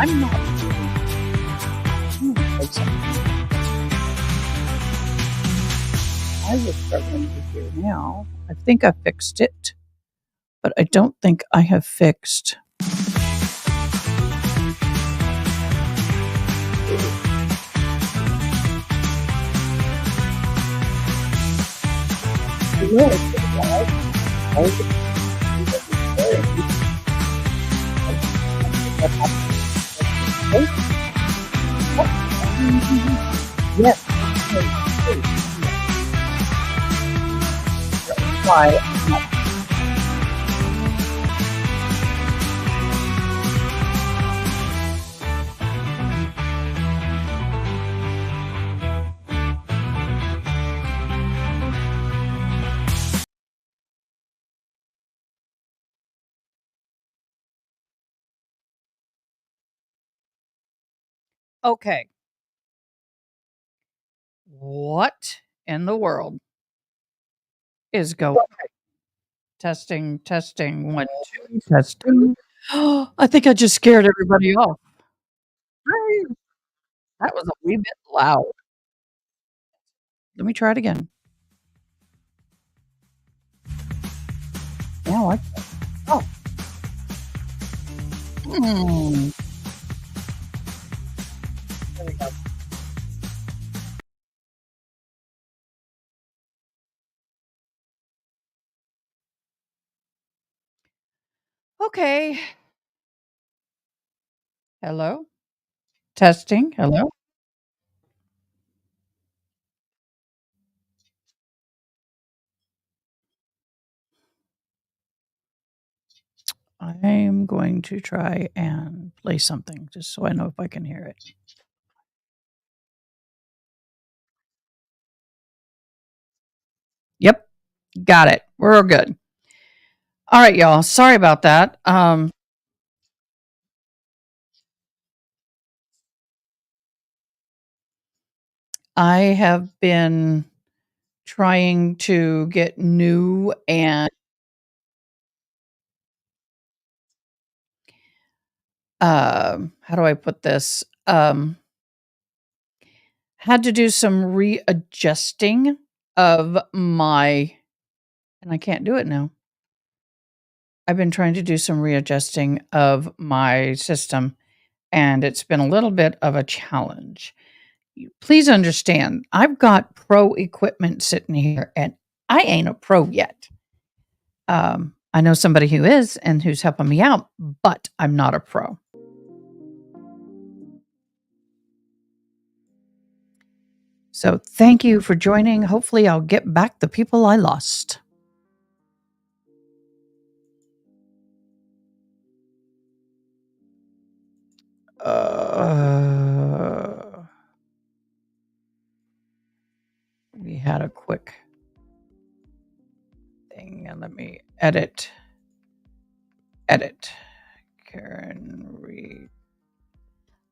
I'm not. Like something. I was struggling to hear now. I think I fixed it, but I don't think I have fixed. Yes. Why? Okay. What in the world is going on? Testing, testing, 1, 2, testing. I think I just scared everybody off. Hi. That was a wee bit loud. Let me try it again. Now I oh. Hmm. There we go. Okay. Hello? Testing. Hello? I'm going to try and play something just so I know if I can hear it. Yep. Got it. We're good. All right, y'all. Sorry about that. I have been trying to get new and how do I put this? Had to do some readjusting of my and I can't do it now. I've been trying to do some readjusting of my system, and it's been a little bit of a challenge. Please understand, I've got pro equipment sitting here, and I ain't a pro yet. I know somebody who is and who's helping me out, but I'm not a pro. So thank you for joining. Hopefully, I'll get back the people I lost. We had a quick thing, and let me edit. Edit. Karen Reed.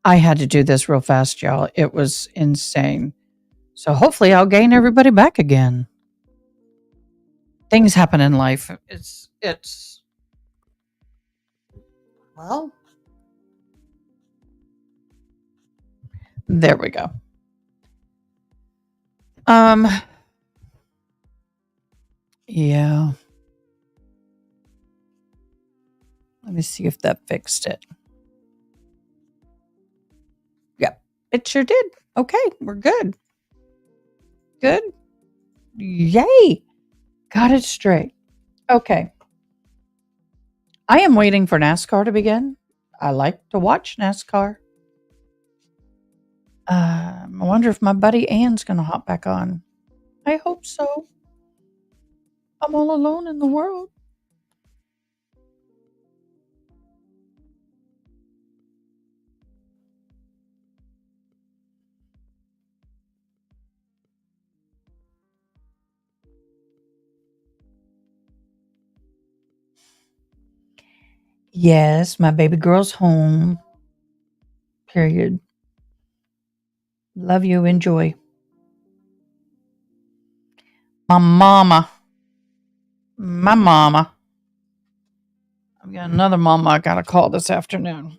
I had to do this real fast, y'all. It was insane. So hopefully I'll gain everybody back again. Things happen in life. It's well, there we go. Yeah. Let me see if that fixed it. Yep, it sure did. Okay, we're good. Good. Yay. Got it straight. Okay. I am waiting for NASCAR to begin. I like to watch NASCAR. I wonder if my buddy Ann's going to hop back on. I hope so. I'm all alone in the world. Yes, my baby girl's home. Period. Love you. Enjoy. My mama. My mama. I've got another mama I got to call this afternoon.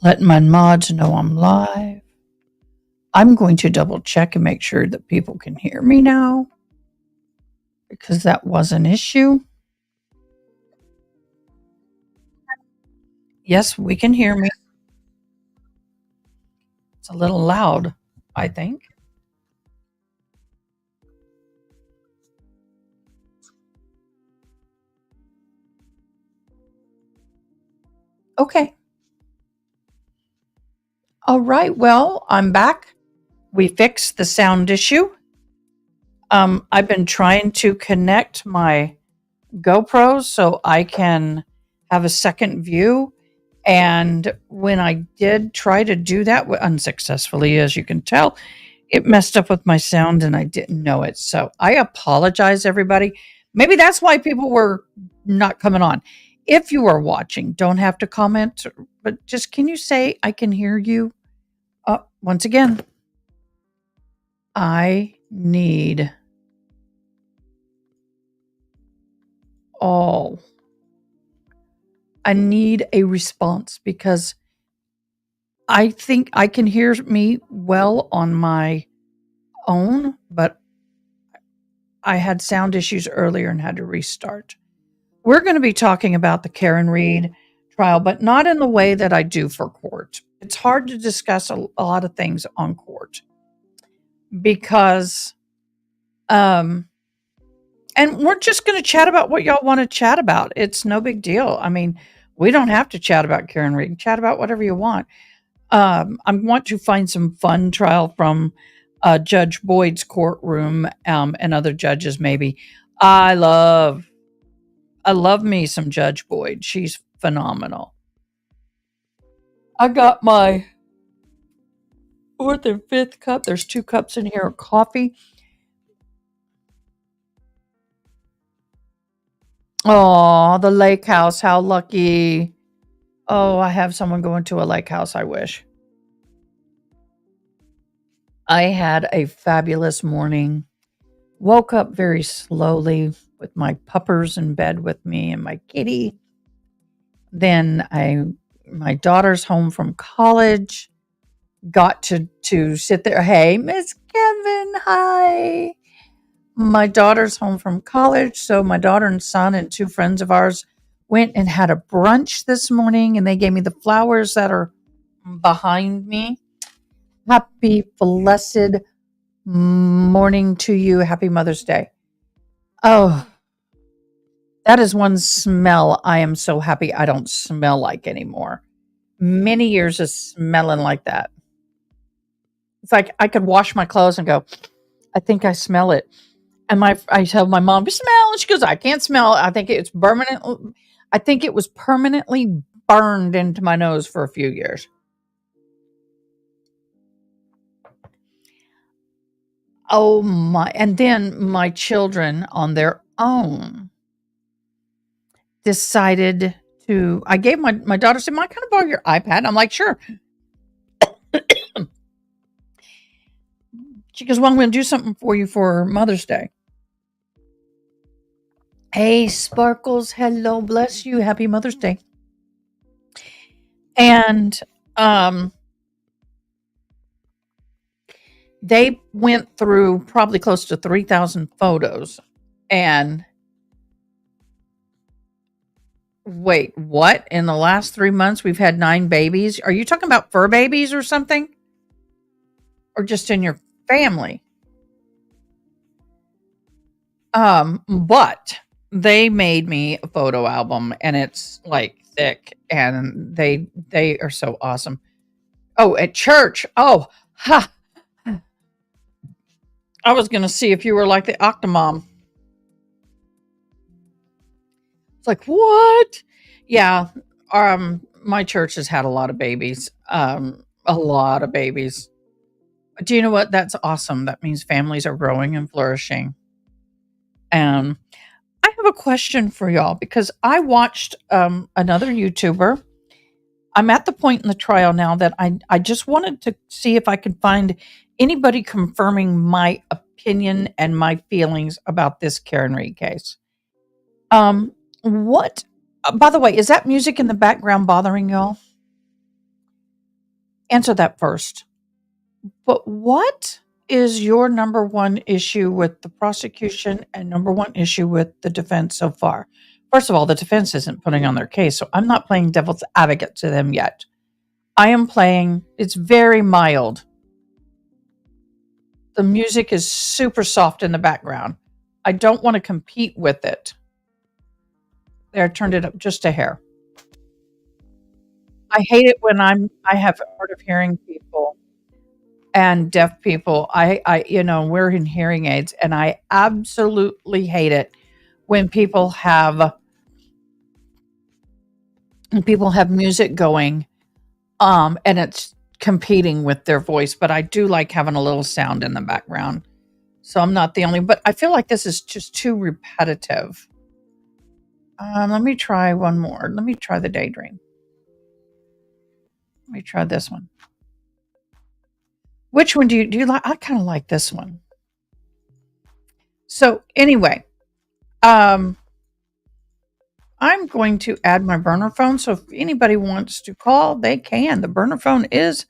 Let my mods know I'm live. I'm going to double check and make sure that people can hear me now because that was an issue. Yes, we can hear me. It's a little loud, I think. Okay. All right. Well, I'm back. We fixed the sound issue. I've been trying to connect my GoPros so I can have a second view. And when I did try to do that unsuccessfully, as you can tell, it messed up with my sound and I didn't know it. So I apologize, everybody. Maybe that's why people were not coming on. If you are watching, don't have to comment, but just can you say, I can hear you? Once again, I need all. I need a response because I think I can hear me well on my own, but I had sound issues earlier and had to restart. We're going to be talking about the Karen Reed trial, but not in the way that I do for court. It's hard to discuss a lot of things on court because, and we're just going to chat about what y'all want to chat about. It's no big deal. I mean, we don't have to chat about Karen Reed. Chat about whatever you want. I want to find some fun trial from Judge Boyd's courtroom and other judges. Maybe I love me some Judge Boyd. She's phenomenal. I got my fourth and fifth cup. There's two cups in here of coffee. Oh, the lake house. How lucky. Oh, I have someone going to a lake house. I wish. I had a fabulous morning. Woke up very slowly with my puppers in bed with me and my kitty. Then my daughter's home from college. Got to sit there. Hey, Miss Kevin, hi. My daughter's home from college, so my daughter and son and two friends of ours went and had a brunch this morning, and they gave me the flowers that are behind me. Happy blessed morning to you. Happy Mother's Day. Oh, that is one smell I am so happy I don't smell like anymore. Many years of smelling like that. It's like I could wash my clothes and go, I think I smell it. And I tell my mom, smell. And she goes, I can't smell it. I think it's permanent. I think it was permanently burned into my nose for a few years. Oh my. And then my children on their own decided to, I gave my daughter, said, "Mom, can I borrow your iPad?" I'm like, sure. She goes, well, I'm going to do something for you for Mother's Day. Hey, Sparkles. Hello. Bless you. Happy Mother's Day. And they went through probably close to 3,000 photos. And wait, what? In the last 3 months, we've had 9 babies? Are you talking about fur babies or something? Or just in your family? But they made me a photo album and it's like thick and they are so awesome. Oh, at church. Oh, ha. I was going to see if you were like the Octomom. It's like, what? Yeah. My church has had a lot of babies. A lot of babies. Do you know what? That's awesome. That means families are growing and flourishing. And I have a question for y'all because I watched another YouTuber. I'm at the point in the trial now that I just wanted to see if I could find anybody confirming my opinion and my feelings about this Karen Reed case. What, by the way, is that music in the background bothering y'all? answer that first. But what is your number one issue with the prosecution and number one issue with the defense so far? First of all, the defense isn't putting on their case, so I'm not playing devil's advocate to them yet. I am playing, it's very mild. The music is super soft in the background. I don't want to compete with it. There, I turned it up just a hair. I hate it when I have hard of hearing people and deaf people. We're in hearing aids, and I absolutely hate it when people have music going, and it's competing with their voice. But I do like having a little sound in the background. So I'm not the only, but I feel like this is just too repetitive. Let me try one more. Let me try the Daydream. Let me try this one. Which one do you like? I kind of like this one. So anyway, I'm going to add my burner phone. So if anybody wants to call, they can. The burner phone is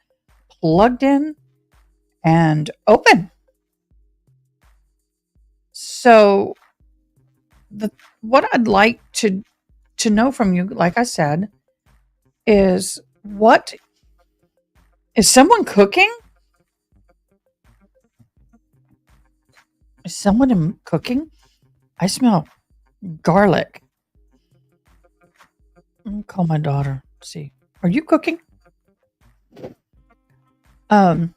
plugged in and open. So what I'd like to know from you, like I said, is what is someone cooking? Is someone cooking? I smell garlic. Let me call my daughter. See, are you cooking? I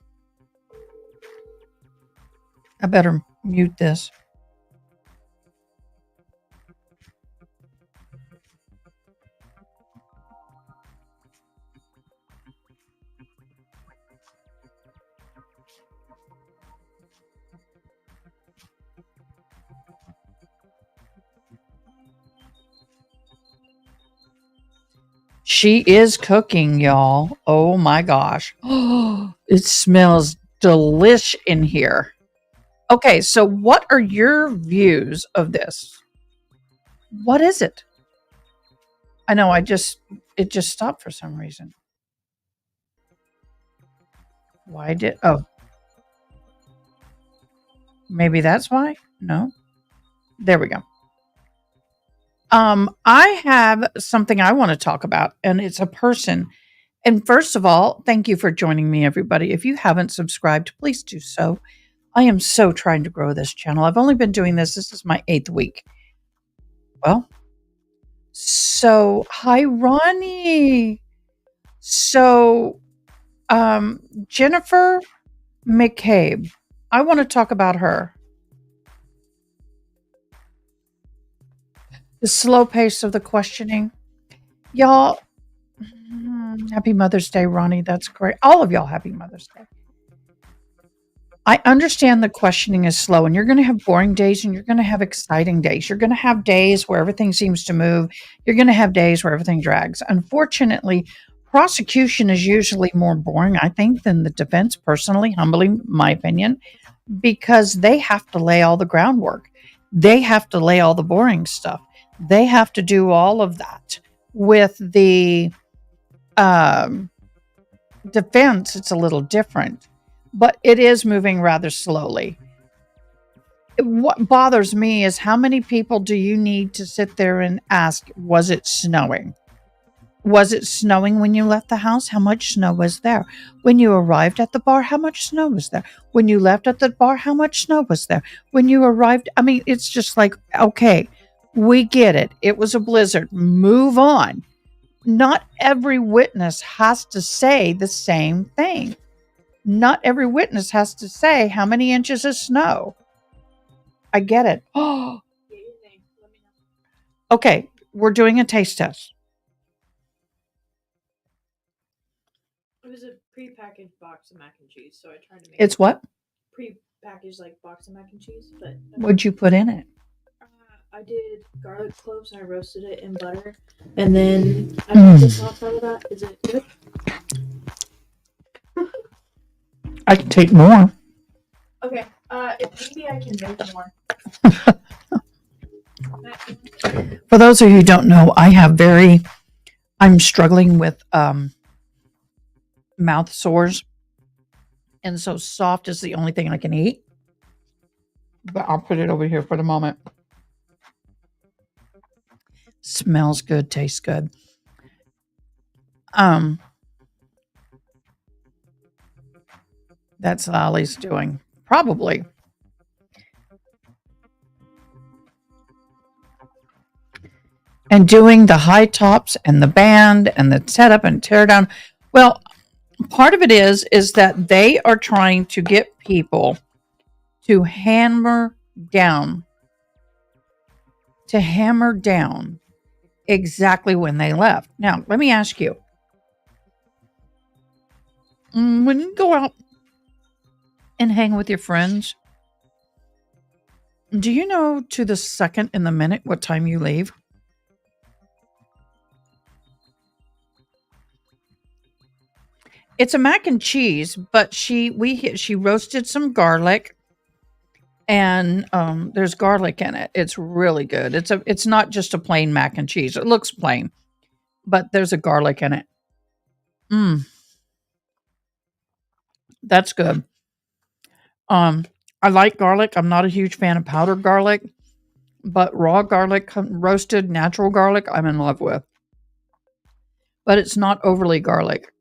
better mute this. She is cooking, y'all. Oh my gosh. It smells delish in here. Okay, so what are your views of this? What is it? I know it just stopped for some reason. Why maybe that's why? No. There we go. I have something I want to talk about, and it's a person. And first of all, thank you for joining me, everybody. If you haven't subscribed, please do so. I am so trying to grow this channel. I've only been doing this. This is my 8th week. Well, so hi, Ronnie. So, Jennifer McCabe. I want to talk about her. The slow pace of the questioning. Y'all, happy Mother's Day, Ronnie. That's great. All of y'all, happy Mother's Day. I understand the questioning is slow, and you're going to have boring days and you're going to have exciting days. You're going to have days where everything seems to move. You're going to have days where everything drags. Unfortunately, prosecution is usually more boring, I think, than the defense, personally, humbly, my opinion, because they have to lay all the groundwork. They have to lay all the boring stuff. They have to do all of that. With the defense, it's a little different, but it is moving rather slowly. What bothers me is how many people do you need to sit there and ask, was it snowing? Was it snowing when you left the house? How much snow was there? When you arrived at the bar, how much snow was there? When you left at the bar, how much snow was there? When you arrived, I mean, it's just like, okay, we get it. It was a blizzard. Move on. Not every witness has to say the same thing. Not every witness has to say how many inches of snow. I get it. Oh, okay. We're doing a taste test. It was a pre-packaged box of mac and cheese, so I tried to make It's what? Pre-packaged like box of mac and cheese. But What'd you put in it? I did garlic cloves and I roasted it in butter, and then I put the sauce out of that. Is it good? I can take more. Okay. Maybe I can make more. For those of you who don't know, I'm struggling with mouth sores. And so soft is the only thing I can eat. But I'll put it over here for the moment. Smells good, tastes good. That's Lolly's doing. Probably. And doing the high tops and the band and the setup and tear down. Well, part of it is that they are trying to get people to hammer down exactly when they left. Now, let me ask you, when you go out and hang with your friends, do you know to the second and the minute what time you leave? It's a mac and cheese, but she roasted some garlic, and there's garlic in it. It's really good. It's not just a plain mac and cheese. It looks plain, but there's a garlic in it. That's good. I like garlic. I'm not a huge fan of powdered garlic, but raw garlic, roasted natural garlic, I'm in love with. But it's not overly garlic.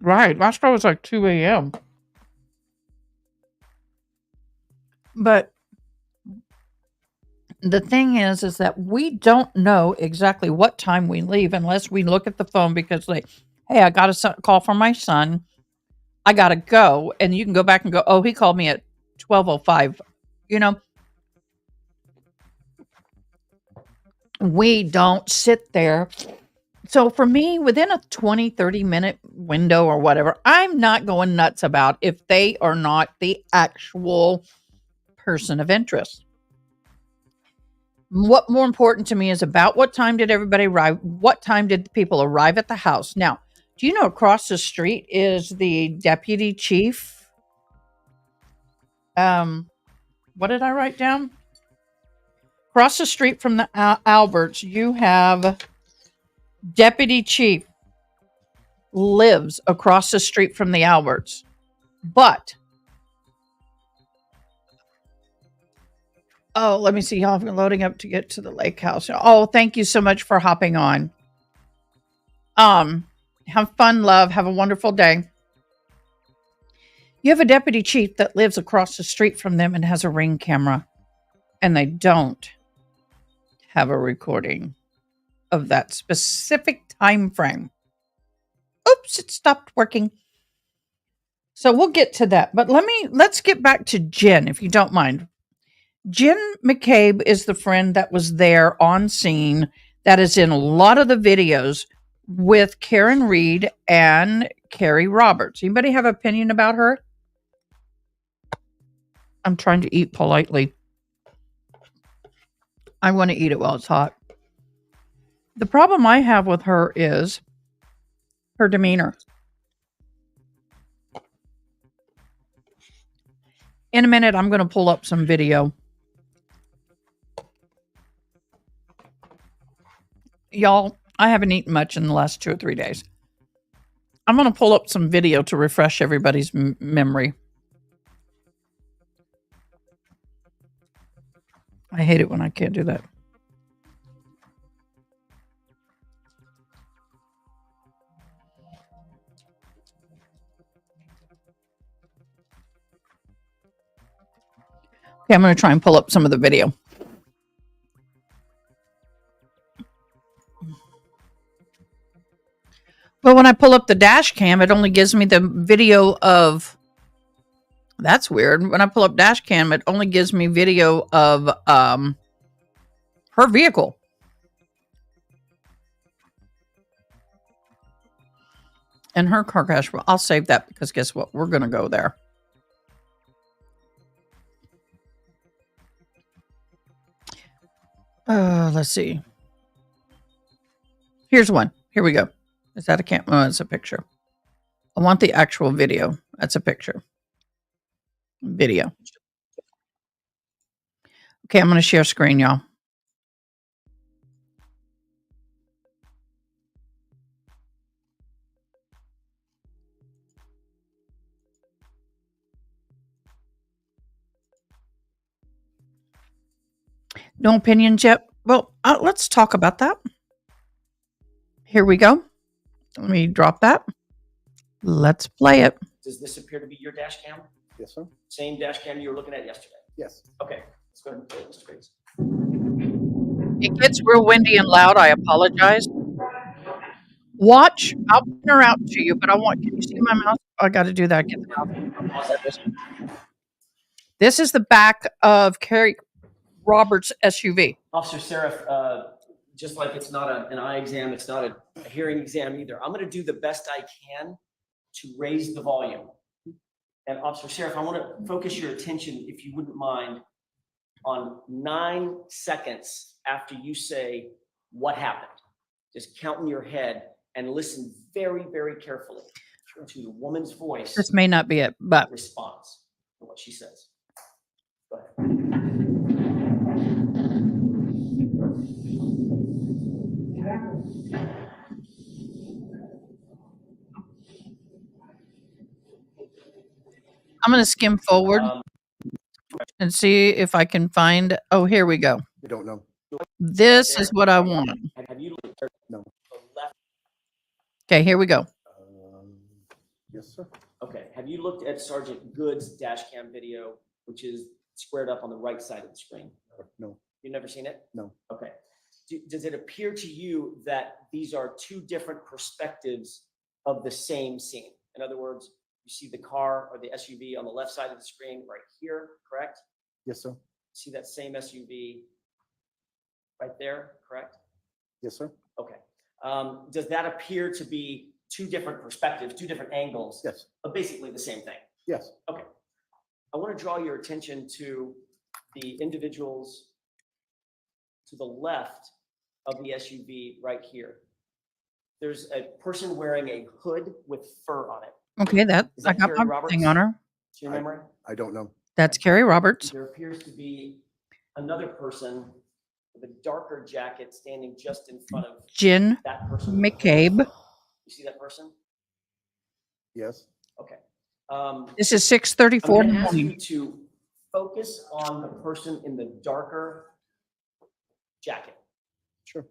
Right. Last time was like 2 a.m. But the thing is that we don't know exactly what time we leave unless we look at the phone because, like, hey, I got a call from my son. I got to go. And you can go back and go, oh, he called me at 12:05. You know, we don't sit there. So for me, within a 20, 30-minute window or whatever, I'm not going nuts about if they are not the actual person of interest. What more important to me is about what time did everybody arrive? What time did people arrive at the house? Now, do you know across the street is the deputy chief? What did I write down? Across the street from the Alberts, you have deputy chief lives across the street from the Alberts. But let me see. Y'all have been loading up to get to the lake house. Oh, thank you so much for hopping on. Have fun, love. Have a wonderful day. You have a deputy chief that lives across the street from them and has a Ring camera, and they don't have a recording of that specific time frame. Oops, it stopped working. So we'll get to that. But let's get back to Jen, if you don't mind. Jen McCabe is the friend that was there on scene that is in a lot of the videos with Karen Reed and Carrie Roberts. Anybody have an opinion about her? I'm trying to eat politely. I want to eat it while it's hot. The problem I have with her is her demeanor. In a minute, I'm going to pull up some video. Y'all, I haven't eaten much in the last 2 or 3 days. I'm going to pull up some video to refresh everybody's memory. I hate it when I can't do that. Okay, I'm going to try and pull up some of the video. But when I pull up the dash cam, it only gives me the video of... That's weird. When I pull up dash cam, it only gives me video of her vehicle. And her car crash. Well, I'll save that because guess what? We're going to go there. Let's see. Here's one. Here we go. Is that a camera? Oh, it's a picture. I want the actual video. That's a picture. Video. Okay, I'm going to share screen, y'all. No opinions yet? Well, let's talk about that. Here we go. Let me drop that. Let's play it. Does this appear to be your dash cam? Yes, sir. Same dash cam you were looking at yesterday? Yes. Okay, let's go ahead and play it, Mr. Grace. It gets real windy and loud. I apologize. Watch. I'll point her out to you, but I want. Can you see my mouse? I got to do that. Get the mouse. There it is. This is the back of Carrie Roberts' SUV. Officer Seraph, just like it's not an eye exam, it's not a hearing exam either. I'm going to do the best I can to raise the volume. And Officer Seraph, I want to focus your attention, if you wouldn't mind, on 9 seconds after you say what happened. Just count in your head and listen very, very carefully to the woman's voice. This may not be it, but Response to what she says. Go ahead. I'm going to skim forward and see if I can find. Oh, here we go. We don't know. This is what I want. Have you looked at No. the left? Okay, here we go. Yes, sir. Okay. Have you looked at Sergeant Good's dash cam video, which is squared up on the right side of the screen? No. You've never seen it? No. Okay. Does it appear to you that these are two different perspectives of the same scene? In other words, you see the car or the SUV on the left side of the screen right here, correct? Yes, sir. See that same SUV right there, correct? Yes, sir. Okay. Does that appear to be two different perspectives, two different angles, Yes. of basically the same thing? Yes. Okay. I want to draw your attention to the individuals to the left of the SUV right here. There's a person wearing a hood with fur on it. Okay, that Is I that got Carrie my Roberts? thing on her. To your memory? I don't know. That's Carrie Roberts. There appears to be another person with a darker jacket standing just in front of Jen that person. McCabe. You see that person? Yes. Okay. This is I'm 6:34 in going the to ask you morning. to focus on the person in the darker jacket. Sure.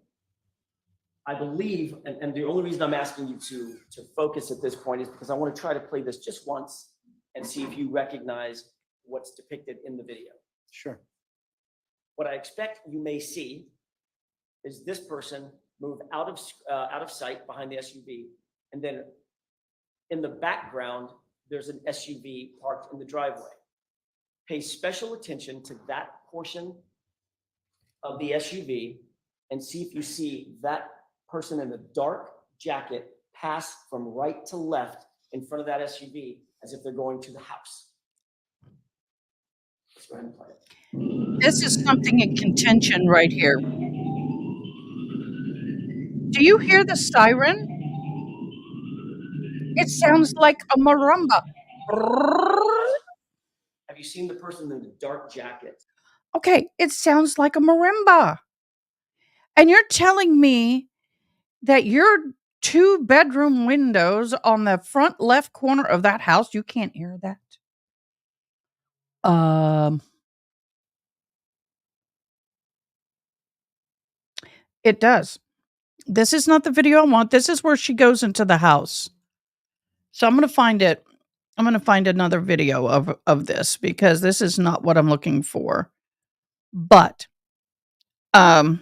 I believe, and the only reason I'm asking you to focus at this point is because I want to try to play this just once and see if you recognize what's depicted in the video. Sure. What I expect you may see is this person move out of sight behind the SUV, and then in the background, there's an SUV parked in the driveway. Pay special attention to that portion of the SUV and see if you see that person in the dark jacket pass from right to left in front of that SUV as if they're going to the house. Let's go ahead and play it. This is something in contention right here. Do you hear the siren? It sounds like a marimba. Have you seen the person in the dark jacket? Okay, it sounds like a marimba. And you're telling me that your 2-bedroom windows on the front left corner of that house, you can't hear that? It does. This is not the video I want. This is where she goes into the house. So I'm going to find it. I'm going to find another video of this because this is not what I'm looking for. But I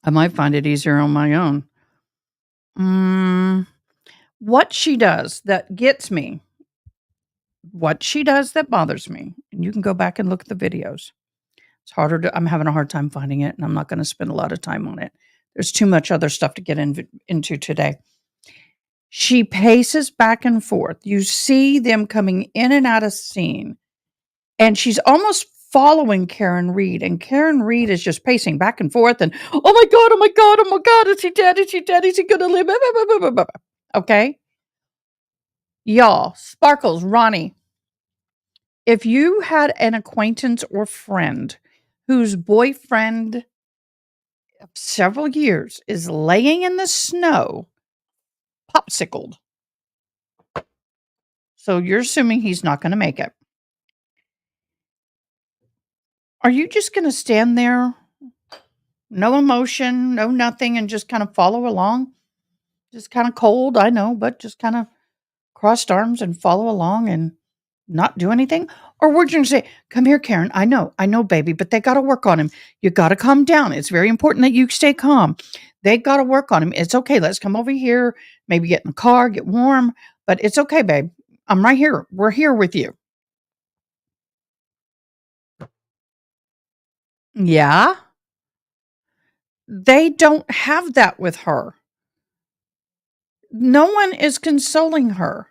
might find it easier on my own. What she does that gets me, what she does that bothers me, and you can go back and look at the videos. It's harder to, I'm having a hard time finding it, and I'm not going to spend a lot of time on it. There's too much other stuff to get into today. She paces back and forth. You see them coming in and out of scene, and she's almost following Karen Reed, and Karen Reed is just pacing back and forth, and oh my God, oh my God, oh my God, is he dead? Is he dead? Is he going to live? Okay? Y'all, Sparkles, Ronnie, if you had an acquaintance or friend whose boyfriend of several years is laying in the snow, popsicled, so you're assuming he's not going to make it. Are you just going to stand there, no emotion, no nothing, and just kind of follow along? Just kind of cold, I know, but just kind of crossed arms and follow along and not do anything? Or we're just going to say, come here, Karen. I know, baby, but they got to work on him. You got to calm down. It's very important that you stay calm. They got to work on him. It's okay. Let's come over here, maybe get in the car, get warm, but it's okay, babe. I'm right here. We're here with you. Yeah. They don't have that with her. No one is consoling her.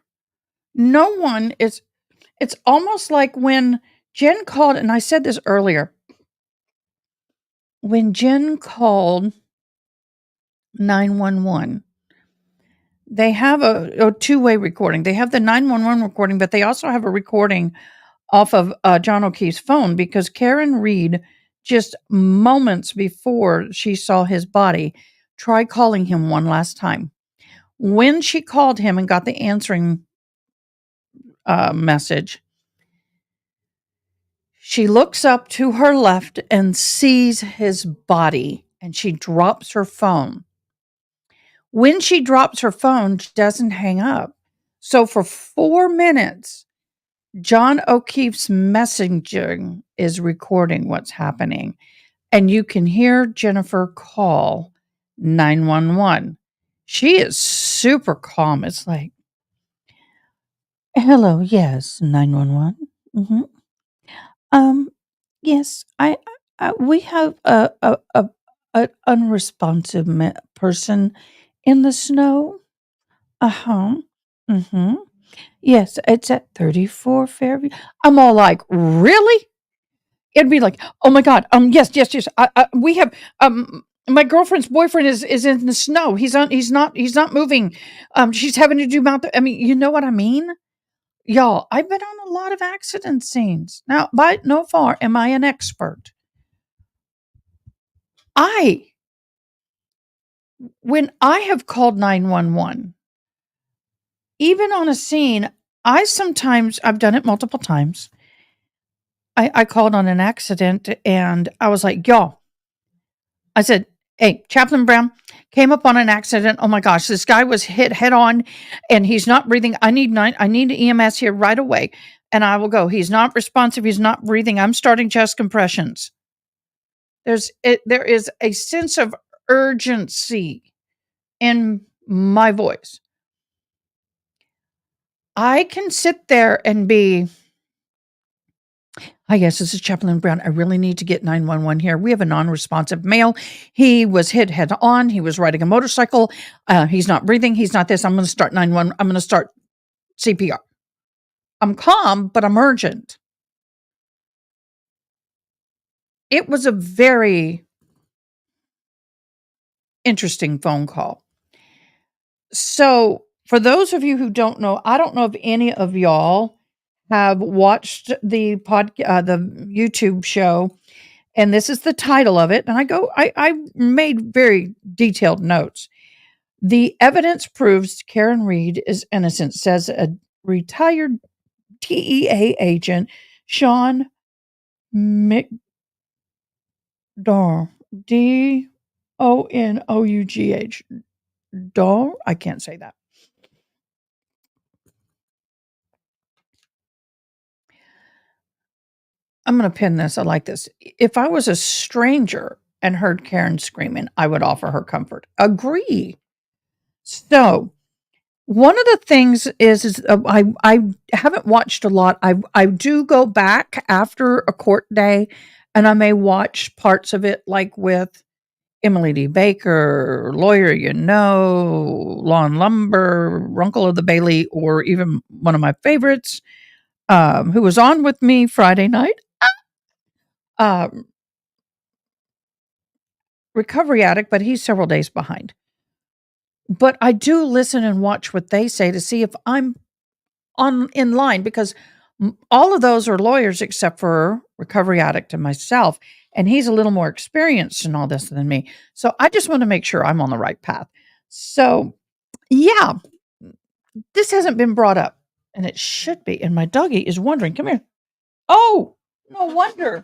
No one is. It's almost like when Jen called, and I said this earlier, when Jen called 911, they have a two-way recording. They have the 911 recording, but they also have a recording off of John O'Keefe's phone because Karen Reed, just moments before she saw his body, tried calling him one last time. When she called him and got the answering message, she looks up to her left and sees his body, and she drops her phone. When she drops her phone, she doesn't hang up. So for 4 minutes, John O'Keefe's messaging is recording what's happening. And you can hear Jennifer call 911. She is super calm. It's like, hello, yes, 911. Mm-hmm. Yes, we have a unresponsive person in the snow. Uh-huh. Mm-hmm. Yes, it's at 34 Fairview. I'm all like, really? It'd be like, oh my God. Yes. We have, my girlfriend's boyfriend is in the snow. He's not moving. She's having to do I mean, you know what I mean? Y'all, I've been on a lot of accident scenes. Now, by no far am I an expert. I When I have called 911, even on a scene, I've done it multiple times. I called on an accident and I was like, y'all, I said, hey, Chaplain Brown came up on an accident. Oh my gosh, this guy was hit head on and he's not breathing. I need EMS here right away. And I will go. He's not responsive. He's not breathing. I'm starting chest compressions. There is a sense of urgency in my voice. I can sit there and be, hi, yes, this is Chaplain Brown. I really need to get 911 here. We have a non-responsive male. He was hit head on. He was riding a motorcycle. He's not breathing. He's not this. I'm going to start 911. I'm going to start CPR. I'm calm, but I'm urgent. It was a very interesting phone call. So for those of you who don't know, I don't know if any of y'all have watched the YouTube show, and this is the title of it. And I made very detailed notes. The evidence proves Karen Reed is innocent, says a retired TEA agent, Sean McDonough, Donoughh. I can't say that. I'm going to pin this. I like this. If I was a stranger and heard Karen screaming, I would offer her comfort. Agree. So, one of the things is I haven't watched a lot. I do go back after a court day, and I may watch parts of it, like with Emily D. Baker, Lawyer You Know, Law and Lumber, Runkle of the Bailey, or even one of my favorites, who was on with me Friday night. Um, Recovery Addict, but he's several days behind. But I do listen and watch what they say to see if I'm in line, because all of those are lawyers except for Recovery Addict and myself, and he's a little more experienced in all this than me. So I just want to make sure I'm on the right path. So yeah, this hasn't been brought up, and it should be. And my doggy is wondering, come here. Oh, no wonder.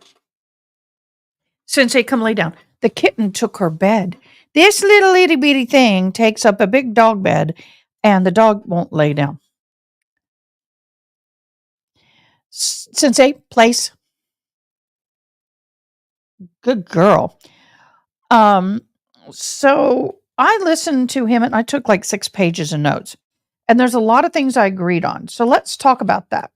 Sensei, come lay down. The kitten took her bed. This little itty bitty thing takes up a big dog bed, and the dog won't lay down. Sensei, place. Good girl. Um, so I listened to him and I took like 6 pages of notes. And there's a lot of things I agreed on. So let's talk about that.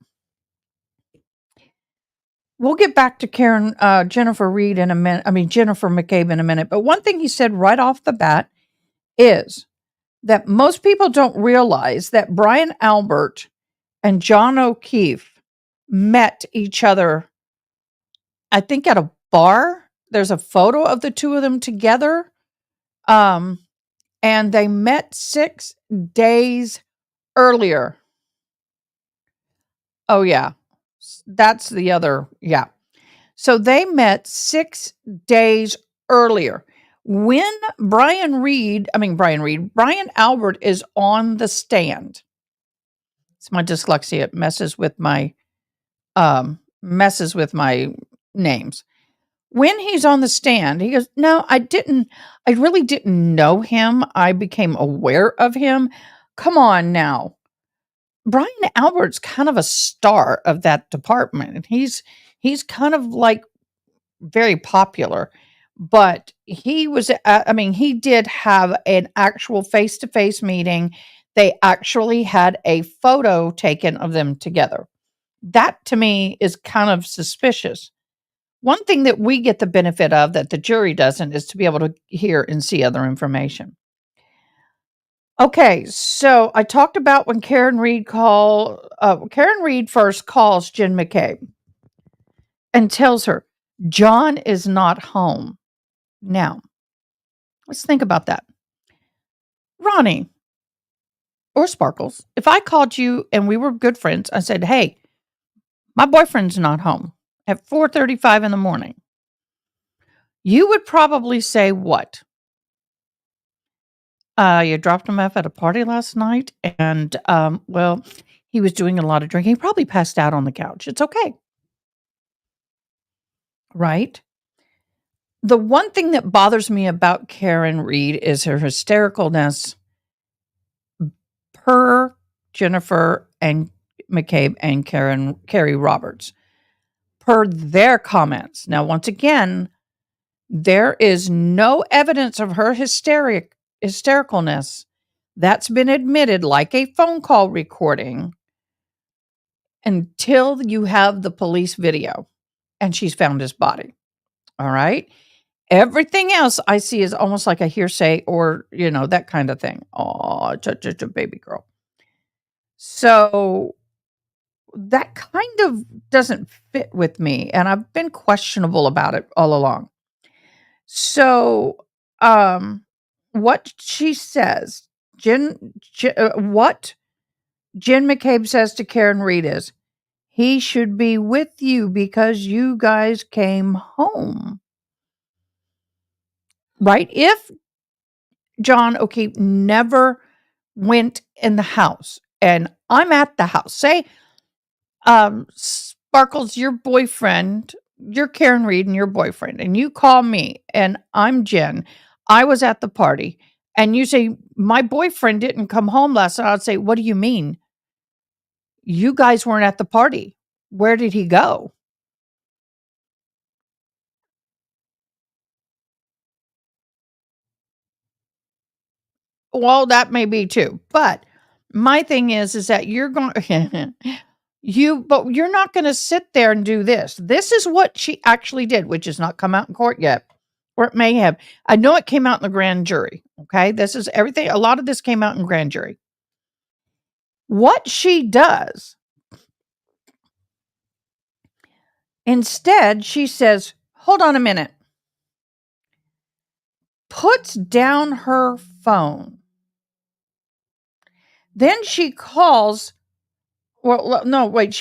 We'll get back to Jennifer Reed in a minute. I mean, Jennifer McCabe in a minute. But one thing he said right off the bat is that most people don't realize that Brian Albert and John O'Keefe met each other, I think, at a bar. There's a photo of the two of them together. And they met 6 days earlier. Oh, yeah. That's the other. Yeah. So they met 6 days earlier. When Brian Albert is on the stand. It's my dyslexia. It messes with my names. When he's on the stand, he goes, "No, I really didn't know him. I became aware of him. Come on now." Brian Albert's kind of a star of that department. And he's kind of like very popular, but he did have an actual face-to-face meeting. They actually had a photo taken of them together. That to me is kind of suspicious. One thing that we get the benefit of that the jury doesn't is to be able to hear and see other information. Okay, so I talked about when Karen Reed first calls Jen McCabe and tells her, John is not home. Now, let's think about that. Ronnie or Sparkles, if I called you and we were good friends, I said, "Hey, my boyfriend's not home at 4:35 in the morning." You would probably say what? You dropped him off at a party last night and, well, he was doing a lot of drinking. He probably passed out on the couch. It's okay. Right? The one thing that bothers me about Karen Reed is her hystericalness per Jennifer and McCabe and Carrie Roberts, per their comments. Now, once again, there is no evidence of her hystericalness that's been admitted, like a phone call recording, until you have the police video and she's found his body. All right. Everything else I see is almost like a hearsay or, that kind of thing. Oh, just a baby girl. So that kind of doesn't fit with me. And I've been questionable about it all along. So, what she says, what Jen McCabe says to Karen Reed is, he should be with you because you guys came home. Right? If John O'Keefe never went in the house and I'm at the house, say, Sparkles, your boyfriend, you're Karen Reed and your boyfriend, and you call me and I'm Jen. I was at the party and you say, my boyfriend didn't come home last night. I'd say, what do you mean? You guys weren't at the party. Where did he go? Well, that may be too. But my thing is that you're going but you're not going to sit there and do this. This is what she actually did, which has not come out in court yet, or it may have. I know it came out in the grand jury. Okay. This is everything. A lot of this came out in grand jury. What she does, instead, she says, hold on a minute, puts down her phone. Then she calls, well, no, wait,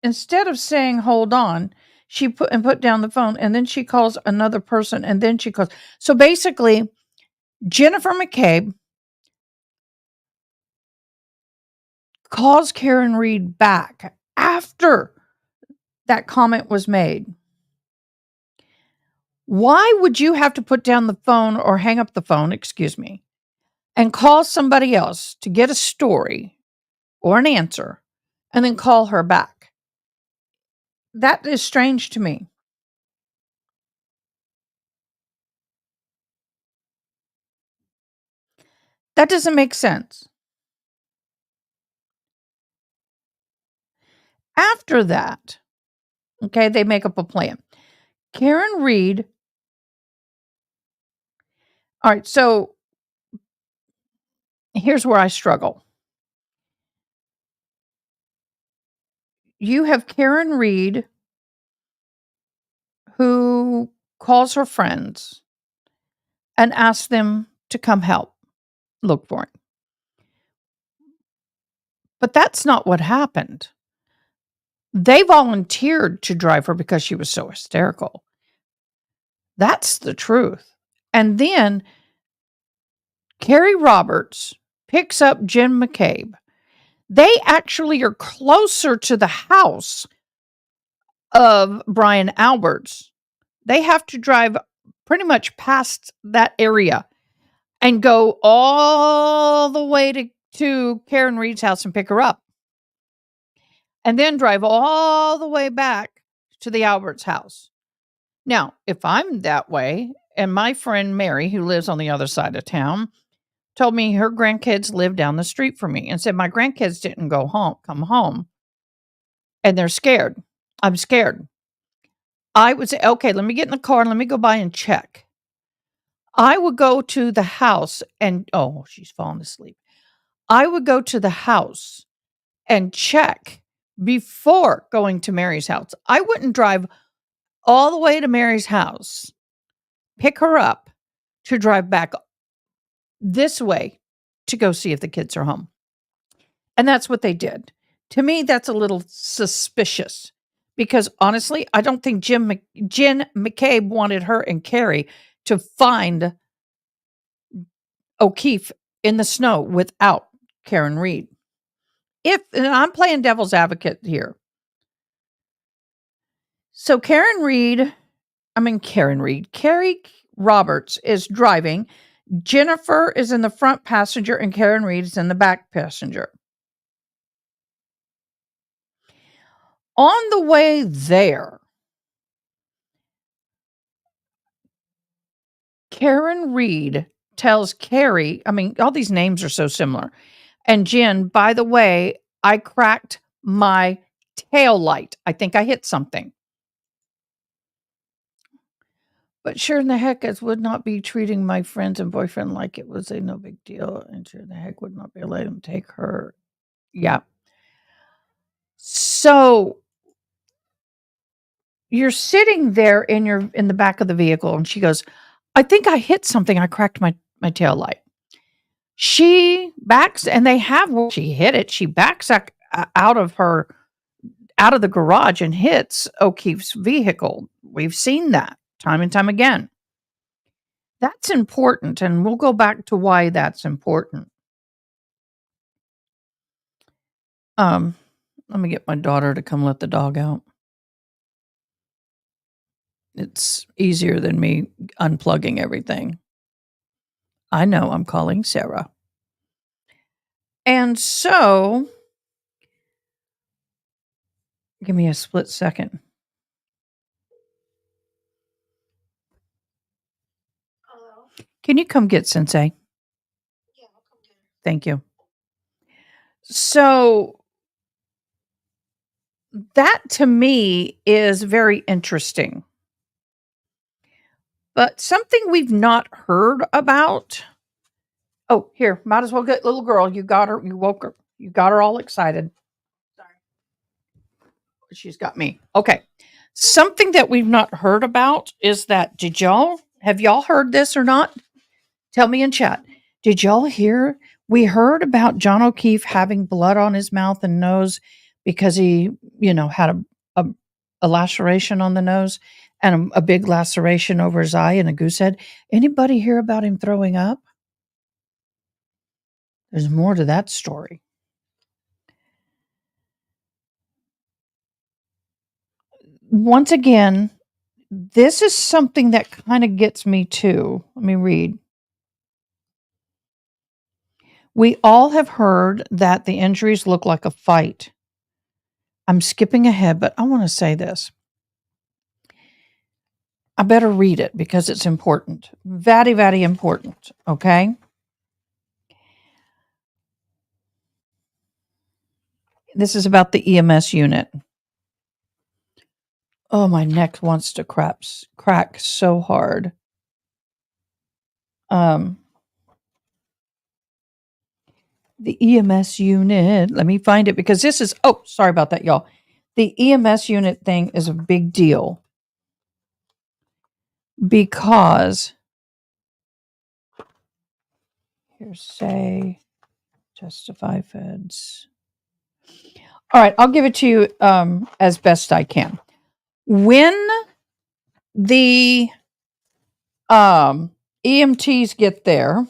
instead of saying, hold on, she put down the phone and then she calls another person and then she calls. So basically, Jennifer McCabe calls Karen Reed back after that comment was made. Why would you have to put down the phone or hang up the phone, excuse me, and call somebody else to get a story or an answer and then call her back? That is strange to me. That doesn't make sense. After that, okay, they make up a plan. Karen Reed. All right, so here's where I struggle. You have Karen Reed who calls her friends and asks them to come help look for him. But that's not what happened. They volunteered to drive her because she was so hysterical. That's the truth. And then Carrie Roberts picks up Jen McCabe. They actually are closer to the house of Brian Alberts. They have to drive pretty much past that area and go all the way to Karen Reed's house and pick her up. And then drive all the way back to the Alberts house. Now, if I'm that way, and my friend Mary, who lives on the other side of town, told me her grandkids live down the street from me and said, my grandkids didn't come home, and they're scared. I'm scared. I would say, okay, let me get in the car and let me go by and check. I would go to the house and, oh, she's fallen asleep. I would go to the house and check before going to Mary's house. I wouldn't drive all the way to Mary's house, pick her up, to drive back this way to go see if the kids are home. And that's what they did. To me, that's a little suspicious because honestly, I don't think Jen McCabe wanted her and Carrie to find O'Keefe in the snow without Karen Reed. And I'm playing devil's advocate here. So Carrie Roberts is driving. Jennifer is in the front passenger and Karen Reed is in the back passenger. On the way there, Karen Reed tells Carrie, all these names are so similar. And Jen, by the way, I cracked my tail light. I think I hit something. But sure in the heck as would not be treating my friends and boyfriend like it was a no big deal. And sure in the heck would not be letting him take her. Yeah. So you're sitting there in the back of the vehicle and she goes, I think I hit something. I cracked my tail light. She backs and she hit it. She backs out of the garage and hits O'Keefe's vehicle. We've seen that time and time again. That's important. And we'll go back to why that's important. Let me get my daughter to come let the dog out. It's easier than me unplugging everything. I know I'm calling Sarah. And so, give me a split second. Hello? Can you come get Sensei? Yeah, I'll come get her. Thank you. So, that to me is very interesting. But something we've not heard about. Oh, here, might as well get little girl. You got her. You woke her. You got her all excited. Sorry. She's got me. Okay. Something that we've not heard about is that have y'all heard this or not? Tell me in chat. Did y'all hear? We heard about John O'Keefe having blood on his mouth and nose because he, had a laceration on the nose and a big laceration over his eye and a goose head. Anybody hear about him throwing up? There's more to that story. Once again, this is something that kind of gets me too. Let me read. We all have heard that the injuries look like a fight. I'm skipping ahead, but I want to say this. I better read it because it's important. Very, very important. Okay. This is about the EMS unit. Oh, my neck wants to crack so hard. The EMS unit. Let me find it because this is, oh, sorry about that, y'all. The EMS unit thing is a big deal because hearsay, justify feds. All right, I'll give it to you as best I can. When the EMTs get there,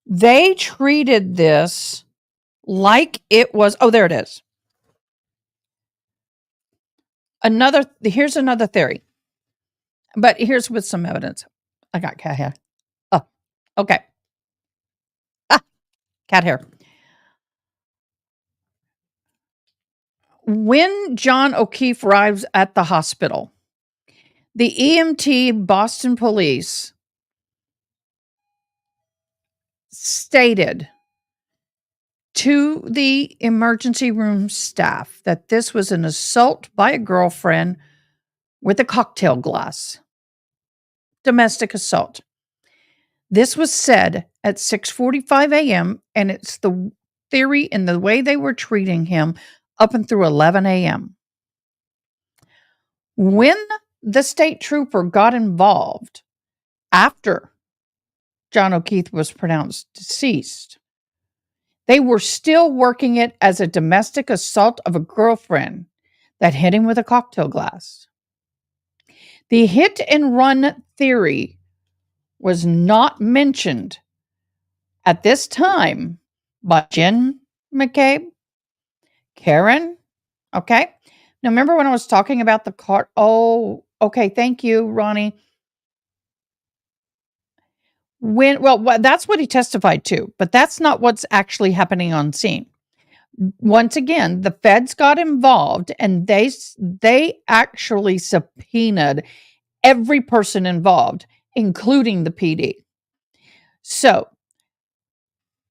they treated this like it was, oh, there it is. Here's another theory, but here's with some evidence. I got cat hair. Oh, okay. Cat hair. When John O'Keefe arrives at the hospital, the EMT Boston police stated to the emergency room staff that this was an assault by a girlfriend with a cocktail glass. Domestic assault. This was said at 6:45 a.m. and it's the theory in the way they were treating him up and through 11 a.m. When the state trooper got involved after John O'Keefe was pronounced deceased, they were still working it as a domestic assault of a girlfriend that hit him with a cocktail glass. The hit and run theory was not mentioned at this time by Jen McCabe, Karen. Okay. Now, remember when I was talking about the car? Oh, okay. Thank you, Ronnie. That's what he testified to, but that's not what's actually happening on scene. Once again, the feds got involved and they actually subpoenaed every person involved, including the PD. So,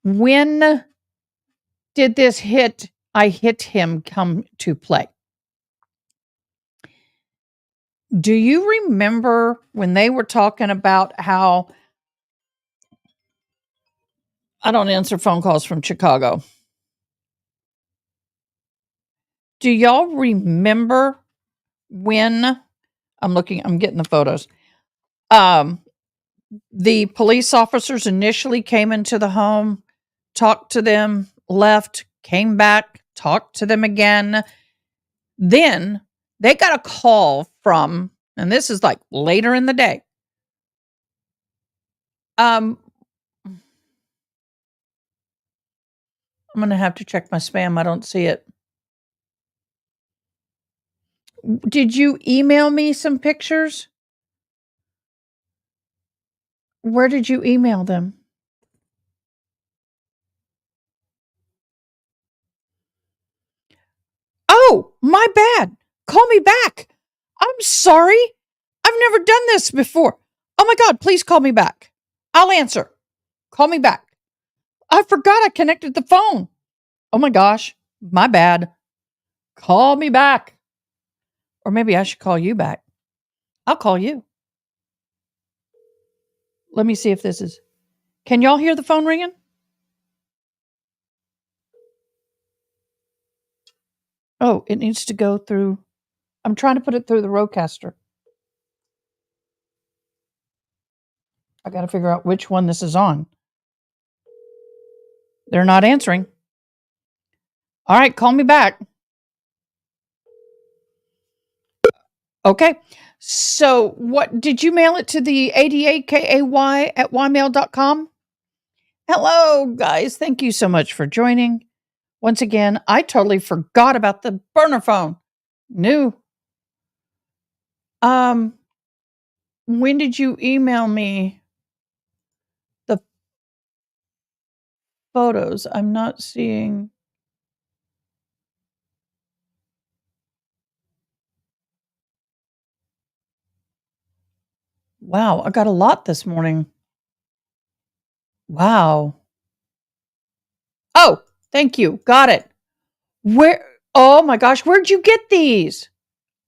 when did this I hit him come to play? Do you remember when they were talking about how I don't answer phone calls from Chicago? Do y'all remember when I'm getting the photos. The police officers initially came into the home, talked to them, left, came back, talked to them again. Then they got a call from, and this is like later in the day. I'm going to have to check my spam. I don't see it. Did you email me some pictures? Where did you email them? Oh, my bad. Call me back. I'm sorry. I've never done this before. Oh my God, please call me back. I'll answer. Call me back. I forgot I connected the phone. Oh my gosh, my bad. Call me back. Or maybe I should call you back. I'll call you. Let me see if this is. Can y'all hear the phone ringing? Oh, it needs to go through. I'm trying to put it through the Rodecaster. I got to figure out which one this is on. They're not answering. All right, call me back. Okay. So, what did you mail it to the adakay@ymail.com? Hello, guys. Thank you so much for joining. Once again, I totally forgot about the burner phone. New. When did you email me the photos? I'm not seeing. Wow, I got a lot this morning. Wow. Oh, thank you. Got it. Where? Oh my gosh, where'd you get these?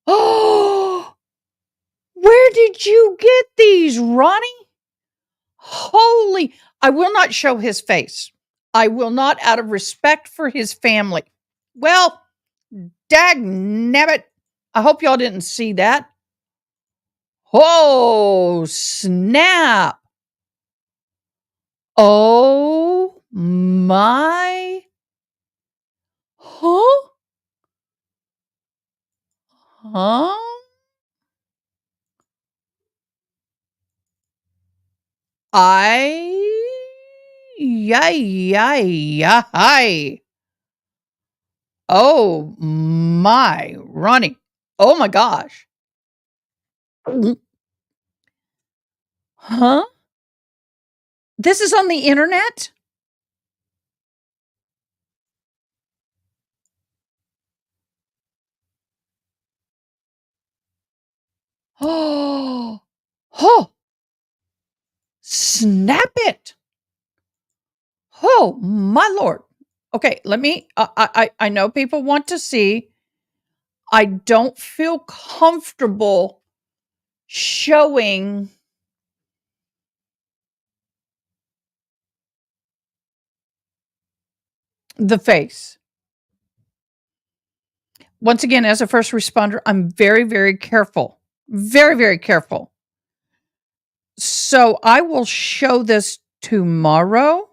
Oh, where did you get these, Ronnie? Holy, I will not show his face. I will not, out of respect for his family. Well, dag nabbit. I hope y'all didn't see that. Oh, snap. Oh my. Huh? Huh? Yay. Oh my, Ronnie. Oh my gosh. Huh? This is on the internet? Oh, oh, snap it. Oh, my Lord. Okay, let me, I know people want to see. I don't feel comfortable showing the face. Once again, as a first responder, I'm very, very careful. Very, very careful. So I will show this tomorrow,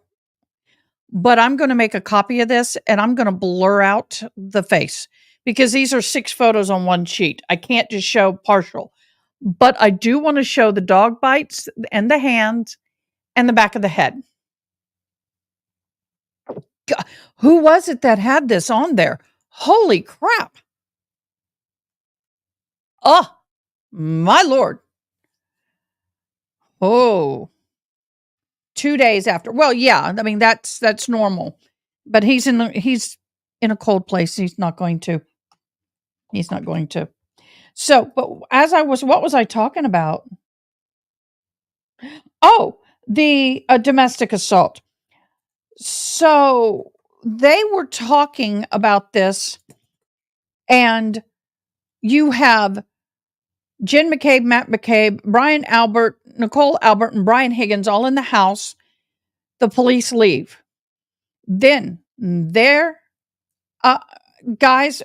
but I'm going to make a copy of this and I'm going to blur out the face because these are 6 photos on one sheet. I can't just show partial, but I do want to show the dog bites and the hands and the back of the head. God, who was it that had this on there? Holy crap. Oh, my Lord. Oh, 2 days after. Well, yeah, I mean that's normal. But he's in a cold place. He's not going to. He's not going to. So, but what was I talking about? Oh, the domestic assault. So, they were talking about this and you have Jen McCabe, Matt McCabe, Brian Albert, Nicole Albert, and Brian Higgins all in the house. The police leave. Then there, guys,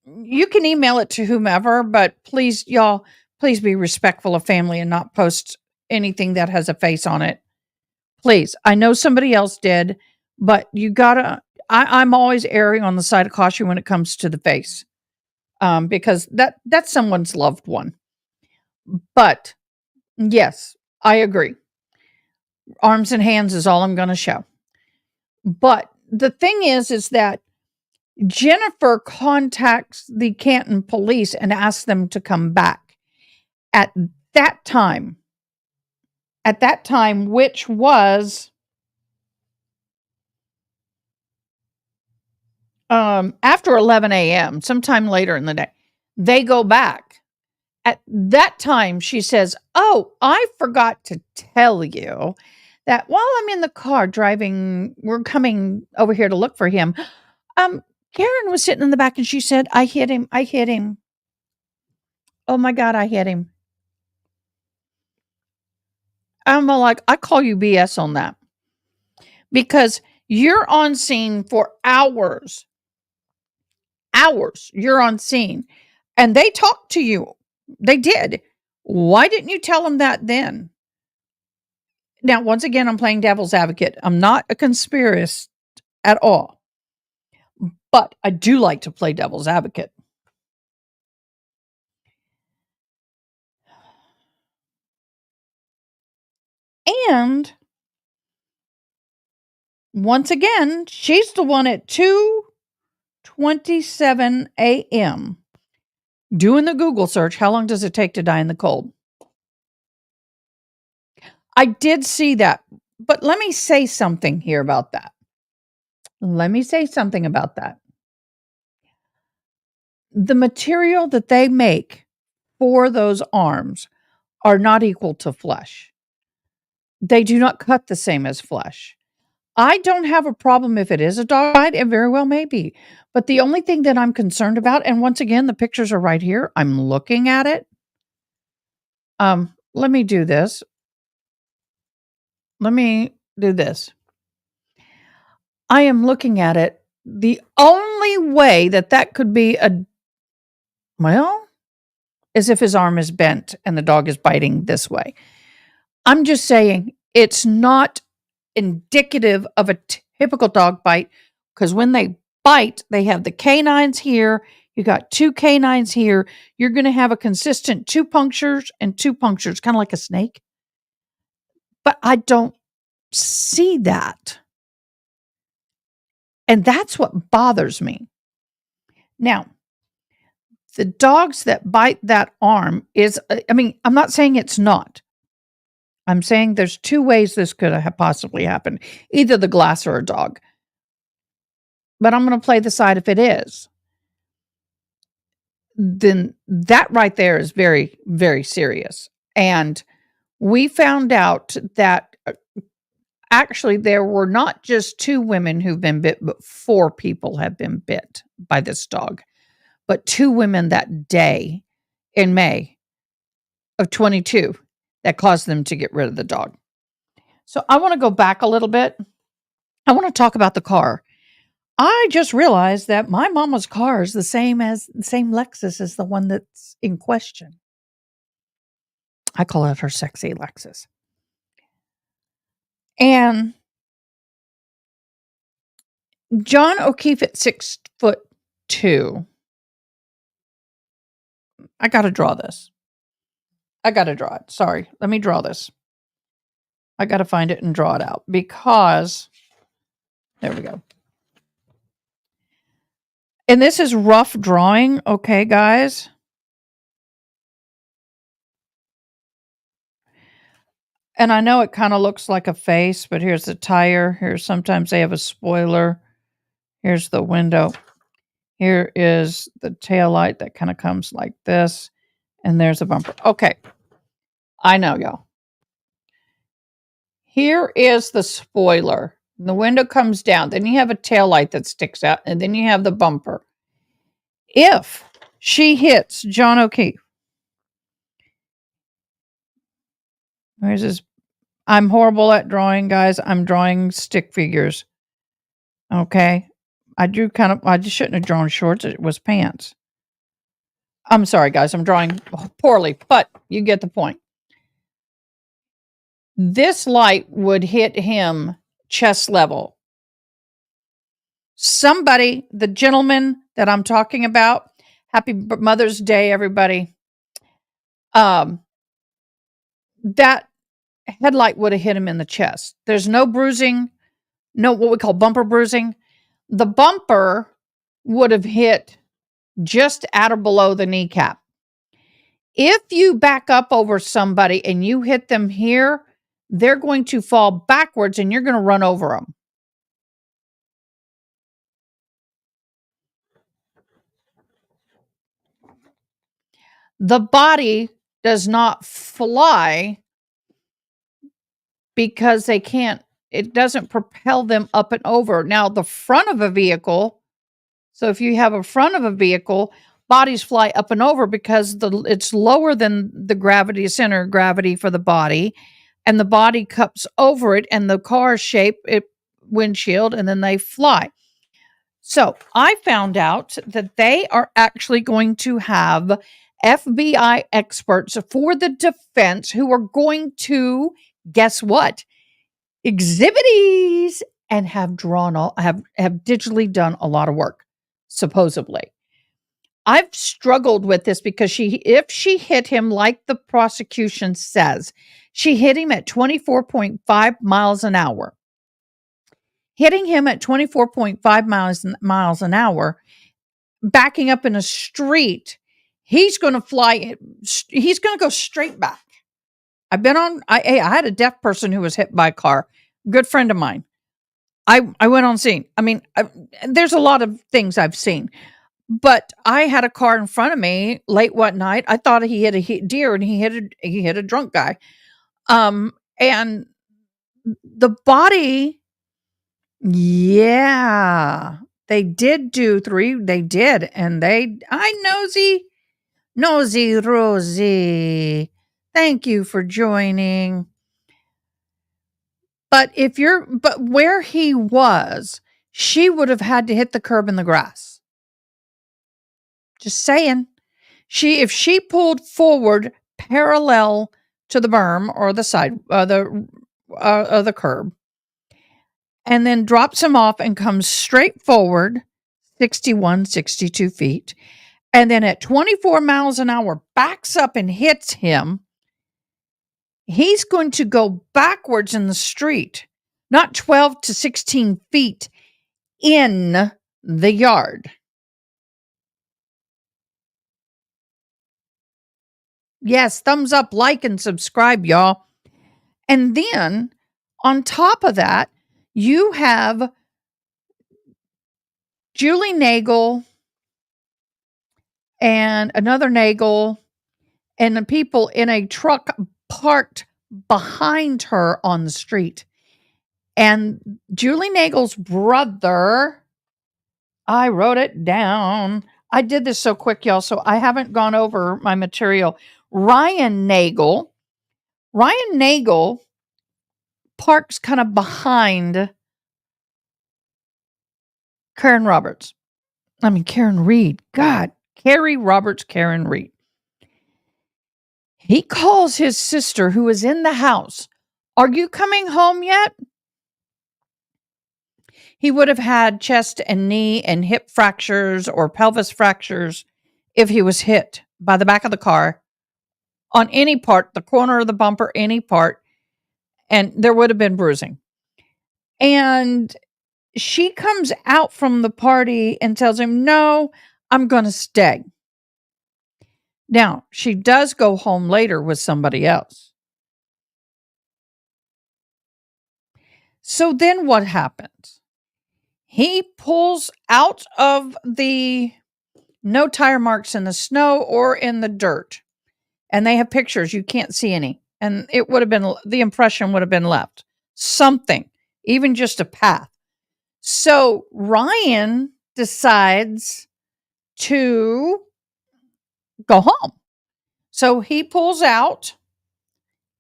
you can email it to whomever, but please, y'all, please be respectful of family and not post anything that has a face on it. Please. I know somebody else did, but you gotta, I'm always erring on the side of caution when it comes to the face. Because that's someone's loved one. But yes, I agree. Arms and hands is all I'm going to show. But the thing is that Jennifer contacts the Canton police and asks them to come back at that time. At that time, which was after 11 a.m., sometime later in the day, they go back. At that time, she says, "Oh, I forgot to tell you that while I'm in the car driving, we're coming over here to look for him. Karen was sitting in the back and she said, I hit him. I hit him. Oh my God, I hit him." I'm like, I call you BS on that because you're on scene for hours. Hours you're on scene and they talked to you. They did. Why didn't you tell them that then? Now, once again, I'm playing devil's advocate. I'm not a conspiracist at all, but I do like to play devil's advocate. And once again, she's the one at 2:27 a.m. doing the Google search, how long does it take to die in the cold? I did see that, but let me say something here about that. Let me say something about that. The material that they make for those arms are not equal to flesh. They do not cut the same as flesh. I don't have a problem if it is a dog bite. It very well may be. But the only thing that I'm concerned about, and once again, the pictures are right here. I'm looking at it. Let me do this. Let me do this. I am looking at it. The only way that could be is if his arm is bent and the dog is biting this way. I'm just saying it's not indicative of a typical dog bite, because when they bite, they have the canines here. You got 2 canines here. You're going to have a consistent 2 punctures and 2 punctures, kind of like a snake. But I don't see that. And that's what bothers me. Now, the dogs that bite that arm I'm not saying it's not. I'm saying there's 2 ways this could have possibly happened. Either the glass or a dog. But I'm going to play the side if it is. Then that right there is very, very serious. And we found out that actually there were not just 2 women who've been bit, but 4 people have been bit by this dog. But 2 women that day in May of 22 that caused them to get rid of the dog. So I want to go back a little bit. I want to talk about the car. I just realized that my mama's car is the same Lexus as the one that's in question. I call it her sexy Lexus. And John O'Keefe at 6'2". I got to draw this. I got to draw it. Sorry. Let me draw this. I got to find it and draw it out because there we go. And this is rough drawing. Okay, guys. And I know it kind of looks like a face, but here's the tire. Here's sometimes they have a spoiler. Here's the window. Here is the tail light that kind of comes like this. And there's a bumper. Okay. I know, y'all. Here is the spoiler. The window comes down. Then you have a tail light that sticks out. And then you have the bumper. If she hits John O'Keefe. Where's his? I'm horrible at drawing, guys. I'm drawing stick figures. Okay. I just shouldn't have drawn shorts. It was pants. I'm sorry, guys. I'm drawing poorly, but you get the point. This light would hit him chest level. Somebody, the gentleman that I'm talking about, happy Mother's Day, everybody. That headlight would have hit him in the chest. There's no bruising, no what we call bumper bruising. The bumper would have hit just at or below the kneecap. If you back up over somebody and you hit them here, they're going to fall backwards and you're going to run over them. The body does not fly because it doesn't propel them up and over. Now, the front of a vehicle, so if you have a front of a vehicle, bodies fly up and over because it's lower than the center of gravity for the body, and the body cups over it, and the car shape it windshield, and then they fly. So I found out that they are actually going to have FBI experts for the defense who are going to, guess what? Exhibit and have digitally done a lot of work, supposedly. I've struggled with this because if she hit him like the prosecution says, she hit him at 24.5 miles an hour. Hitting him at 24.5 miles an hour, backing up in a street, he's going to fly. He's going to go straight back. I had a deaf person who was hit by a car. Good friend of mine. I went on scene. I mean, there's a lot of things I've seen, but I had a car in front of me late one night. I thought he hit a deer and he hit a drunk guy. And the body, yeah, they did do 3. They did. And Nosy Rosie. Thank you for joining. But where he was, she would have had to hit the curb in the grass. Just saying. If she pulled forward parallel to the berm or the side, the curb, and then drops him off and comes straight forward 61, 62 feet, and then at 24 miles an hour backs up and hits him, he's going to go backwards in the street, not 12 to 16 feet in the yard. Yes, thumbs up, like, and subscribe, y'all. And then on top of that, you have Julie Nagel and another Nagel and the people in a truck parked behind her on the street. And Julie Nagel's brother, I wrote it down. I did this so quick, y'all, so I haven't gone over my material. Ryan Nagel parks kind of behind Karen Reed. God, Carrie Roberts, Karen Reed. He calls his sister, who is in the house, "Are you coming home yet?" He would have had chest and knee and hip fractures or pelvis fractures if he was hit by the back of the car on any part, the corner of the bumper, any part, and there would have been bruising. And she comes out from the party and tells him, "No, I'm going to stay." Now, she does go home later with somebody else. So then what happens? He pulls out of the no tire marks in the snow or in the dirt. And they have pictures. You can't see any. And it would have been, the impression would have been left. Something, even just a path. So Ryan decides to go home. So he pulls out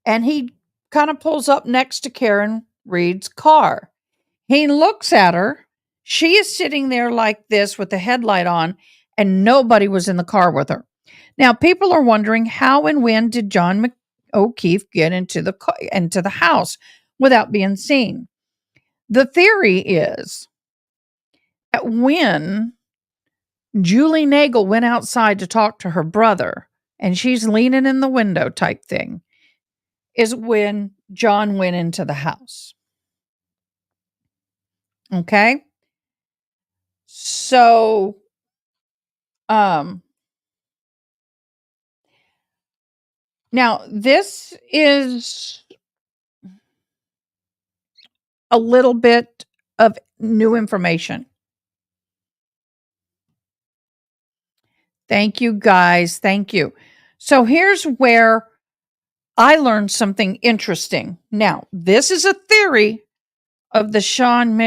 and he kind of pulls up next to Karen Reed's car. He looks at her. She is sitting there like this with the headlight on, and nobody was in the car with her. Now, people are wondering how and when did John O'Keefe get into the house without being seen? The theory is that when Julie Nagel went outside to talk to her brother, and she's leaning in the window type thing, is when John went into the house. Okay? So, now this is a little bit of new information. Thank you, guys. Thank you. So here's where I learned something interesting. Now, this is a theory of the Sean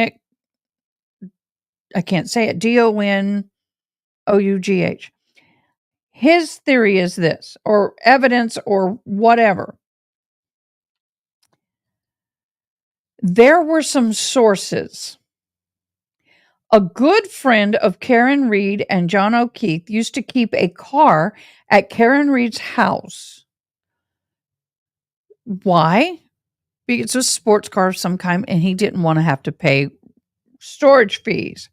I can't say it, Donough. His theory is this, or evidence, or whatever. There were some sources. A good friend of Karen Reed and John O'Keefe used to keep a car at Karen Reed's house. Why? Because it's a sports car of some kind, and he didn't want to have to pay storage fees.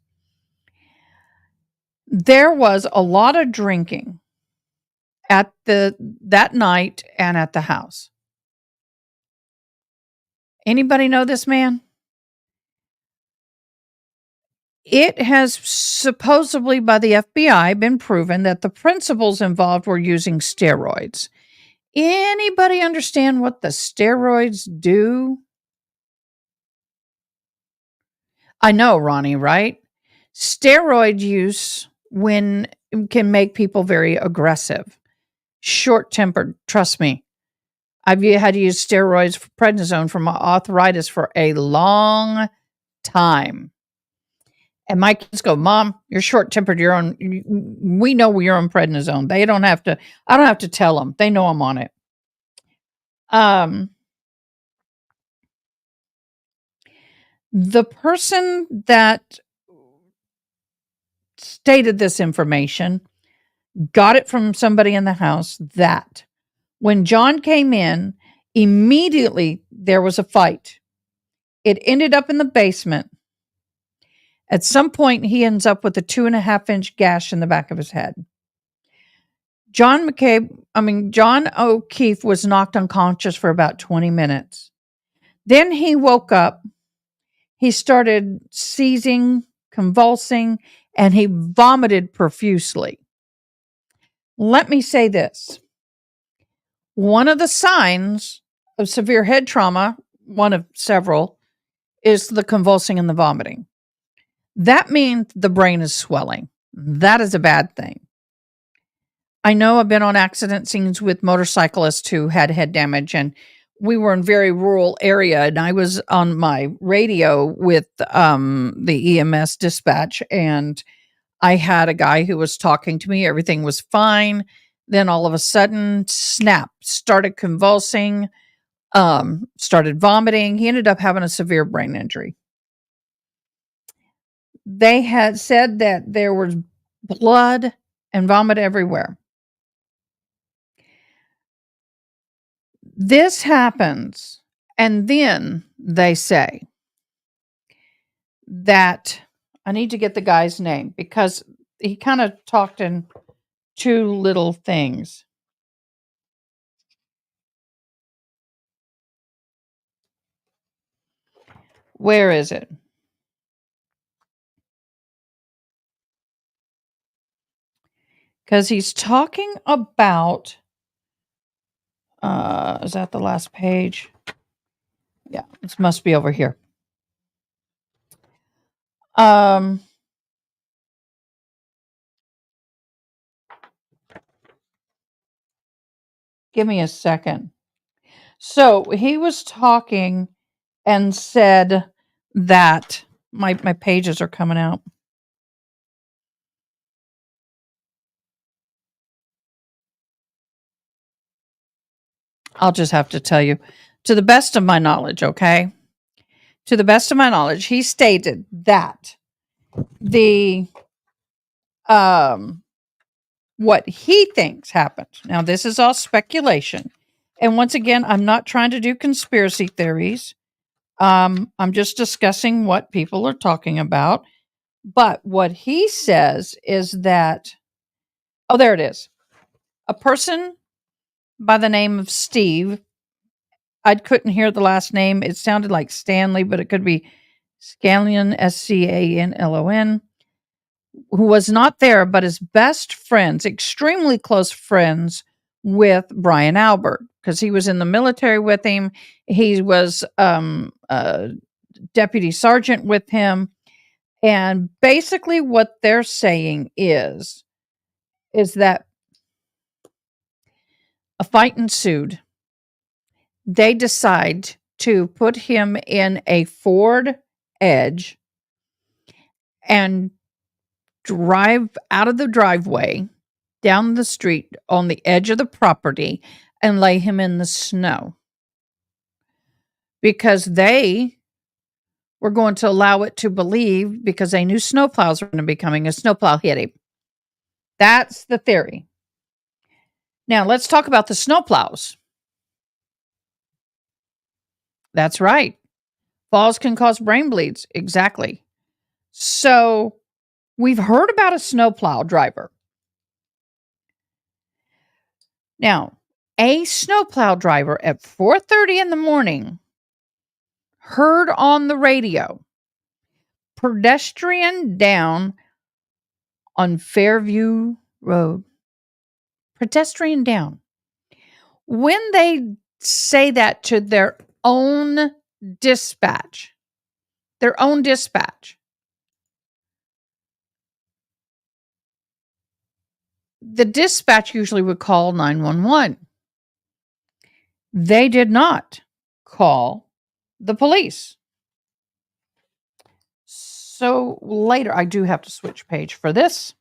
There was a lot of drinking at that night and at the house. Anybody know this man? It has supposedly by the FBI been proven that the principals involved were using steroids. Anybody understand what the steroids do? I know, Ronnie, right? Steroid use when can make people very aggressive, short-tempered. Trust me. I've had to use steroids for prednisone for my arthritis for a long time. And my kids go, Mom, you're short-tempered. We know you're on prednisone. I don't have to tell them. They know I'm on it. The person that stated this information got it from somebody in the house that when John came in, immediately there was a fight. It ended up in the basement. At some point, he ends up with a 2.5-inch gash in the back of his head. John O'Keefe was knocked unconscious for about 20 minutes. Then he woke up. He started seizing, convulsing, and he vomited profusely. Let me say this. One of the signs of severe head trauma, one of several, is the convulsing and the vomiting. That means the brain is swelling. That is a bad thing. I know I've been on accident scenes with motorcyclists who had head damage, and we were in a very rural area, and I was on my radio with the EMS dispatch, and I had a guy who was talking to me. Everything was fine. Then all of a sudden, snap, started convulsing, started vomiting. He ended up having a severe brain injury. They had said that there was blood and vomit everywhere. This happens, and then they say that I need to get the guy's name because he kind of talked in two little things. Where is it? Because he's talking about, is that the last page? Yeah, this must be over here. Give me a second. So he was talking and said that my pages are coming out. I'll just have to tell you, to the best of my knowledge, okay? To the best of my knowledge, he stated that the what he thinks happened. Now, this is all speculation. And once again, I'm not trying to do conspiracy theories. I'm just discussing what people are talking about. But what he says is that, oh, there it is. A person by the name of Steve, I couldn't hear the last name. It sounded like Stanley, but it could be Scanlon, Scanlon, who was not there, but is best friends, extremely close friends with Brian Albert, because he was in the military with him. He was a deputy sergeant with him. And basically what they're saying is that a fight ensued. They decide to put him in a Ford Edge and drive out of the driveway down the street on the edge of the property and lay him in the snow because they were going to allow it to believe, because they knew snowplows were going to be coming, a snowplow hit him. That's the theory. Now let's talk about the snowplows. That's right. Falls can cause brain bleeds. Exactly. So we've heard about a snowplow driver. Now, a snowplow driver at 4:30 in the morning heard on the radio pedestrian down on Fairview Road. Pedestrian down. When they say that to their own dispatch, the dispatch usually would call 911. They did not call the police. So later, I do have to switch page for this.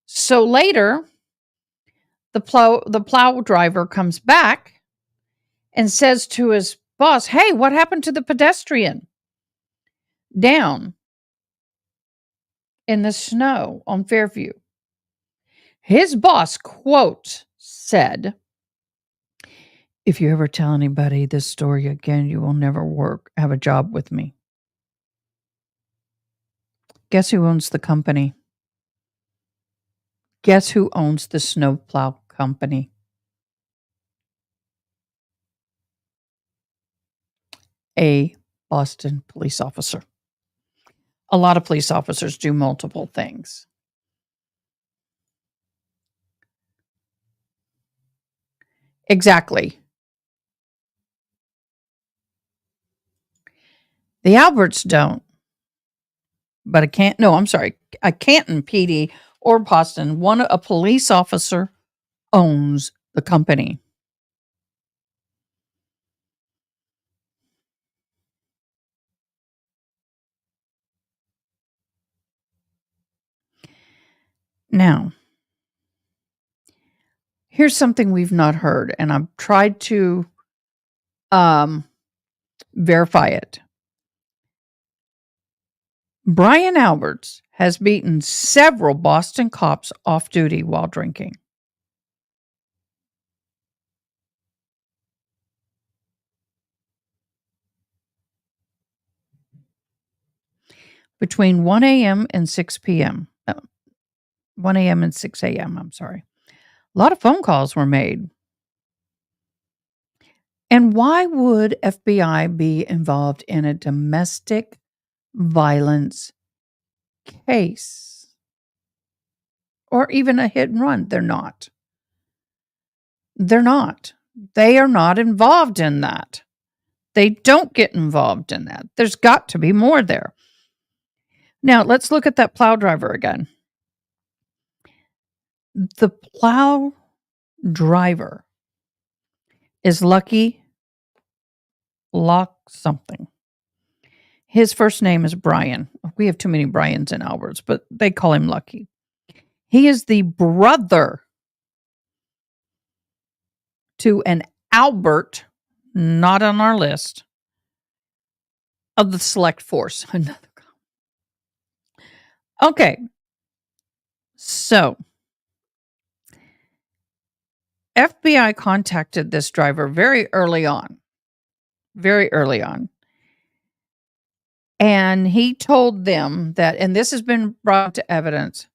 So later, the plow driver comes back and says to his boss, "Hey, what happened to the pedestrian down in the snow on Fairview?" His boss, quote, said, "If you ever tell anybody this story again, you will never have a job with me." Guess who owns the company? Guess who owns the snowplow company? A Boston police officer. A lot of police officers do multiple things. Exactly. The Alberts don't. But a Canton PD or Boston, a police officer owns the company. Now, here's something we've not heard, and I've tried to verify it. Brian Alberts has beaten several Boston cops off duty while drinking. Between 1 a.m. and 6 p.m. 1 a.m. and 6 a.m., I'm sorry. A lot of phone calls were made. And why would FBI be involved in a domestic violence case? Or even a hit and run? They're not. They're not. They are not involved in that. They don't get involved in that. There's got to be more there. Now, let's look at that plow driver again. The plow driver is Lucky Lock something. His first name is Brian. We have too many Brians in Alberts, but they call him Lucky. He is the brother to an Albert, not on our list, of the select force. Okay. So, FBI contacted this driver very early on. And he told them that, and this has been brought to evidence,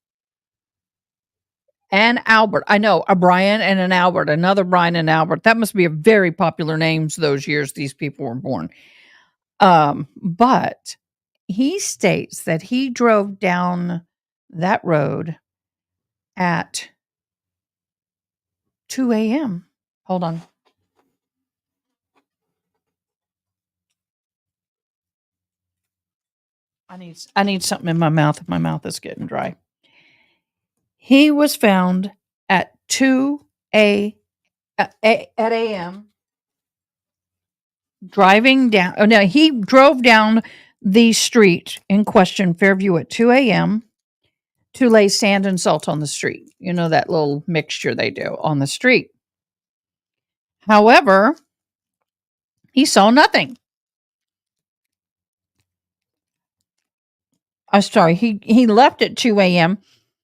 and Albert, I know, a Brian and an Albert, another Brian and Albert. That must be a very popular names those years these people were born. But he states that he drove down that road at 2 a.m. Hold on. I need something in my mouth. My mouth is getting dry. He was found at 2 a.m. driving down. Oh, no, he drove down the street in question, Fairview, at 2 a.m. to lay sand and salt on the street. You know, that little mixture they do on the street. However, he saw nothing. I'm sorry, he left at 2 a.m.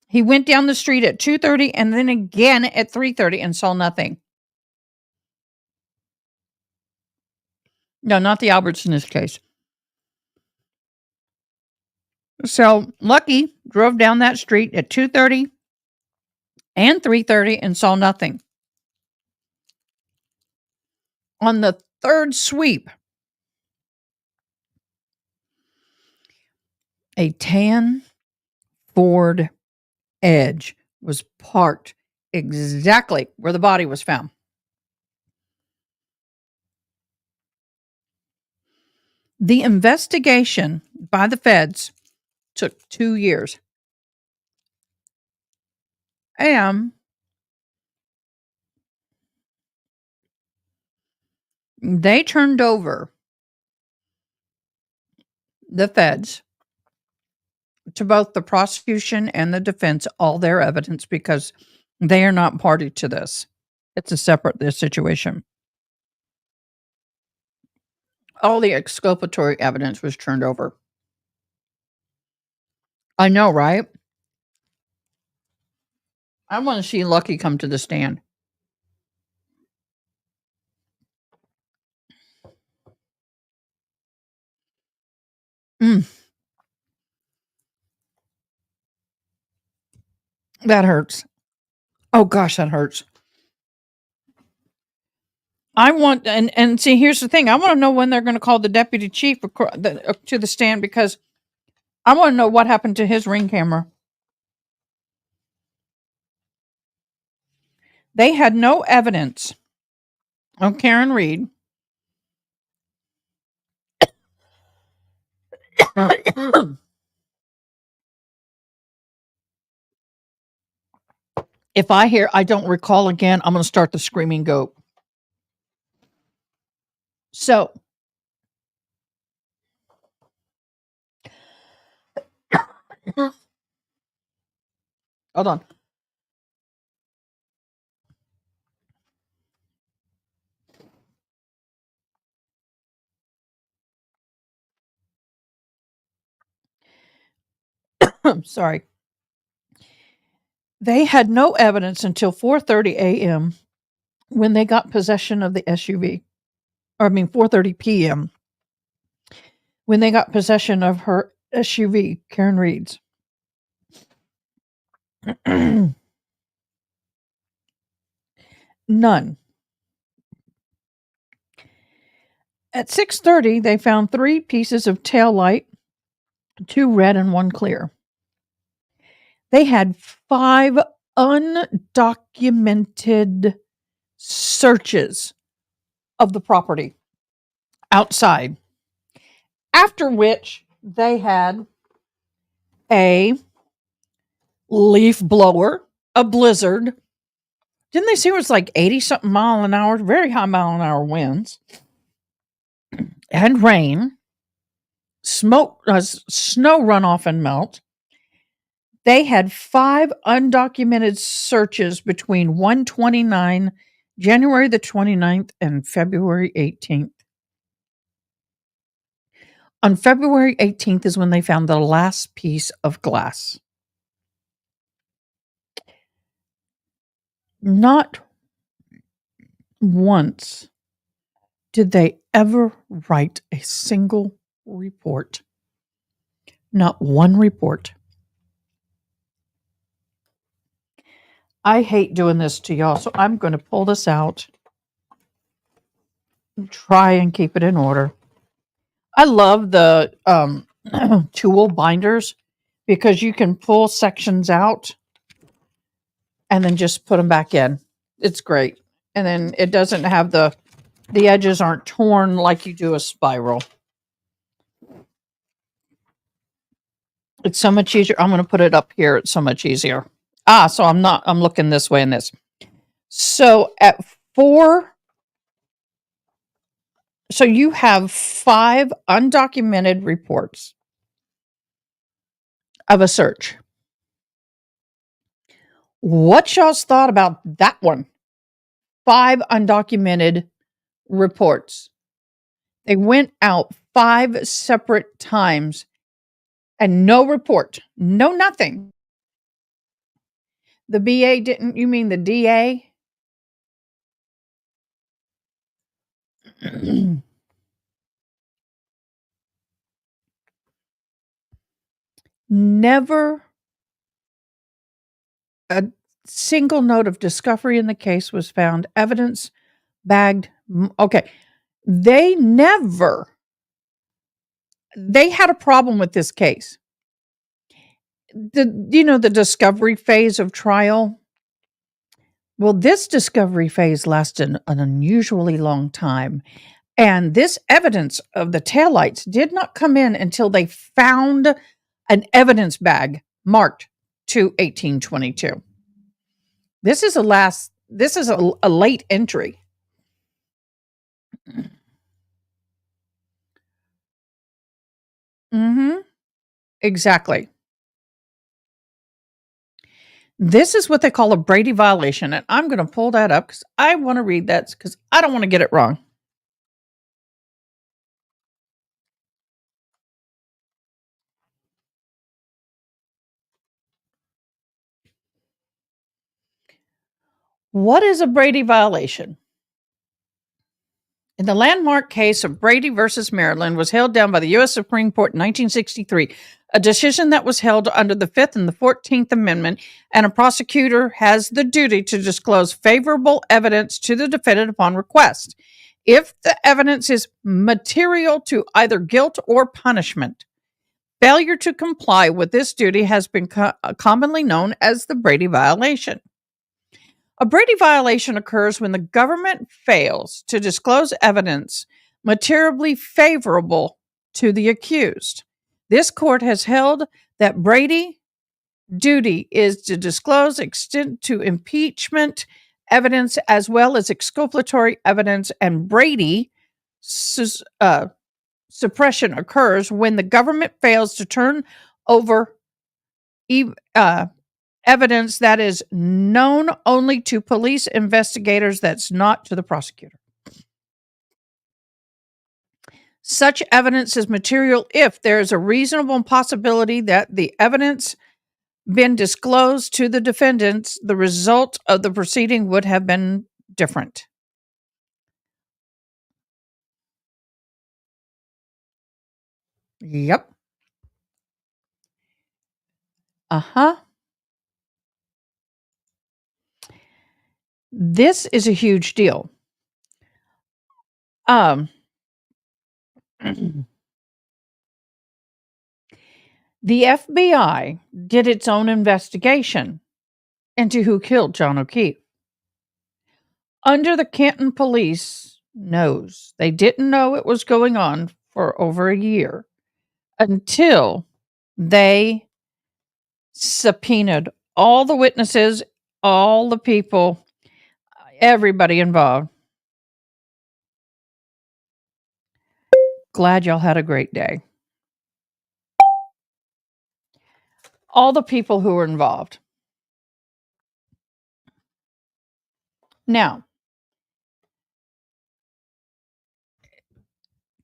He went down the street at 2:30 and then again at 3:30 and saw nothing. No, not the Alberts in this case. So Lucky drove down that street at 2:30 and 3:30 and saw nothing. On the third sweep, A tan Ford Edge was parked exactly where the body was found. The investigation by the feds took 2 years. And they turned over the feds to both the prosecution and the defense all their evidence because they are not party to this. It's a separate situation. All the exculpatory evidence was turned over. I know, right? I want to see Lucky come to the stand. That hurts. Oh gosh, that hurts. I want and see. Here's the thing. I want to know when they're going to call the deputy chief to the stand because I want to know what happened to his ring camera. They had no evidence of Karen Reed. If I hear I don't recall again, I'm going to start the screaming goat. So, hold on. I'm sorry. They had no evidence until 4:30 a.m. when they got possession of the SUV. 4:30 p.m. when they got possession of her SUV, Karen Reed's. None. At 6:30, they found 3 pieces of tail light, 2 red and 1 clear. They had 5 undocumented searches of the property outside, after which they had a leaf blower, a blizzard. Didn't they say it was like 80 something mile an hour, very high mile an hour winds, and rain, smoke, snow runoff and melt. They had 5 undocumented searches between 129, January the 29th, and February 18th. On February 18th is when they found the last piece of glass. Not once did they ever write a single report. Not one report. I hate doing this to y'all, so I'm going to pull this out and try and keep it in order. I love the tool binders because you can pull sections out and then just put them back in. It's great. And then it doesn't have the edges aren't torn like you do a spiral. It's so much easier. I'm going to put it up here. It's so much easier. So I'm looking this way and this. So at 4, so you have 5 undocumented reports of a search. What y'all's thought about that one? 5 undocumented reports. They went out 5 separate times and no report, no nothing. The BA didn't, you mean the DA? Never a single note of discovery in the case was found. Evidence bagged. Okay. They had a problem with this case. the discovery phase of trial. Well, this discovery phase lasted an unusually long time. And this evidence of the taillights did not come in until they found an evidence bag marked to 1822. This is a late entry. Mm-hmm. Exactly. This is what they call a Brady violation. And I'm going to pull that up because I want to read that because I don't want to get it wrong. What is a Brady violation? In the landmark case of Brady versus Maryland was held down by the U.S. Supreme Court in 1963, a decision that was held under the Fifth and the 14th Amendment, and a prosecutor has the duty to disclose favorable evidence to the defendant upon request. If the evidence is material to either guilt or punishment, failure to comply with this duty has been commonly known as the Brady violation. A Brady violation occurs when the government fails to disclose evidence materially favorable to the accused. This court has held that Brady duty is to disclose extent to impeachment evidence as well as exculpatory evidence, and Brady suppression occurs when the government fails to turn over evidence that is known only to police investigators, that's not to the prosecutor. Such evidence is material if there is a reasonable possibility that the evidence been disclosed to the defendants, the result of the proceeding would have been different. Yep. Uh-huh. This is a huge deal. The FBI did its own investigation into who killed John O'Keefe. Under the Canton police nose, they didn't know it was going on for over a year until they subpoenaed all the witnesses, all the people, everybody involved. Glad y'all had a great day. All the people who were involved. Now,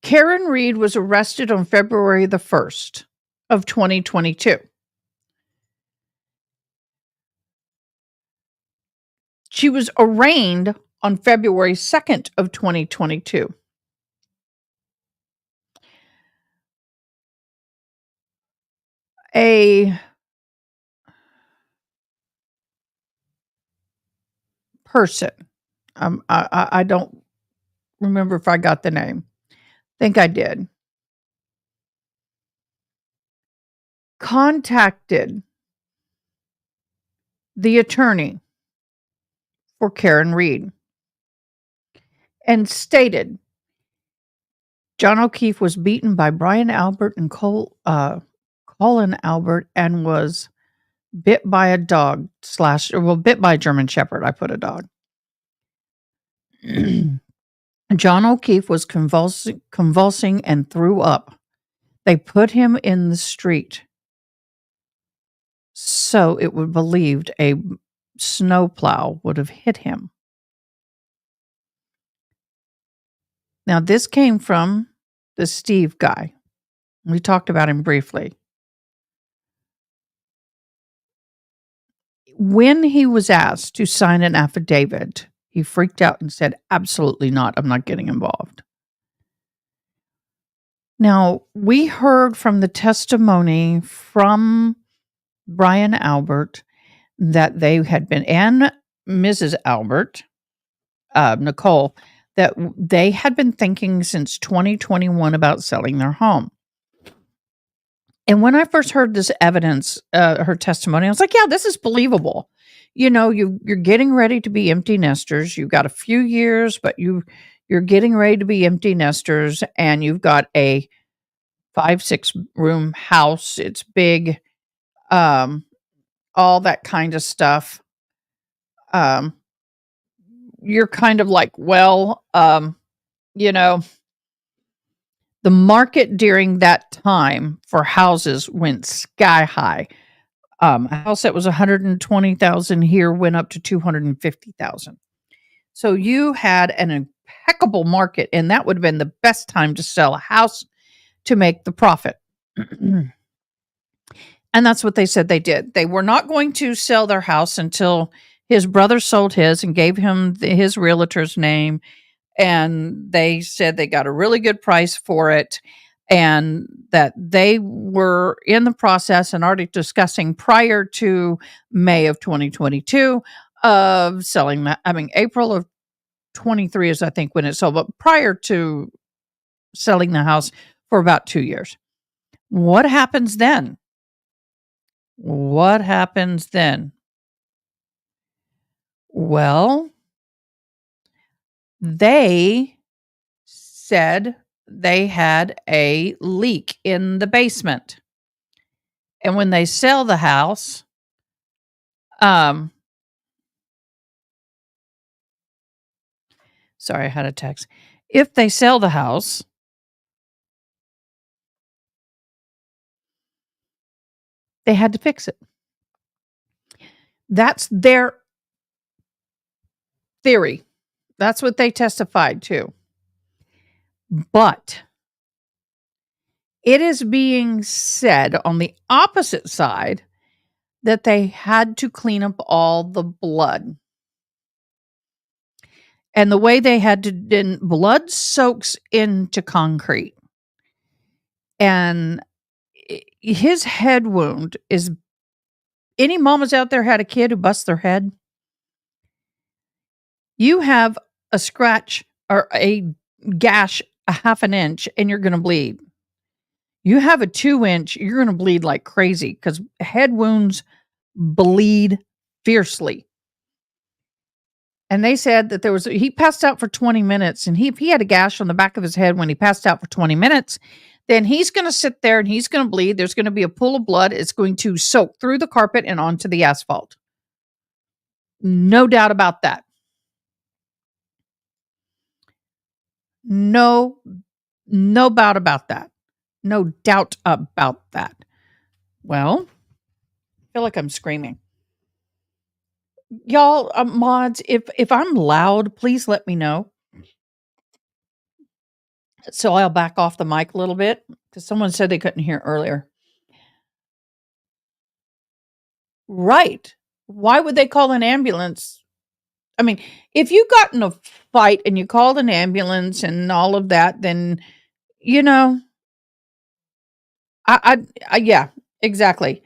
Karen Reed was arrested on February the 1st of 2022. She was arraigned on February 2nd of 2022. A person, I don't remember if I got the name. Think I did. Contacted the attorney for Karen Reed and stated John O'Keefe was beaten by Brian Albert and Colin Albert and was bit by a dog bit by a German Shepherd. I put a dog. John O'Keefe was convulsing and threw up. They put him in the street so it would believed a snowplow would have hit him. Now, this came from the Steve guy. We talked about him briefly. When he was asked to sign an affidavit, he freaked out and said, "Absolutely not. I'm not getting involved." Now, we heard from the testimony from Brian Albert that they had been, and Mrs. Albert, Nicole, that they had been thinking since 2021 about selling their home. And when I first heard this evidence, her testimony, I was like, yeah, this is believable. You're getting ready to be empty nesters. You've got a few years, but you're getting ready to be empty nesters, and you've got a 5, 6 room house. It's big, um, all that kind of stuff. Um, you're kind of like, well, you know, the market during that time for houses went sky high. A house that was 120,000 here went up to 250,000. So you had an impeccable market, and that would have been the best time to sell a house to make the profit. And that's what they said they did. They were not going to sell their house until his brother sold his and gave him his realtor's name. And they said they got a really good price for it, and that they were in the process and already discussing prior to May of 2022 of selling that. I mean, April of 23 is, I think, when it sold, but prior to selling the house for about 2 years. What happens then? What happens then? Well, they said they had a leak in the basement. And when they sell the house, um, sorry, I had a text. If they sell the house, they had to fix it. That's their theory. That's what they testified to. But it is being said on the opposite side that they had to clean up all the blood. And the way they had to, then blood soaks into concrete. And his head wound is, any mamas out there had a kid who busts their head? You have a scratch or a gash a half an inch and you're going to bleed. You have a 2 inch, you're going to bleed like crazy because head wounds bleed fiercely. And they said that he passed out for 20 minutes, and if he had a gash on the back of his head when he passed out for 20 minutes, then he's going to sit there and he's going to bleed. There's going to be a pool of blood. It's going to soak through the carpet and onto the asphalt. No doubt about that. No doubt about that. No doubt about that. Well, I feel like I'm screaming. Y'all, mods, if I'm loud, please let me know. So I'll back off the mic a little bit because someone said they couldn't hear earlier. Right. Why would they call an ambulance? I mean, if you got in a fight and you called an ambulance and all of that, then, you know, yeah, exactly.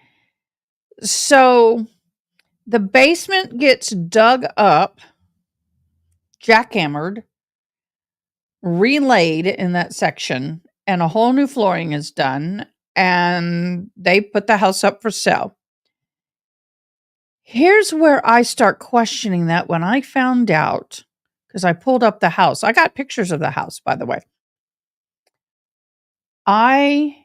So the basement gets dug up, jackhammered, relaid in that section, and a whole new flooring is done, and they put the house up for sale. Here's where I start questioning that when I found out, because I pulled up the house. I got pictures of the house, by the way. I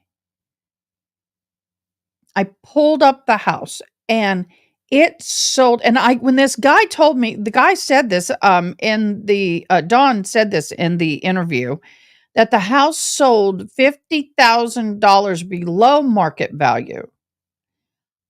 pulled up the house and it sold. And when this guy told me, the guy said this in the Don said this in the interview, that the house sold $50,000 below market value.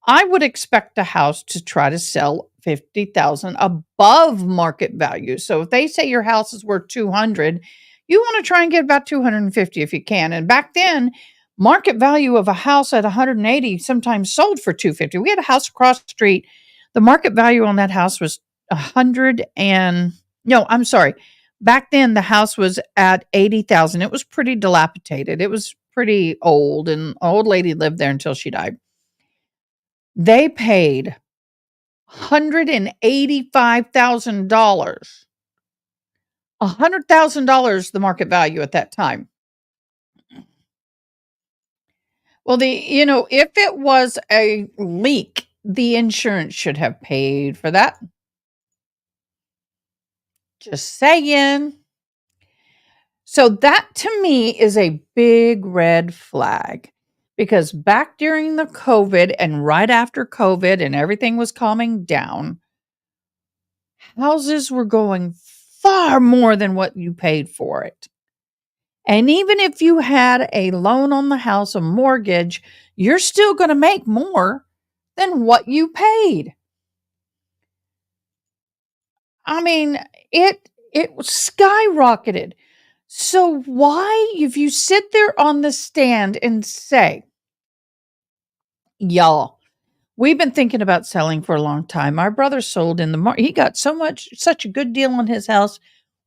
I would expect a house to try to sell 50,000 above market value. So if they say your house is worth 200, you want to try and get about 250 if you can. And back then, market value of a house at 180 sometimes sold for 250. We had a house across the street. The market value on that house was 100 and no, I'm sorry. Back then the house was at 80,000. It was pretty dilapidated. It was pretty old, and an old lady lived there until she died. They paid $185,000. $100,000 the market value at that time. Well, if it was a leak, the insurance should have paid for that. Just saying. So that to me is a big red flag because back during the COVID and right after COVID and everything was calming down, houses were going far more than what you paid for it. And even if you had a loan on the house, a mortgage, you're still going to make more than what you paid. I mean, it skyrocketed. So why, if you sit there on the stand and say, y'all, we've been thinking about selling for a long time. Our brother sold in the market. He got such a good deal on his house.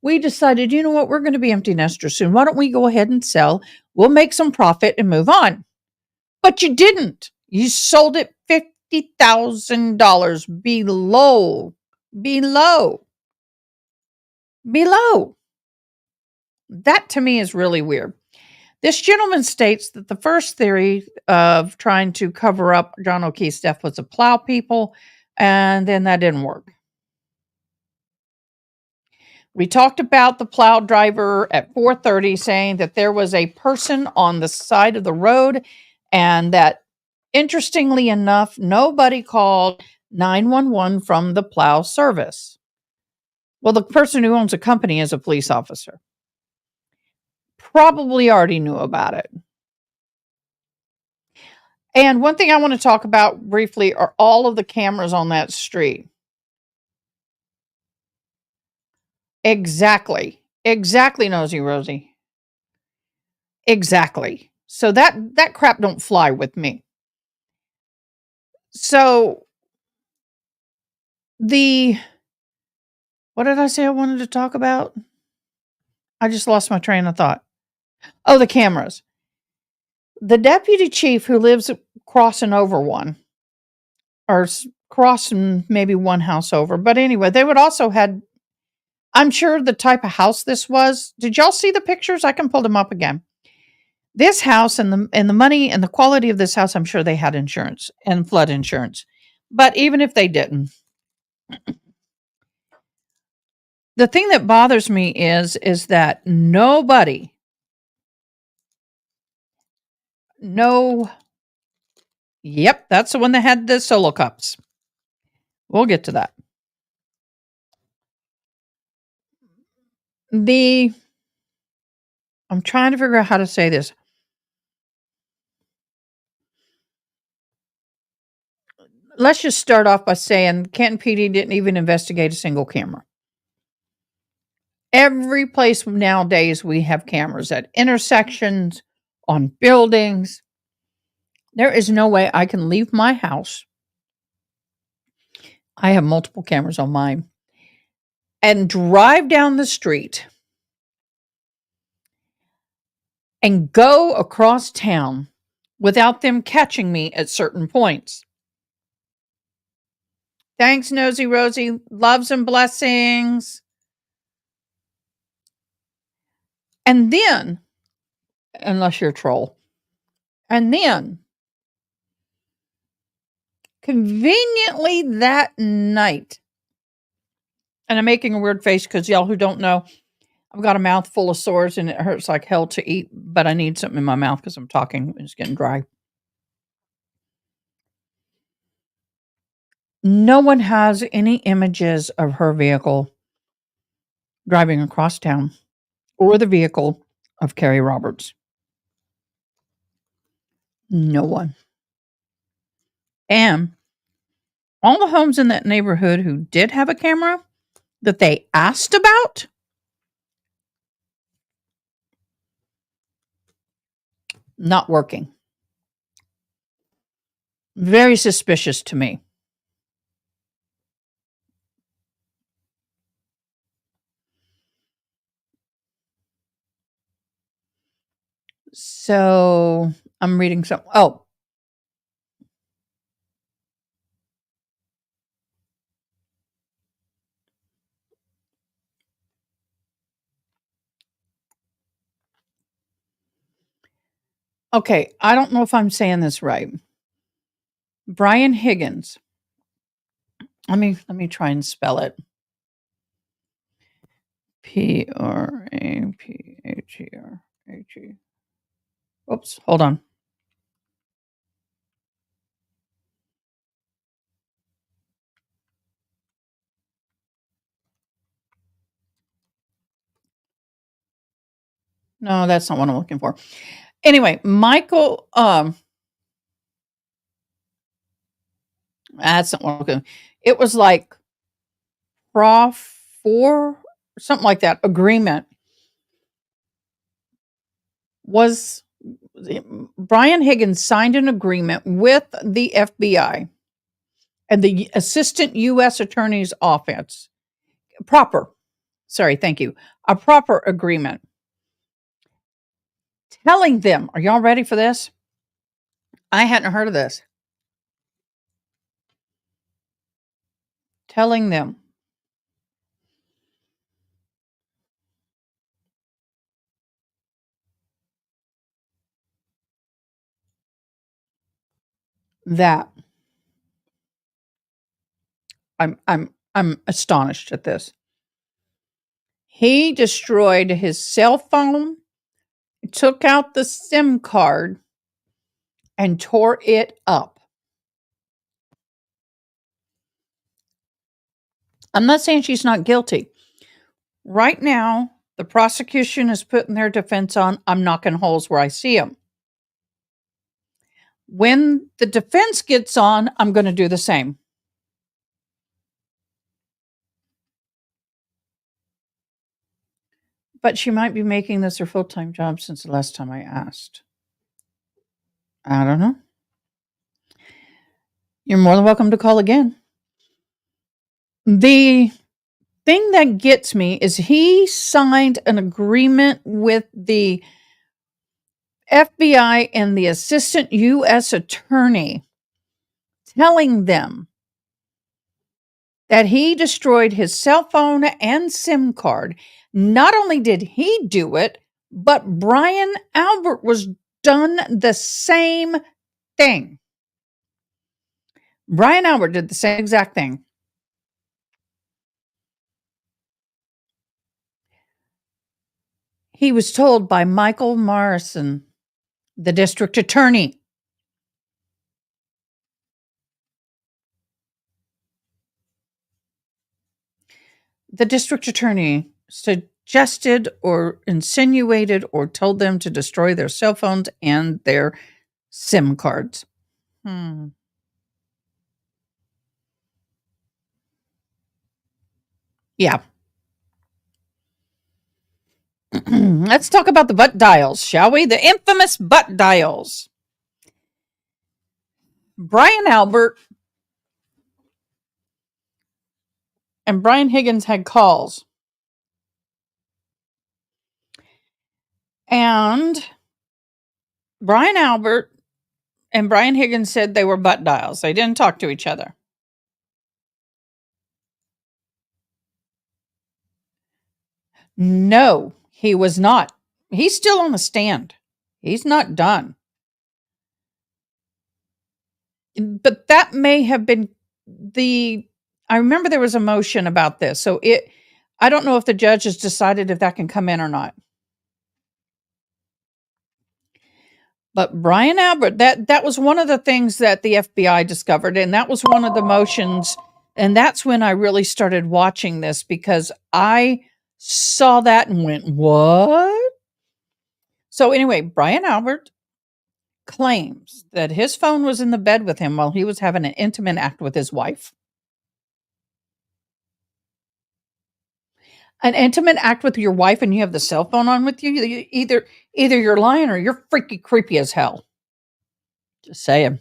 We decided, you know what, we're going to be empty nesters soon. Why don't we go ahead and sell? We'll make some profit and move on. But you didn't. You sold it $50,000 below. That to me is really weird. This gentleman states that the first theory of trying to cover up John O'Keefe's death was to plow people, and then that didn't work. We talked about the plow driver at 4:30 saying that there was a person on the side of the road and that, interestingly enough, nobody called 911 from the plow service. Well, the person who owns a company is a police officer. Probably already knew about it. And one thing I want to talk about briefly are all of the cameras on that street. Exactly. Exactly, Nosy Rosie. Exactly. So that crap don't fly with me. So what did I say I wanted to talk about? I just lost my train of thought. Oh, the cameras. The deputy chief who lives crossing over one, or crossing maybe one house over. But anyway, they would also had, I'm sure the type of house this was. Did y'all see the pictures? I can pull them up again. This house and the money and the quality of this house, I'm sure they had insurance and flood insurance. But even if they didn't, the thing that bothers me is that nobody, no, yep, that's the one that had the solo cups. We'll get to that. I'm trying to figure out how to say this. Let's just start off by saying Canton PD didn't even investigate a single camera. Every place nowadays we have cameras at intersections, on buildings. There is no way I can leave my house. I have multiple cameras on mine. And drive down the street and go across town without them catching me at certain points. Thanks, Nosy Rosie. Loves and blessings. And then, unless you're a troll, and then conveniently that night, and I'm making a weird face because y'all who don't know, I've got a mouth full of sores and it hurts like hell to eat, but I need something in my mouth because I'm talking. It's getting dry. No one has any images of her vehicle driving across town or the vehicle of Carrie Roberts. No one. And all the homes in that neighborhood who did have a camera that they asked about, not working. Very suspicious to me. So I'm reading some. Oh, Okay, I don't know if I'm saying this right. Brian Higgins. Let me try and spell it. Prapherhe. Oops, hold on. No, that's not what I'm looking for. Anyway, Michael, that's not what I'm looking. It was like Prof 4, something like that, agreement was Brian Higgins signed an agreement with the FBI and the Assistant U.S. Attorney's Office. Thank you. A proper agreement. Telling them, are y'all ready for this? I hadn't heard of this. Telling them that I'm astonished at this. He destroyed his cell phone, took out the SIM card, and tore it up. I'm not saying she's not guilty. Right now, the prosecution is putting their defense on, I'm knocking holes where I see them. When the defense gets on, I'm going to do the same. But she might be making this her full-time job since the last time I asked. I don't know. You're more than welcome to call again. The thing that gets me is he signed an agreement with the FBI and the Assistant U.S. Attorney telling them that he destroyed his cell phone and SIM card. Not only did he do it, but Brian Albert was done the same thing. Brian Albert did the same exact thing. He was told by Michael Morrison, the district attorney. The district attorney suggested or insinuated or told them to destroy their cell phones and their SIM cards. Yeah. Let's talk about the butt dials, shall we? The infamous butt dials. Brian Albert and Brian Higgins had calls. And Brian Albert and Brian Higgins said they were butt dials. They didn't talk to each other. No, he was not. He's still on the stand. He's not done. But that may have been I remember there was a motion about this. So I don't know if the judge has decided if that can come in or not. But Brian Albert, that was one of the things that the FBI discovered, and that was one of the motions. And that's when I really started watching this because I saw that and went, what? So anyway, Brian Albert claims that his phone was in the bed with him while he was having an intimate act with his wife. An intimate act with your wife and you have the cell phone on with you, either you're lying or you're freaky creepy as hell. Just saying.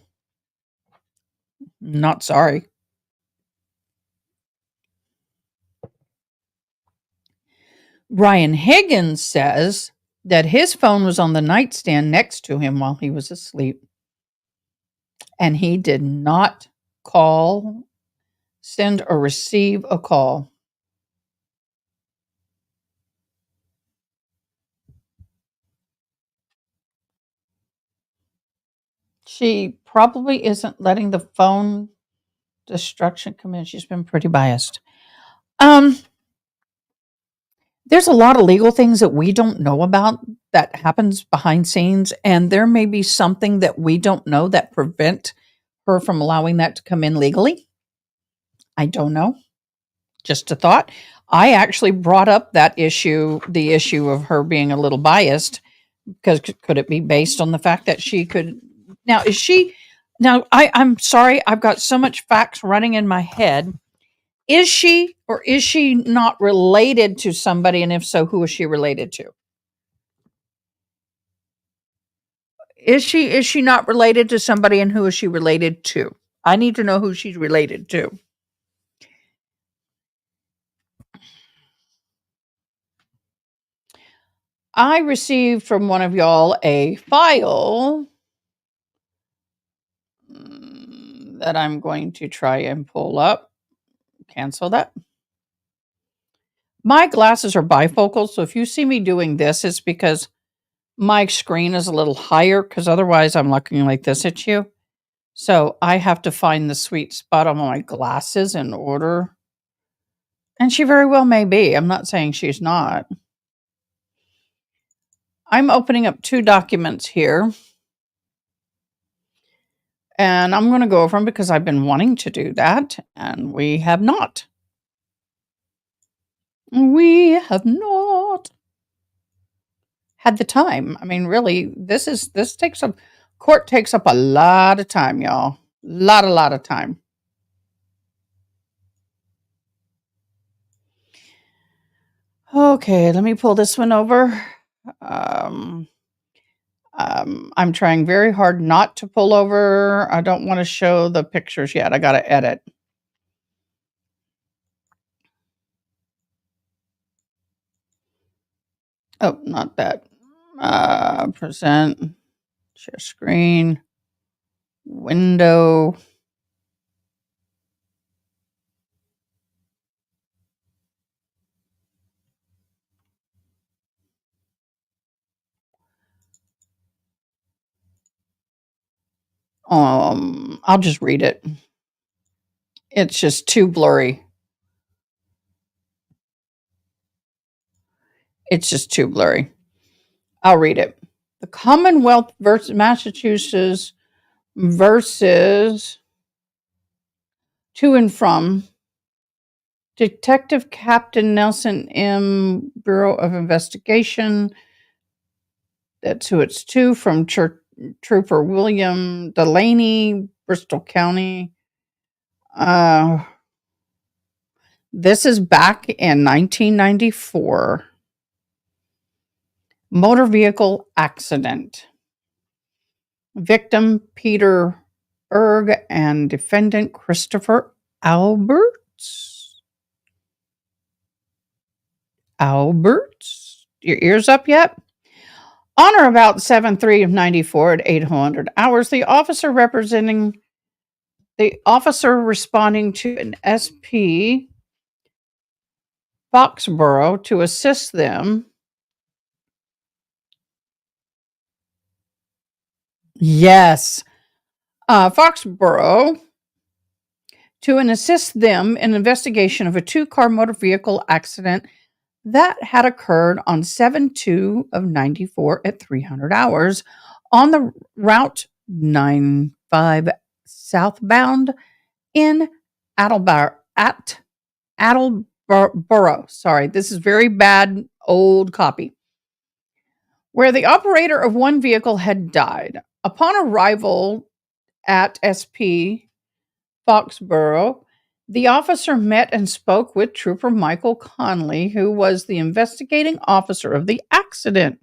Not sorry. Brian Higgins says that his phone was on the nightstand next to him while he was asleep. And he did not send or receive a call. She probably isn't letting the phone destruction come in. She's been pretty biased. Um, there's a lot of legal things that we don't know about that happens behind scenes, and there may be something that we don't know that prevent her from allowing that to come in legally. I don't know. Just a thought. I actually brought up that issue, the issue of her being a little biased, because could it be based on the fact that she could now is she now I'm sorry, I've got so much facts running in my head. Is she or is she not related to somebody? And if so, who is she related to? Is she not related to somebody, and who is she related to? I need to know who she's related to. I received from one of y'all a file that I'm going to try and pull up. Cancel that. My glasses are bifocal, so if you see me doing this, it's because my screen is a little higher, because otherwise I'm looking like this at you. So I have to find the sweet spot on my glasses in order. And she very well may be. I'm not saying she's not. I'm opening up 2 documents here. And I'm going to go over them because I've been wanting to do that. And we have not. We have not had the time. I mean, really, this takes up court takes up a lot of time, y'all. Lot of time. Okay, let me pull this one over. Um, I'm trying very hard not to pull over. I don't want to show the pictures yet. I got to edit. Oh, not that. Present, share screen, window. I'll just read it. It's just too blurry. It's just too blurry. I'll read it. The Commonwealth versus Massachusetts versus to and from Detective Captain Nelson M. Bureau of Investigation. That's who it's to, from Trooper William Delaney, Bristol County. This is back in 1994. Motor vehicle accident. Victim Peter Berg and defendant Christopher Alberts. Your ears up yet? On or about 7/3 of 94 at 800 hours, the officer responding to an SP Foxborough to assist them. Yes. Foxborough to assist them in investigation of a 2-car motor vehicle accident that had occurred on 7/2 of 94 at 300 hours on the Route 95 southbound in Attleboro. Sorry, this is very bad old copy. Where the operator of one vehicle had died. Upon arrival at SP Foxborough, the officer met and spoke with Trooper Michael Conley, who was the investigating officer of the accident.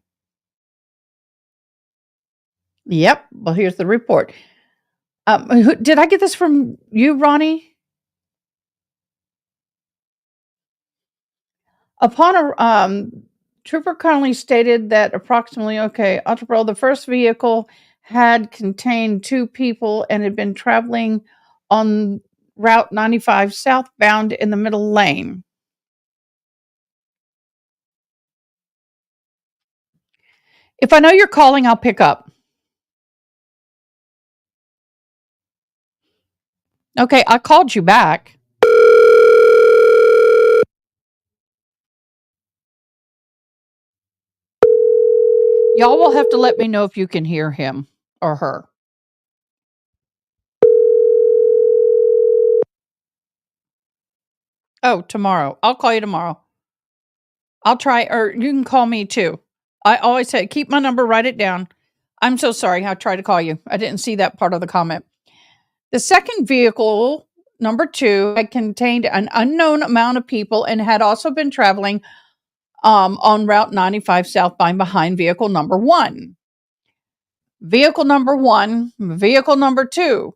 Yep, well, here's the report. Did I get this from you, Ronnie? Trooper Conley stated that approximately, Otterbro, the first vehicle had contained 2 people and had been traveling on Route 95 southbound in the middle lane. If I know you're calling, I'll pick up. Okay, I called you back. Y'all will have to let me know if you can hear him or her. Oh, tomorrow. I'll call you tomorrow. I'll try, or you can call me too. I always say, keep my number, write it down. I'm so sorry. I tried to call you. I didn't see that part of the comment. The second vehicle, number 2, had contained an unknown amount of people and had also been traveling on Route 95 southbound behind vehicle number 1. Vehicle number 1, vehicle number 2.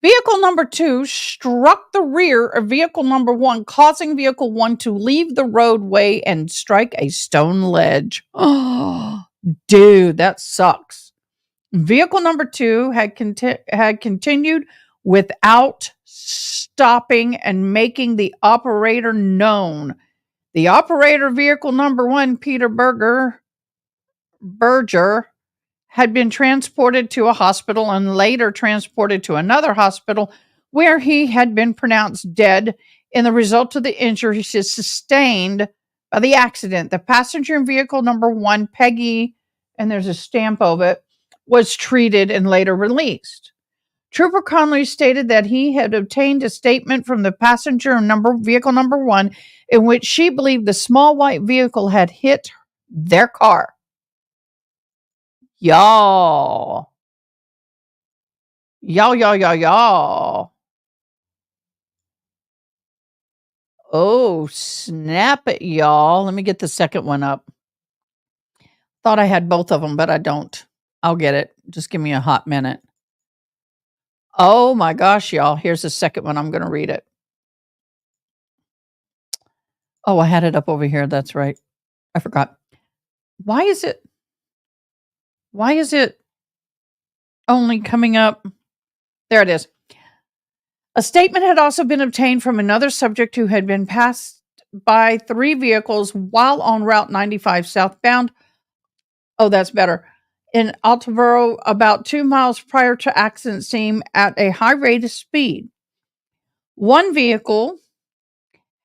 Vehicle number 2 struck the rear of vehicle number 1, causing vehicle 1 to leave the roadway and strike a stone ledge. Oh, dude, that sucks. Vehicle number 2 had continued without stopping and making the operator known. The operator, vehicle number 1, Peter Berger, had been transported to a hospital and later transported to another hospital where he had been pronounced dead in the result of the injuries sustained by the accident. The passenger in vehicle number 1, Peggy, and there's a stamp of it, was treated and later released. Trooper Conley stated that he had obtained a statement from the passenger in vehicle number 1 in which she believed the small white vehicle had hit their car. Y'all. Y'all. Oh, snap it, y'all. Let me get the second one up. Thought I had both of them, but I don't. I'll get it. Just give me a hot minute. Oh my gosh, y'all. Here's the second one. I'm going to read it. Oh, I had it up over here. That's right. I forgot. Why is it only coming up? There it is. A statement had also been obtained from another subject who had been passed by 3 vehicles while on Route 95 southbound. Oh, that's better. In Attleboro, about 2 miles prior to accident scene at a high rate of speed. One vehicle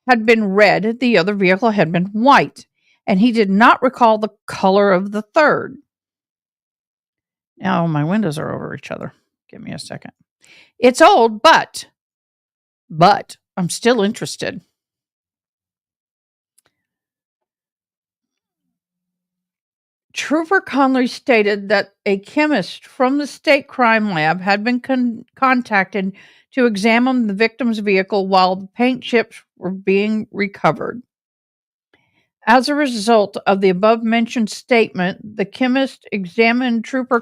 had been red, the other vehicle had been white, and he did not recall the color of the third. Now my windows are over each other. Give me a second. It's old, but I'm still interested. Trooper Conley stated that a chemist from the state crime lab had been contacted to examine the victim's vehicle while the paint chips were being recovered. As a result of the above-mentioned statement, the chemist examination Trooper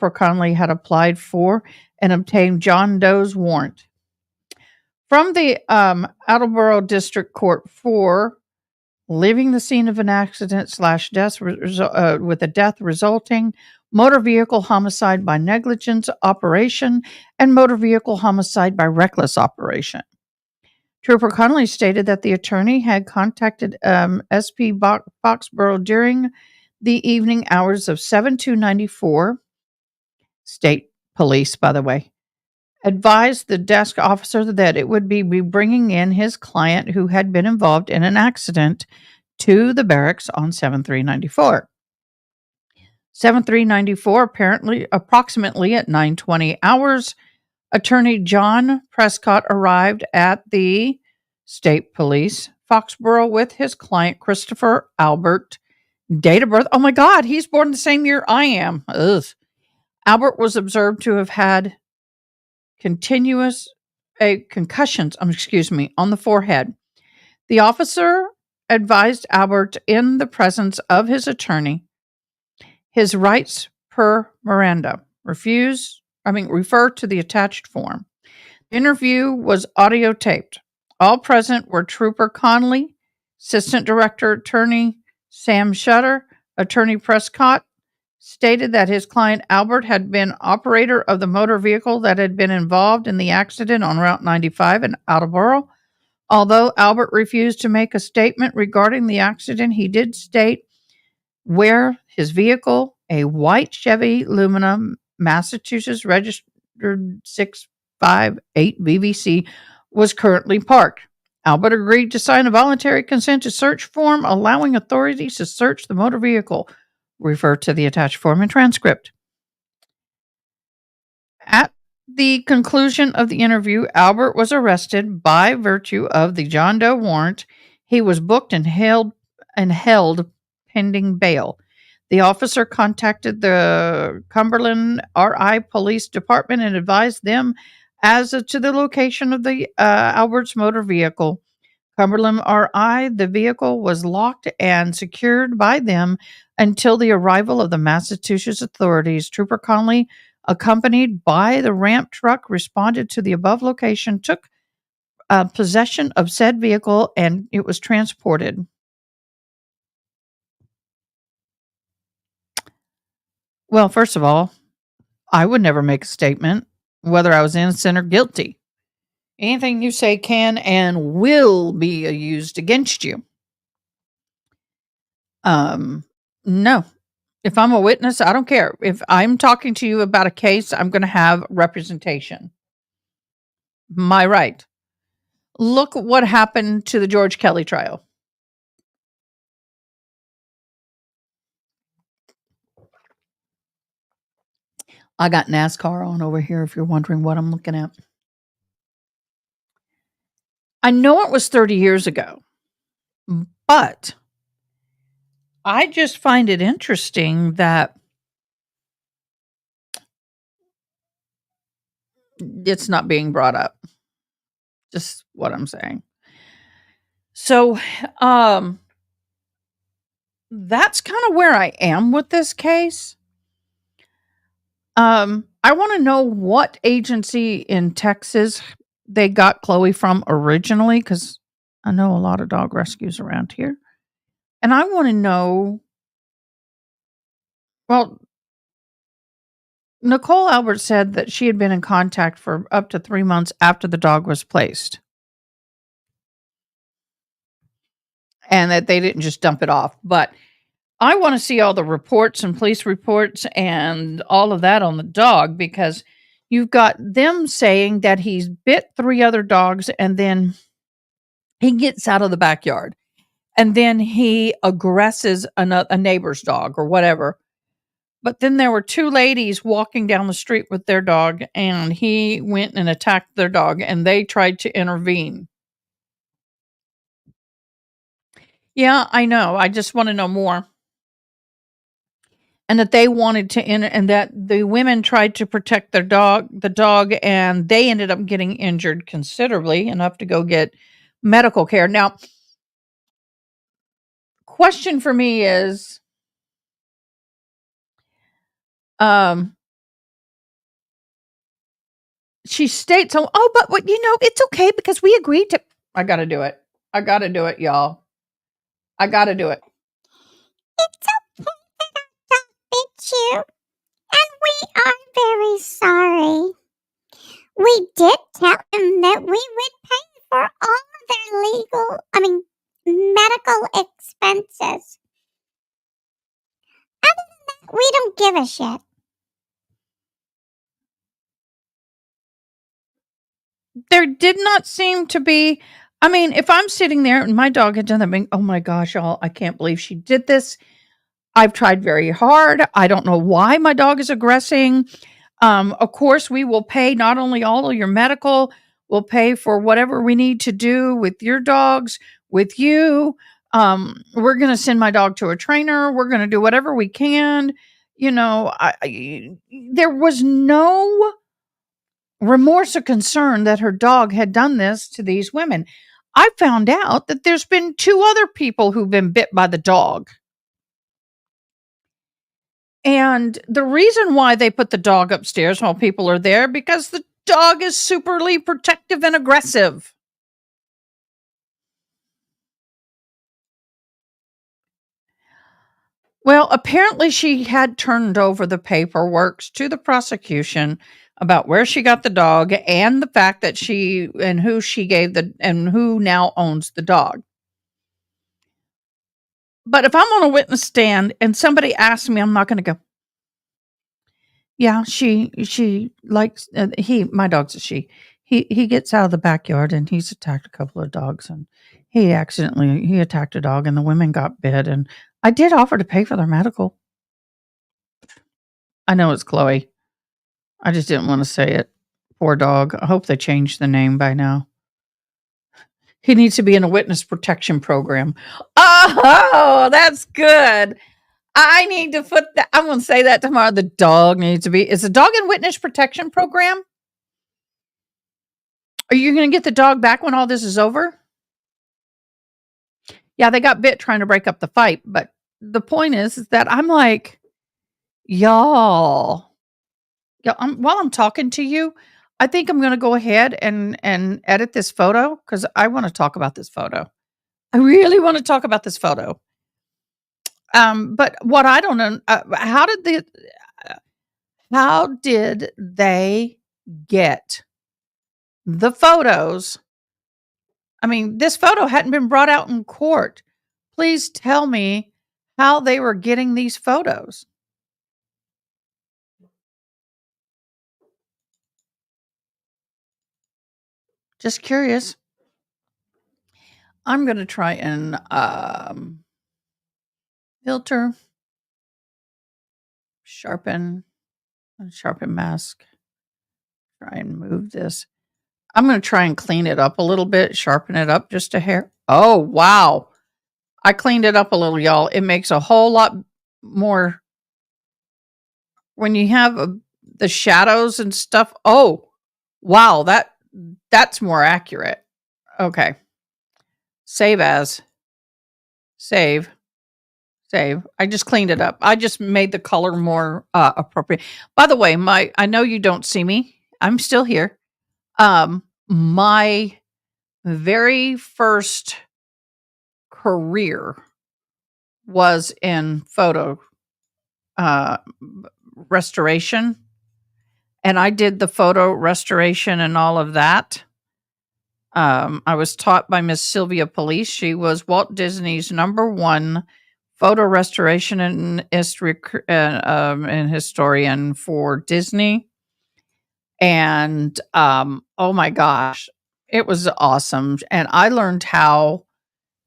Conley had applied for and obtained John Doe's warrant. From the Attleboro District Court for leaving the scene of an accident / death with a death resulting, motor vehicle homicide by negligence operation, and motor vehicle homicide by reckless operation. Trooper Connolly stated that the attorney had contacted SP Foxborough during the evening hours of 7/2/94, state police, by the way, advised the desk officer that it would be bringing in his client who had been involved in an accident to the barracks on 7/3/94. 7/3/94, approximately at 9:20 hours, Attorney John Prescott arrived at the state police, Foxborough, with his client Christopher Albert. Date of birth, oh my God, he's born the same year I am. Ugh. Albert was observed to have had concussions on the forehead. The officer advised Albert in the presence of his attorney his rights per Miranda. Refer to the attached form. The interview was audio taped. All present were Trooper Conley, Assistant Director Attorney Sam Shutter. Attorney Prescott stated that his client Albert had been operator of the motor vehicle that had been involved in the accident on Route 95 in Attleboro. Although Albert refused to make a statement regarding the accident, he did state where his vehicle, a white Chevy Lumina, Massachusetts 658 VVC was currently parked. Albert agreed to sign a voluntary consent to search form allowing authorities to search the motor vehicle. Refer to the attached form and transcript. At the conclusion of the interview, Albert was arrested by virtue of the John Doe warrant. He was booked and held pending bail. The officer contacted the Cumberland RI Police Department and advised them as to the location of the Albert's motor vehicle. Cumberland RI, the vehicle was locked and secured by them until the arrival of the Massachusetts authorities. Trooper Conley, accompanied by the ramp truck, responded to the above location, took possession of said vehicle, and it was transported. Well, first of all, I would never make a statement whether I was innocent or guilty. Anything you say can and will be used against you. No. If I'm a witness, I don't care. If I'm talking to you about a case, I'm going to have representation. My right. Look what happened to the George Kelly trial. I got NASCAR on over here if you're wondering what I'm looking at. I know it was 30 years ago, but I just find it interesting that it's not being brought up. Just what I'm saying. So, that's kind of where I am with this case. I want to know what agency in Texas they got Chloe from originally, because I know a lot of dog rescues around here. And I want to know, well, Nicole Albert said that she had been in contact for up to 3 months after the dog was placed. And that they didn't just dump it off. But I want to see all the reports and police reports and all of that on the dog, because you've got them saying that he's bit 3 other dogs and then he gets out of the backyard and then he aggresses a neighbor's dog or whatever. But then there were 2 ladies walking down the street with their dog and he went and attacked their dog and they tried to intervene. Yeah, I know. I just want to know more. And that they wanted to and that the women tried to protect the dog, and they ended up getting injured considerably enough to go get medical care. Now, question for me is, she states, oh, but what, it's okay because we agreed to. I got to do it. I got to do it, y'all. I got to do it. It's okay that our dog bit you, and we are very sorry. We did tell him that we would pay for all of their medical expenses. Other than that, we don't give a shit. There did not seem to be, if I'm sitting there and my dog had done that, oh my gosh, y'all, I can't believe she did this. I've tried very hard. I don't know why my dog is aggressing. Of course, we will pay not only all of your medical, we'll pay for whatever we need to do with your dogs, with you. We're going to send my dog to a trainer. We're going to do whatever we can. There was no remorse or concern that her dog had done this to these women. I found out that there's been 2 other people who've been bit by the dog. And the reason why they put the dog upstairs while people are there, because the dog is superly protective and aggressive. Well, apparently she had turned over the paperwork to the prosecution about where she got the dog and the fact that who she gave and who now owns the dog. But if I'm on a witness stand and somebody asks me, I'm not going to go, Yeah, she likes my dog's a she. He gets out of the backyard and he's attacked a couple of dogs and he attacked a dog and the women got bit and I did offer to pay for their medical. I know it's Chloe. I just didn't want to say it. Poor dog. I hope they changed the name by now. He needs to be in a witness protection program. Oh, that's good. I need to put that. I'm going to say that tomorrow. The dog needs to be. Is the dog in witness protection program? Are you going to get the dog back when all this is over? Yeah, they got bit trying to break up the fight. But the point is that I'm like, y'all. Yeah, while I'm talking to you, I think I'm going to go ahead and edit this photo because I want to talk about this photo. I really want to talk about this photo. But what I don't know, how did they get the photos? I mean, this photo hadn't been brought out in court. Please tell me how they were getting these photos. Just curious. I'm going to try and filter, sharpen mask. Try and move this. I'm going to try and clean it up a little bit, sharpen it up just a hair. Oh, wow. I cleaned it up a little, y'all. It makes a whole lot more when you have the shadows and stuff. Oh, wow. That's more accurate. Okay. Save as. Save. I just cleaned it up. I just made the color more appropriate. By the way, I know you don't see me. I'm still here. My very first career was in photo restoration, and I did the photo restoration and all of that. I was taught by Miss Sylvia Police. She was Walt Disney's #1 photo restoration and historian for Disney. And oh my gosh, it was awesome. And I learned how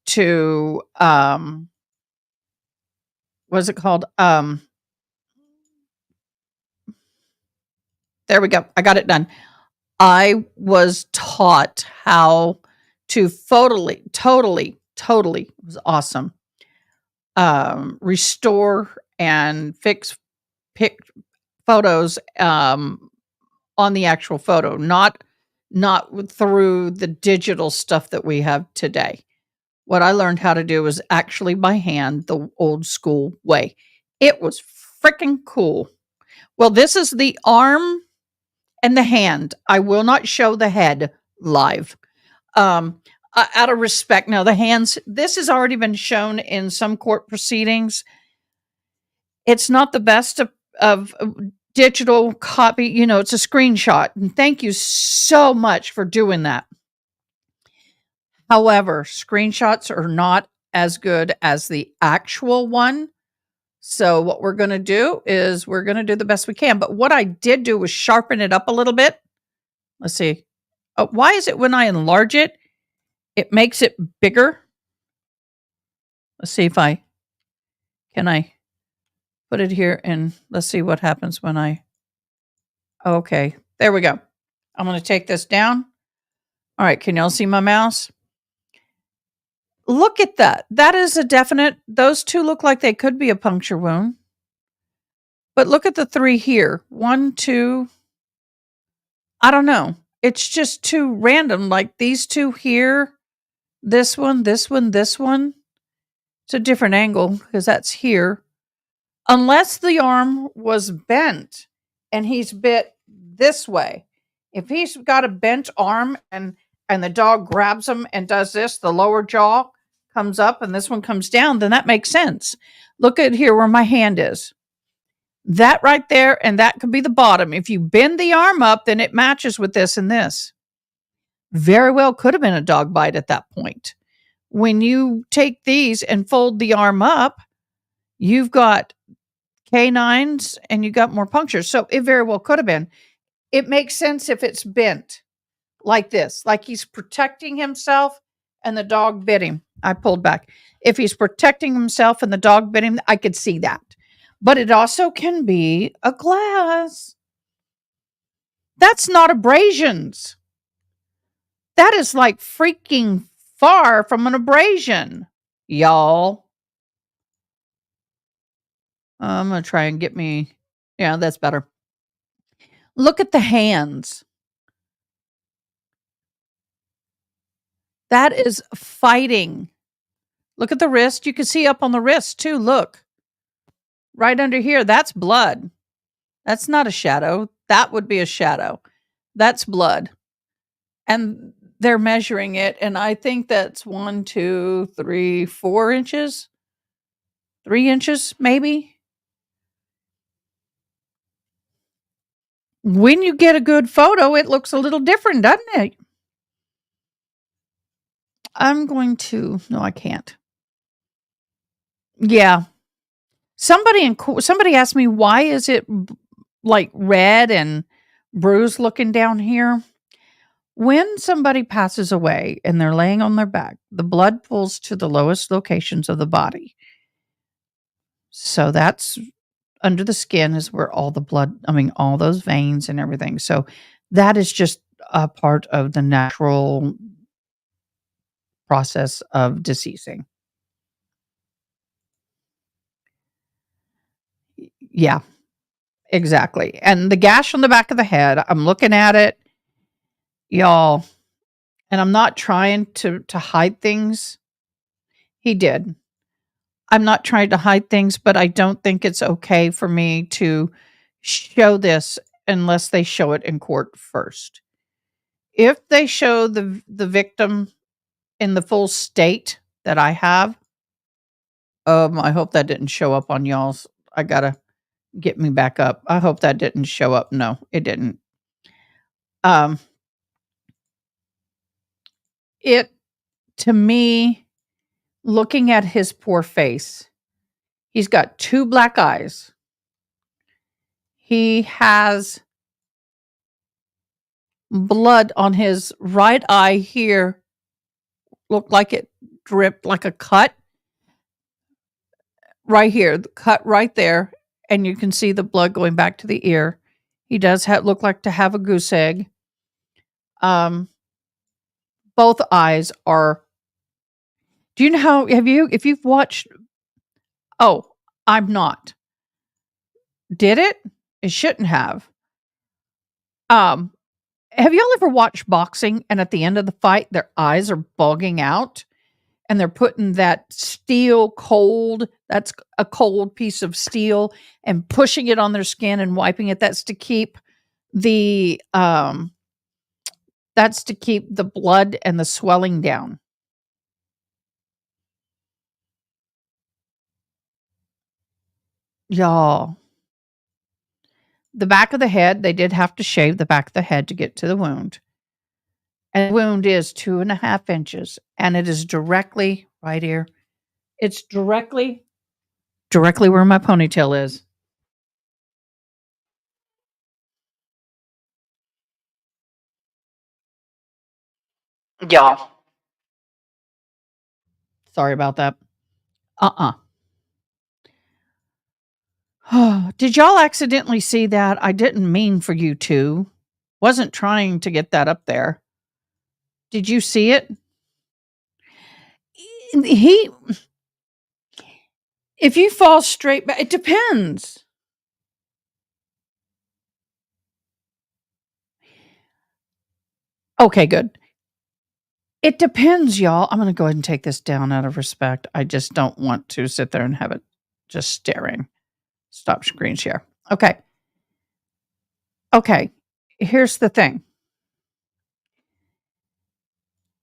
to what's it called? There we go. I got it done. I was taught how to totally, it was awesome. Restore and pick photos on the actual photo, not through the digital stuff that we have today. What I learned how to do was actually by hand, the old school way. It was freaking cool. Well, this is the arm and the hand. I will not show the head live. Out of respect. Now, the hands, this has already been shown in some court proceedings. It's not the best of digital copy. It's a screenshot. And thank you so much for doing that. However, screenshots are not as good as the actual one. So what we're going to do is we're going to do the best we can. But what I did do was sharpen it up a little bit. Let's see. Why is it when I enlarge it, it makes it bigger? Let's see if can I put it here and let's see what happens when okay, there we go. I'm going to take this down. All right. Can y'all see my mouse? Look at that. That is a definite, those two look like they could be a puncture wound. But look at the 3 here. 1, 2. I don't know. It's just too random. Like these 2 here, this one, this one, this one. It's a different angle because that's here. Unless the arm was bent and he's bit this way. If he's got a bent arm and the dog grabs him and does this, the lower jaw comes up and this one comes down, then that makes sense. Look at here where my hand is. That right there, and that could be the bottom. If you bend the arm up, then it matches with this and this. Very well could have been a dog bite at that point. When you take these and fold the arm up, you've got canines and you got more punctures. So it very well could have been. It makes sense if it's bent like this, like he's protecting himself and the dog bit him. I pulled back. If he's protecting himself and the dog bit him, I could see that. But it also can be a glass. That's not abrasions. That is like freaking far from an abrasion, y'all. I'm going to try and get me. Yeah, that's better. Look at the hands. That is fighting. Look at the wrist. You can see up on the wrist too. Look. Right under here. That's blood. That's not a shadow. That would be a shadow. That's blood. And they're measuring it. And I think that's 1, 2, 3, 4 inches. 3 inches, maybe. When you get a good photo, it looks a little different, doesn't it? I'm going to. No, I can't. Yeah. Somebody asked me, why is it like red and bruised looking down here? When somebody passes away and they're laying on their back, the blood pulls to the lowest locations of the body. So that's under the skin is where all the blood, all those veins and everything. So that is just a part of the natural process of deceasing. Yeah, exactly. And the gash on the back of the head, I'm looking at it, y'all, and I'm not trying to hide things. He did. I'm not trying to hide things, but I don't think it's okay for me to show this unless they show it in court first. If they show the victim in the full state that I have, I hope that didn't show up on y'all's. I gotta get me back up. I hope that didn't show up. No, it didn't. It to me, looking at his poor face, he's got 2 black eyes. He has blood on his right eye here. Looked like it dripped like a cut right here, the cut right there, and you can see the blood going back to the ear. He does look like to have a goose egg. Both eyes are. Do you know how? If you've watched? Oh, I'm not. Did it? It shouldn't have. Have y'all ever watched boxing and at the end of the fight, their eyes are bulging out and they're putting that steel cold, that's a cold piece of steel, and pushing it on their skin and wiping it. That's to keep the blood and the swelling down. Y'all. The back of the head, they did have to shave the back of the head to get to the wound. And the wound is 2.5 inches. And it is directly right here. It's directly where my ponytail is. Y'all. Sorry about that. Did y'all accidentally see that? I didn't mean for you to. Wasn't trying to get that up there. Did you see it? If you fall straight back, it depends. Okay, good. It depends, y'all. I'm going to go ahead and take this down out of respect. I just don't want to sit there and have it just staring. Stop screen share. Okay. Here's the thing.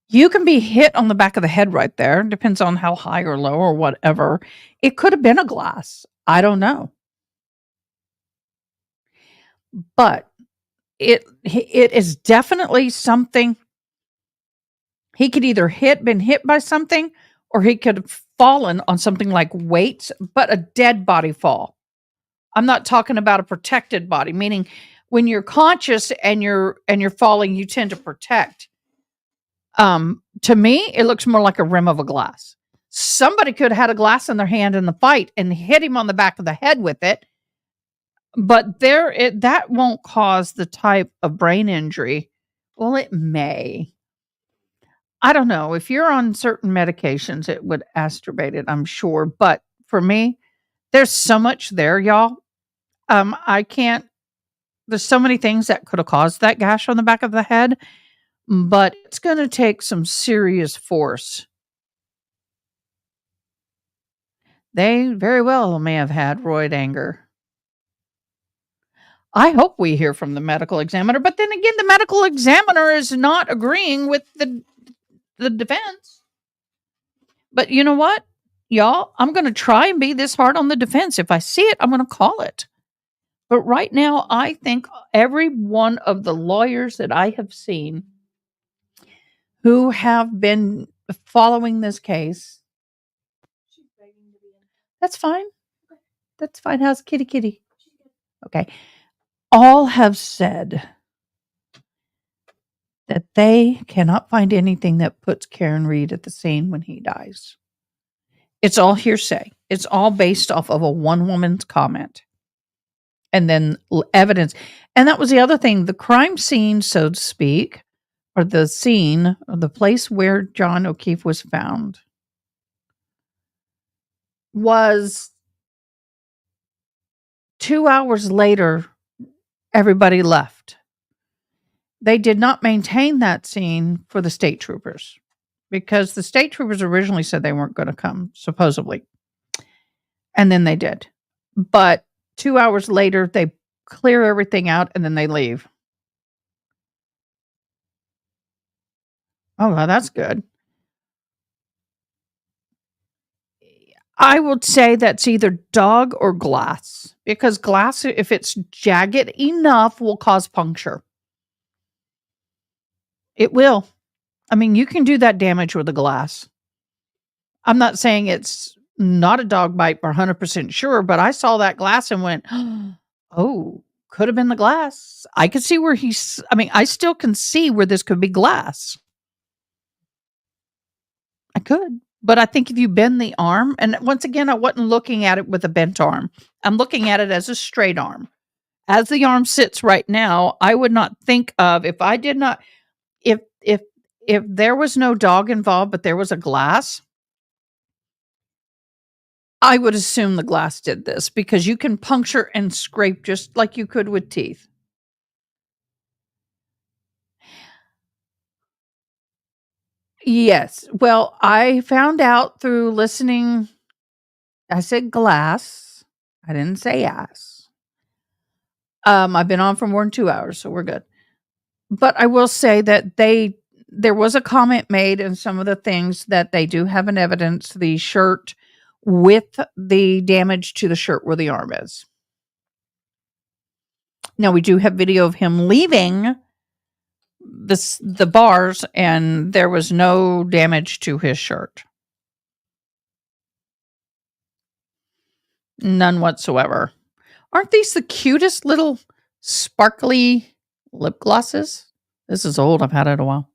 You can be hit on the back of the head right there. Depends on how high or low or whatever. It could have been a glass. I don't know. But it is definitely something. He could either been hit by something, or he could have fallen on something like weights, but a dead body fall. I'm not talking about a protected body, meaning when you're conscious and you're falling, you tend to protect. To me, it looks more like a rim of a glass. Somebody could have had a glass in their hand in the fight and hit him on the back of the head with it, but that won't cause the type of brain injury. Well, it may. I don't know. If you're on certain medications, it would astrobate it, I'm sure. But for me, there's so much there, y'all. I can't. There's so many things that could have caused that gash on the back of the head, but it's going to take some serious force. They very well may have had roid anger. I hope we hear from the medical examiner, but then again, the medical examiner is not agreeing with the defense. But you know what, y'all? I'm going to try and be this hard on the defense. If I see it, I'm going to call it. But right now, I think every one of the lawyers that I have seen who have been following this case, She's begging to be in. that's fine. That's fine. How's kitty kitty? Okay. All have said that they cannot find anything that puts Karen Reed at the scene when he dies. It's all hearsay. It's all based off of a one woman's comment. And then evidence. And that was the other thing. The crime scene, so to speak, or the scene, or the place where John O'Keefe was found, was 2 hours later, everybody left. They did not maintain that scene for the state troopers because the state troopers originally said they weren't going to come, supposedly. And then they did. But 2 hours later, they clear everything out and then they leave. Oh, well, that's good. I would say that's either dog or glass because glass, if it's jagged enough, will cause puncture. It will. I mean, you can do that damage with a glass. I'm not saying it's not a dog bite for 100% sure, but I saw that glass and went, oh, could have been the glass. I could see where I still can see where this could be glass. I could. But I think if you bend the arm, and once again, I wasn't looking at it with a bent arm. I'm looking at it as a straight arm. As the arm sits right now, I would not think of if I did not, if there was no dog involved, but there was a glass, I would assume the glass did this because you can puncture and scrape just like you could with teeth. Yes. Well, I found out through listening. I said glass. I didn't say ass. I've been on for more than 2 hours, so we're good. But I will say that there was a comment made in some of the things that they do have an evidence, the shirt with the damage to the shirt where the arm is. Now we do have video of him leaving the bars and there was no damage to his shirt. None whatsoever. Aren't these the cutest little sparkly lip glosses? This is old. I've had it a while.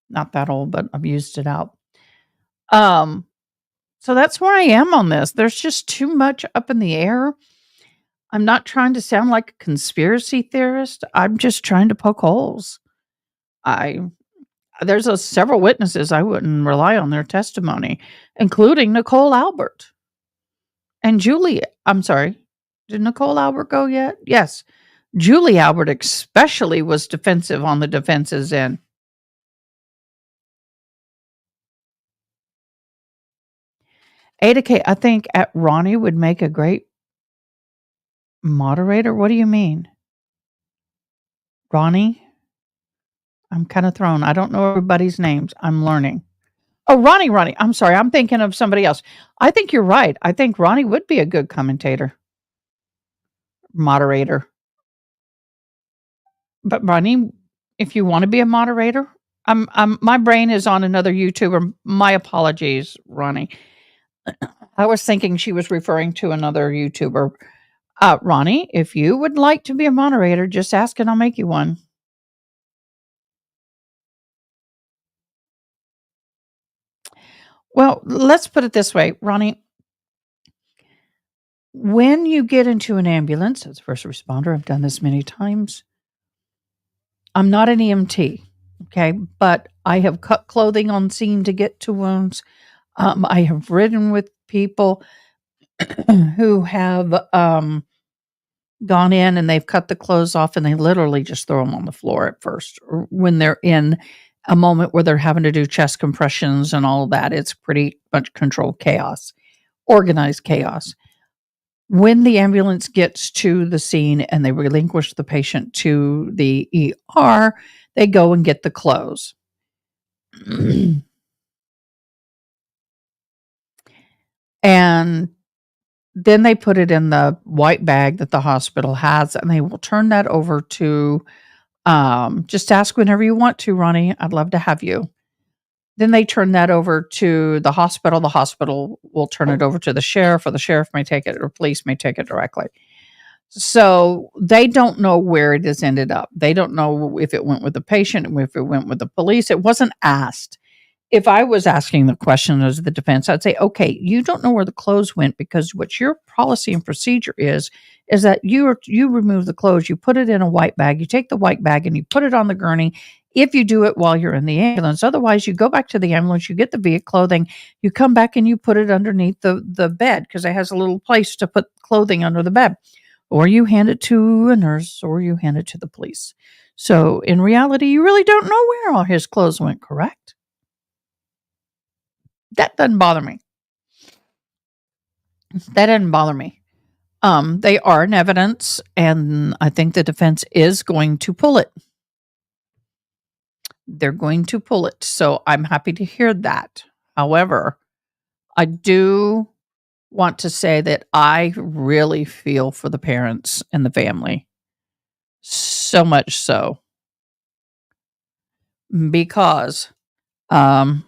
Not that old, but I've used it out. So that's where I am on this. There's just too much up in the air. I'm not trying to sound like a conspiracy theorist. I'm just trying to poke holes. There's several witnesses I wouldn't rely on their testimony, including Nicole Albert and Julie. I'm sorry. Did Nicole Albert go yet? Yes. Julie Albert especially was defensive on the defense's end. Ada K, I think Ronnie would make a great moderator. What do you mean? Ronnie? I'm kind of thrown. I don't know everybody's names. I'm learning. Oh, Ronnie. I'm sorry. I'm thinking of somebody else. I think you're right. I think Ronnie would be a good commentator. Moderator. But Ronnie, if you want to be a moderator, my brain is on another YouTuber. My apologies, Ronnie. I was thinking she was referring to another YouTuber. Ronnie, if you would like to be a moderator, just ask and I'll make you one. Well, let's put it this way, Ronnie. When you get into an ambulance as a first responder, I've done this many times. I'm not an EMT, okay, but I have cut clothing on scene to get to wounds. I have ridden with people who have gone in and they've cut the clothes off and they literally just throw them on the floor at first, or when they're in a moment where they're having to do chest compressions and all of that. It's pretty much controlled chaos, organized chaos. When the ambulance gets to the scene and they relinquish the patient to the ER, they go and get the clothes. And then they put it in the white bag that the hospital has, and they will turn that over to, just ask whenever you want to, Ronnie. I'd love to have you. Then they turn that over to the hospital. The hospital will turn it over to the sheriff, or the sheriff may take it, or police may take it directly. So they don't know where it has ended up. They don't know if it went with the patient, if it went with the police. It wasn't asked. If I was asking the question as the defense, I'd say, okay, you don't know where the clothes went because what your policy and procedure is that you remove the clothes, you put it in a white bag, you take the white bag and you put it on the gurney. If you do it while you're in the ambulance, otherwise you go back to the ambulance, you get the vehicle clothing, you come back and you put it underneath the bed because it has a little place to put clothing under the bed, or you hand it to a nurse, or you hand it to the police. So in reality, you really don't know where all his clothes went, correct? That doesn't bother me. That doesn't bother me. They are in evidence, and I think the defense is going to pull it. They're going to pull it. So I'm happy to hear that. However, I do want to say that I really feel for the parents and the family. So much so. Because I'm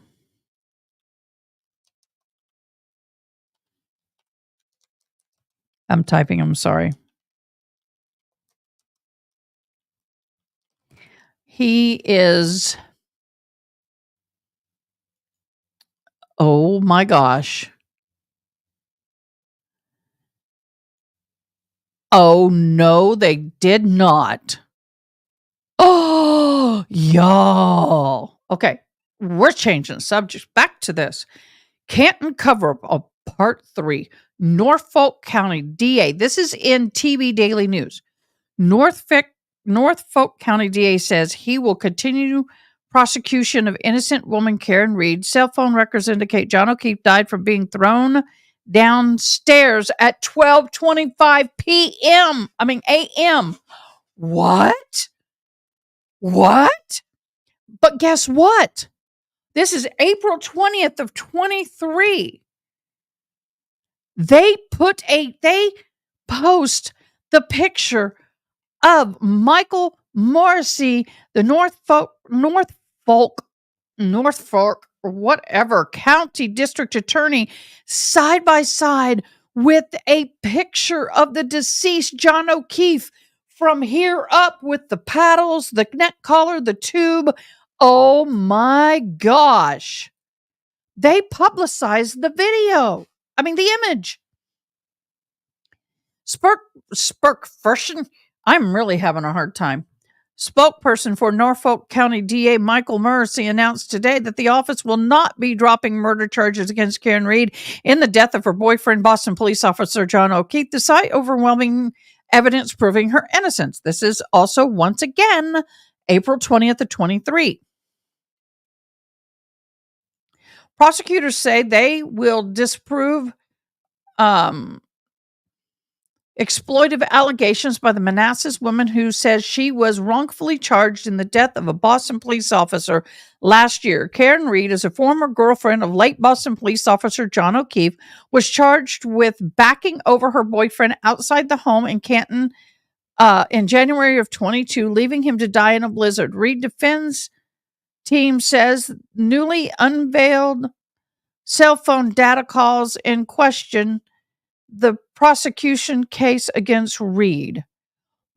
typing, I'm sorry. He is, oh my gosh. Oh no, they did not. Oh, y'all. Okay, we're changing subjects. Back to this. Canton cover up of part 3. Norfolk County DA. This is in TV Daily News. Norfolk County DA says he will continue prosecution of innocent woman Karen Reed. Cell phone records indicate John O'Keefe died from being thrown downstairs at 12:25 p.m. a.m. What? But guess what? This is April 20th of 23. They post the picture of Michael Morrissey, the Norfolk, or whatever county district attorney, side by side with a picture of the deceased John O'Keefe from here up with the paddles, the neck collar, the tube. Oh my gosh. They publicized the video. The image. Spokesperson, I'm really having a hard time. Spokesperson for Norfolk County DA Michael Morrissey announced today that the office will not be dropping murder charges against Karen Reed in the death of her boyfriend, Boston police officer John O'Keefe, despite overwhelming evidence proving her innocence. This is also, once again, April 20th of 23. Prosecutors say they will disprove exploitive allegations by the Manassas woman who says she was wrongfully charged in the death of a Boston police officer last year. Karen Reed is a former girlfriend of late Boston police officer John O'Keefe, was charged with backing over her boyfriend outside the home in Canton in January of 22, leaving him to die in a blizzard. Reed defense team says newly unveiled cell phone data calls in question the prosecution case against Reed.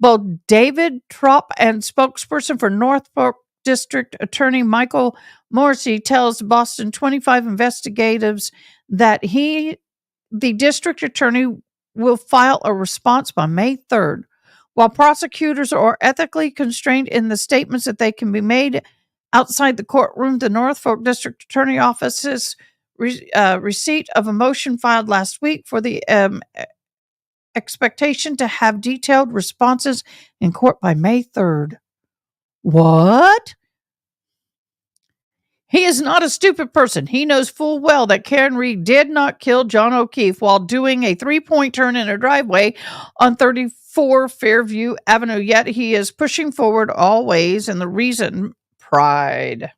Both David Tropp and spokesperson for Norfolk District Attorney Michael Morrissey tells Boston 25 investigatives that the district attorney, will file a response by May 3rd. While prosecutors are ethically constrained in the statements that they can be made outside the courtroom, the Norfolk District Attorney Office's receipt of a motion filed last week for the expectation to have detailed responses in court by May 3rd. What? He is not a stupid person. He knows full well that Karen Reed did not kill John O'Keefe while doing a 3-point turn in a driveway on 34 Fairview Avenue, yet he is pushing forward always, and the reason, pride.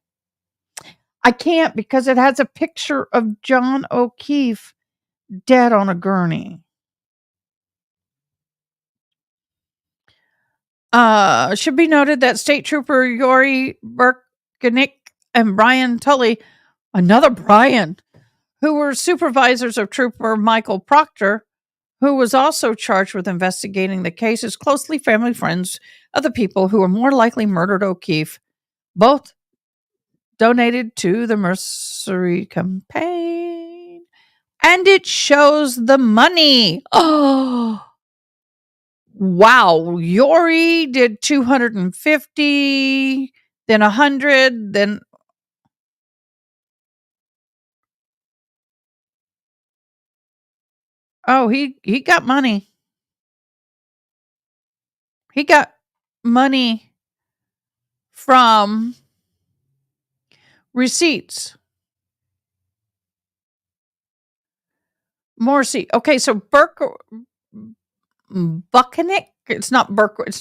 I can't, because it has a picture of John O'Keefe dead on a gurney. Should be noted that State Trooper Yori Berkanick and Brian Tully, another Brian, who were supervisors of Trooper Michael Proctor, who was also charged with investigating the case, is closely family friends of the people who were more likely murdered O'Keefe. Both donated to the Mercury campaign. And it shows the money. Oh, wow. Yori did 250, then 100, then he got money. He got money from receipts. Morrissey. Okay, so Buckenick. It's not Berkowitz.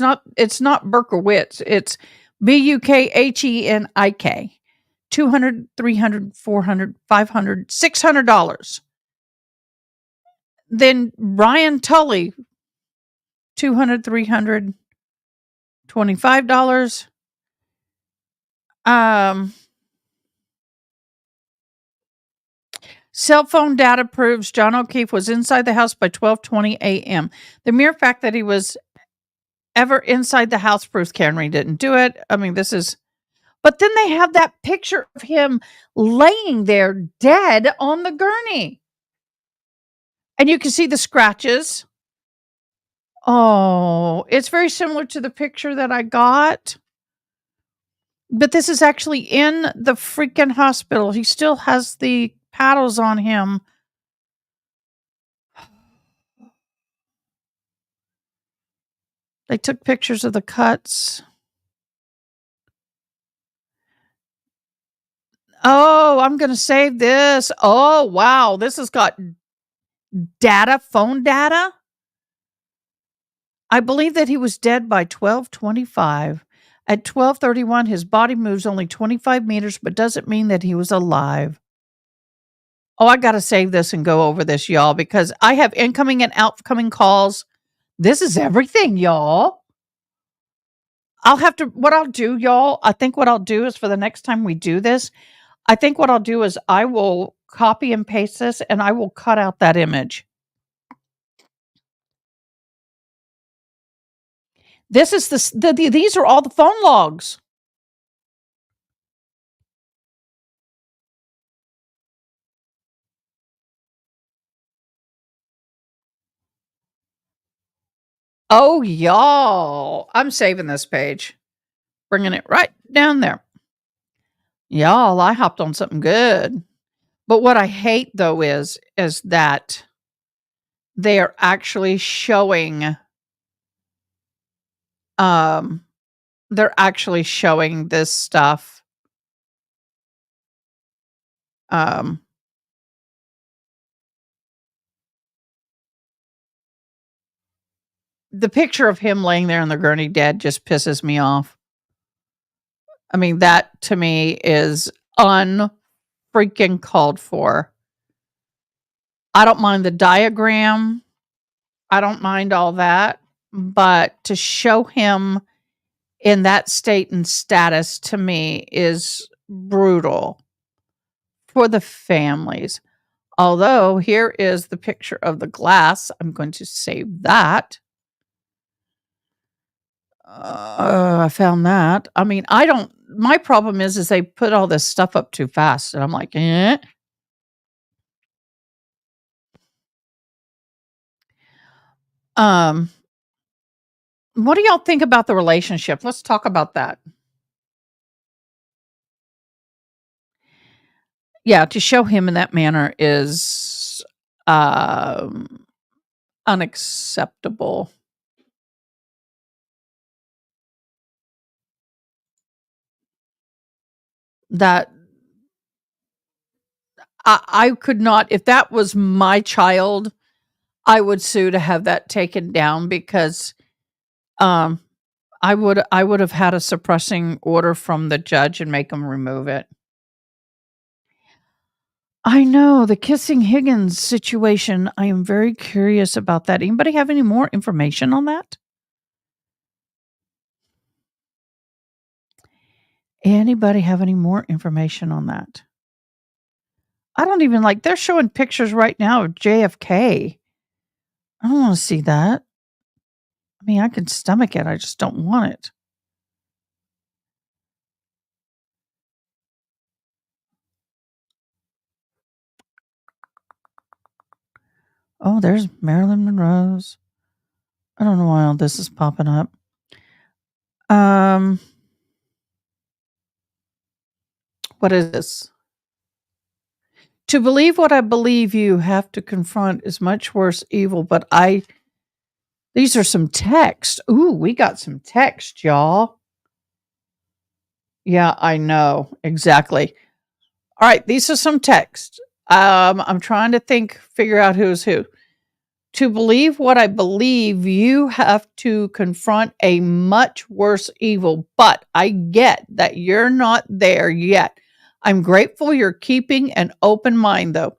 It's Bukhenik. 200, 300, 400, 500, $600. Then Brian Tully, 200, 300, $25. Cell phone data proves John O'Keefe was inside the house by 12:20 a.m. The mere fact that he was ever inside the house proves Karen Reed didn't do it. I mean, but then they have that picture of him laying there dead on the gurney. And you can see the scratches. Oh, it's very similar to the picture that I got. But this is actually in the freaking hospital. He still has the paddles on him. They took pictures of the cuts. Oh, I'm going to save this. Oh, wow. This has got data, phone data. I believe that he was dead by 12:25. At 12:31, his body moves only 25 meters, but doesn't mean that he was alive. Oh, I got to save this and go over this, y'all, because I have incoming and outgoing calls. This is everything, y'all. What I'll do, y'all, I think what I'll do is for the next time we do this, I think what I'll do is I will copy and paste this and I will cut out that image. This is these are all the phone logs. Oh, y'all. I'm saving this page. Bringing it right down there. Y'all, I hopped on something good. But what I hate though is that they are actually showing they're actually showing this stuff. The picture of him laying there on the gurney dead just pisses me off. I mean, that to me is unfreaking called for. I don't mind the diagram. I don't mind all that. But to show him in that state and status to me is brutal for the families. Although here is the picture of the glass. I'm going to save that. I found that. I mean, I don't. My problem is they put all this stuff up too fast, and I'm like, eh. Um, what do y'all think about the relationship? Let's talk about that. Yeah, to show him in that manner is unacceptable. That I could not, if that was my child, I would sue to have that taken down because um I would have had a suppressing order from the judge and make him remove it. I know the kissing Higgins situation. I am very curious about that. Anybody have any more information on that? Anybody have any more information on that? I don't even like, they're showing pictures right now of JFK. I don't want to see that. I mean, I can stomach it. I just don't want it. Oh, there's Marilyn Monroe's. I don't know why all this is popping up. What is this? To believe what I believe you have to confront is much worse evil, but these are some text. Ooh, we got some text, y'all. Yeah, I know. Exactly. All right, these are some text. I'm trying to figure out who's who. To believe what I believe, you have to confront a much worse evil, but I get that you're not there yet. I'm grateful you're keeping an open mind, though.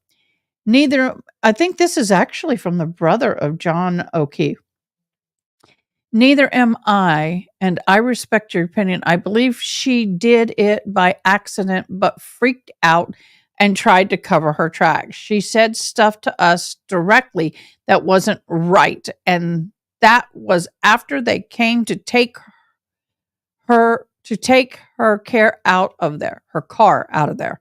I think this is actually from the brother of John O'Keefe. Neither am I, and I respect your opinion. I believe she did it by accident, but freaked out and tried to cover her tracks. She said stuff to us directly that wasn't right, and that was after they came to take her car out of there.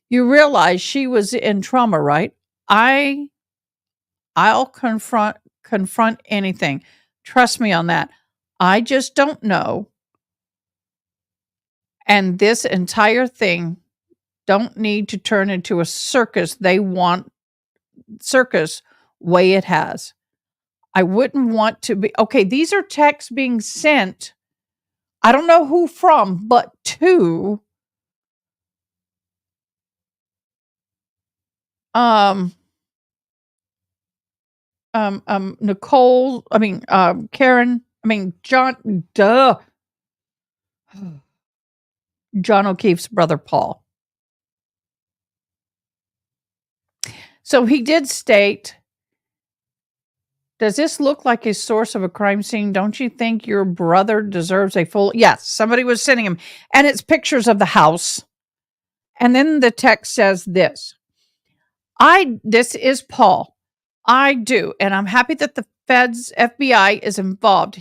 You realize she was in trauma, right? I'll confront anything. Trust me on that. I just don't know. And this entire thing don't need to turn into a circus. They want circus way it has. I wouldn't want to be okay. These are texts being sent. I don't know who from, but to um Nicole, Karen, John, John O'Keefe's brother Paul. So he did state, does this look like a source of a crime scene? Don't you think your brother deserves a full? Yes, somebody was sending him, and it's pictures of the house. And then the text says this. This is Paul. I do, and I'm happy that the FBI is involved.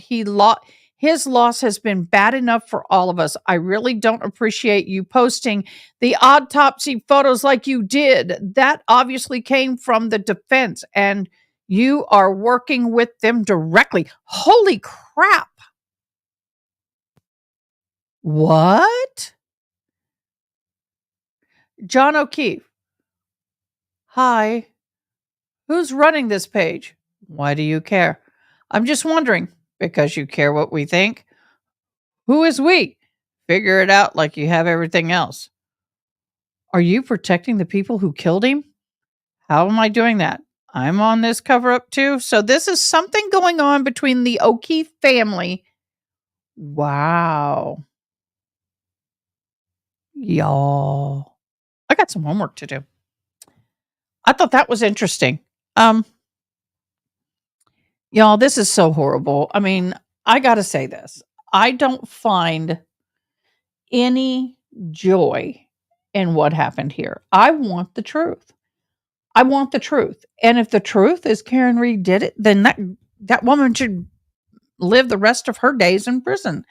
His loss has been bad enough for all of us. I really don't appreciate you posting the autopsy photos like you did. That obviously came from the defense, and you are working with them directly. Holy crap. What? John O'Keefe. Hi. Who's running this page? Why do you care? I'm just wondering, because you care what we think. Who is we? Figure it out like you have everything else. Are you protecting the people who killed him? How am I doing that? I'm on this cover up too. So this is something going on between the O'Keefe family. Wow. Y'all. I got some homework to do. I thought that was interesting. Y'all, this is so horrible. I mean, I got to say this. I don't find any joy in what happened here. I want the truth. I want the truth. And if the truth is Karen Reed did it, then that woman should live the rest of her days in prison.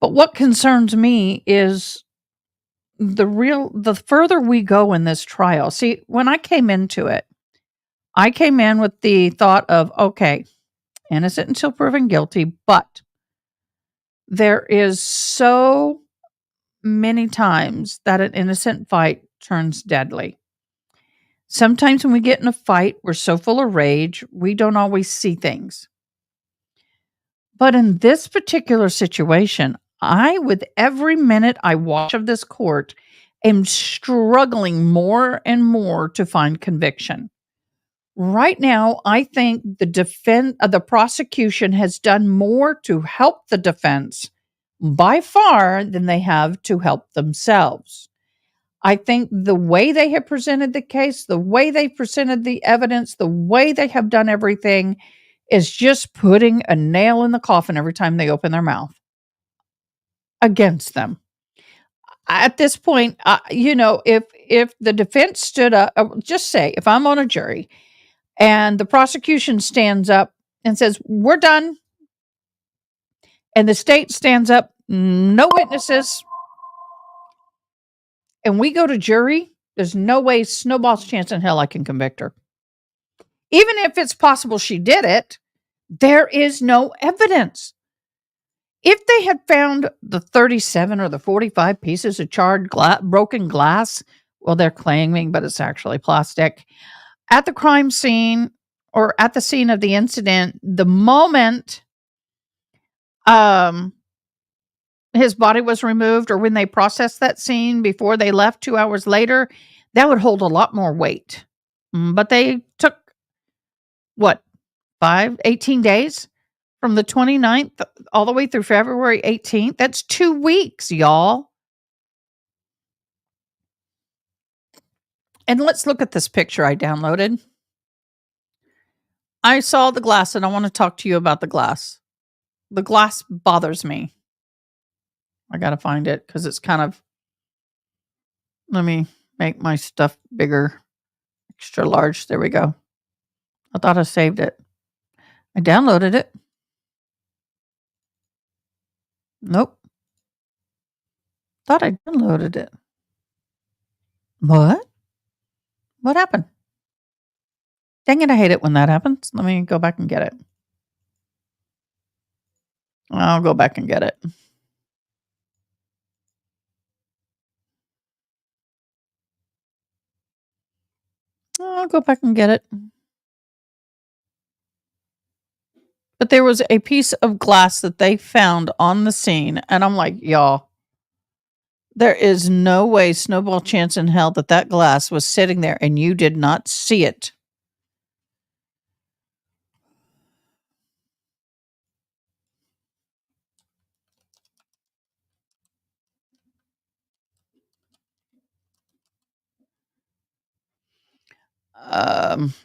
But what concerns me is the further we go in this trial. See, when I came into it, I came in with the thought of, okay, innocent until proven guilty, but there is so many times that an innocent fight turns deadly. Sometimes when we get in a fight, we're so full of rage, we don't always see things. But in this particular situation, with every minute I watch of this court, am struggling more and more to find conviction. Right now, I think the prosecution has done more to help the defense by far than they have to help themselves. I think the way they have presented the case, the way they presented the evidence, the way they have done everything is just putting a nail in the coffin every time they open their mouth against them. At this point, if the defense stood up, just say if I'm on a jury and the prosecution stands up and says, "We're done," and the state stands up, "No witnesses," and we go to jury, there's no way, snowball's chance in hell I can convict her. Even if it's possible she did it, there is no evidence. If they had found the 37 or the 45 pieces of charred broken glass, well, they're claiming, but it's actually plastic, at the crime scene or at the scene of the incident, the moment his body was removed or when they processed that scene before they left 2 hours later, that would hold a lot more weight. But they took, what, 18 days? From the 29th all the way through February 18th. That's 2 weeks, y'all. And let's look at this picture I downloaded. I saw the glass and I want to talk to you about the glass. The glass bothers me. I got to find it because it's kind of, let me make my stuff bigger, extra large. There we go. I thought I saved it. I downloaded it. Nope. Thought I downloaded it. What? What happened? Dang it, I hate it when that happens. Let me go back and get it. I'll go back and get it. I'll go back and get it. But there was a piece of glass that they found on the scene, and I'm like, y'all, there is no way, snowball chance in hell, that glass was sitting there and you did not see it.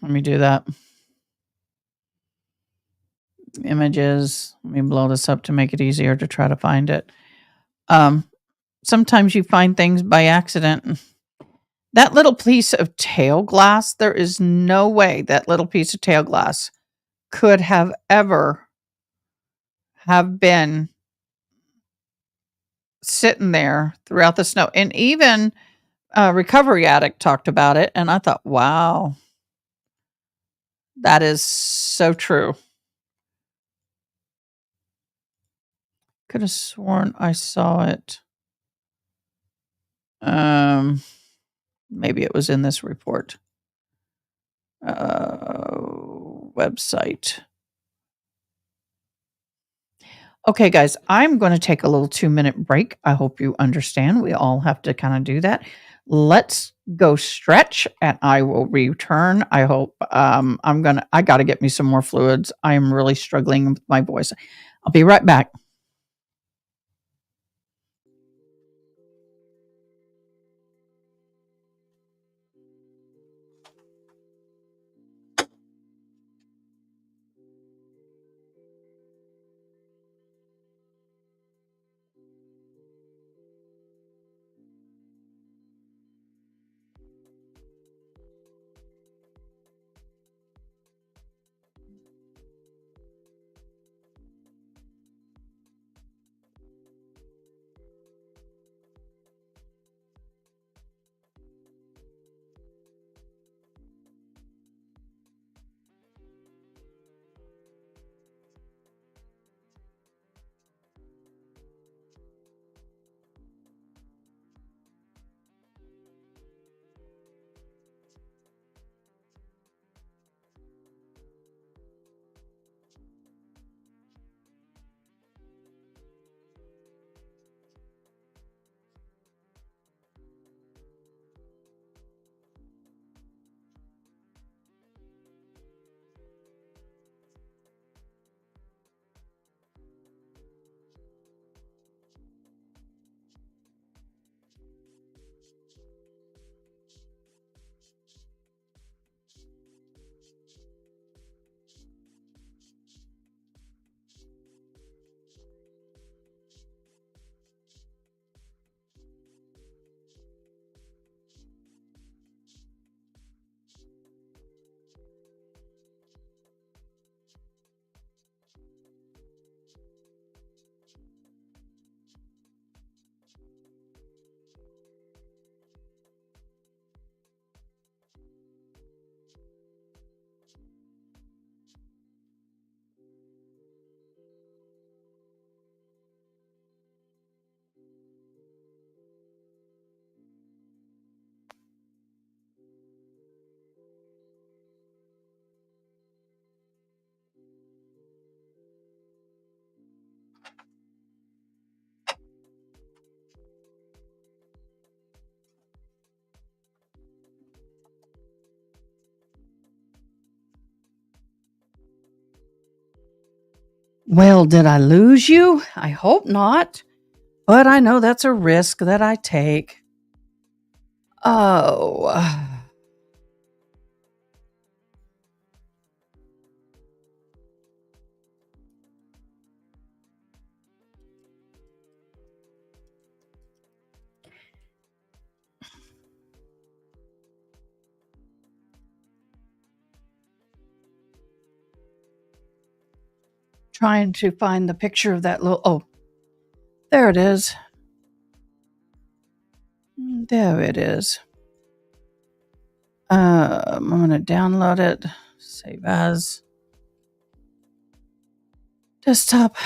Let me do that. Images. Let me blow this up to make it easier to try to find it. Sometimes you find things by accident. That little piece of tail glass, there is no way that little piece of tail glass could have ever have been sitting there throughout the snow. And even Recovery Addict talked about it. And I thought, wow, that is so true. Could have sworn I saw it. Maybe it was in this report. Website. Okay, guys, I'm going to take a little 2-minute break. I hope you understand. We all have to kind of do that. Let's go stretch and I will return. I hope I got to get me some more fluids. I am really struggling with my voice. I'll be right back. Well, did I lose you? I hope not. But I know that's a risk that I take. Oh. Trying to find the picture of that little. Oh, there it is. There it is. I'm going to download it. Save as. Desktop.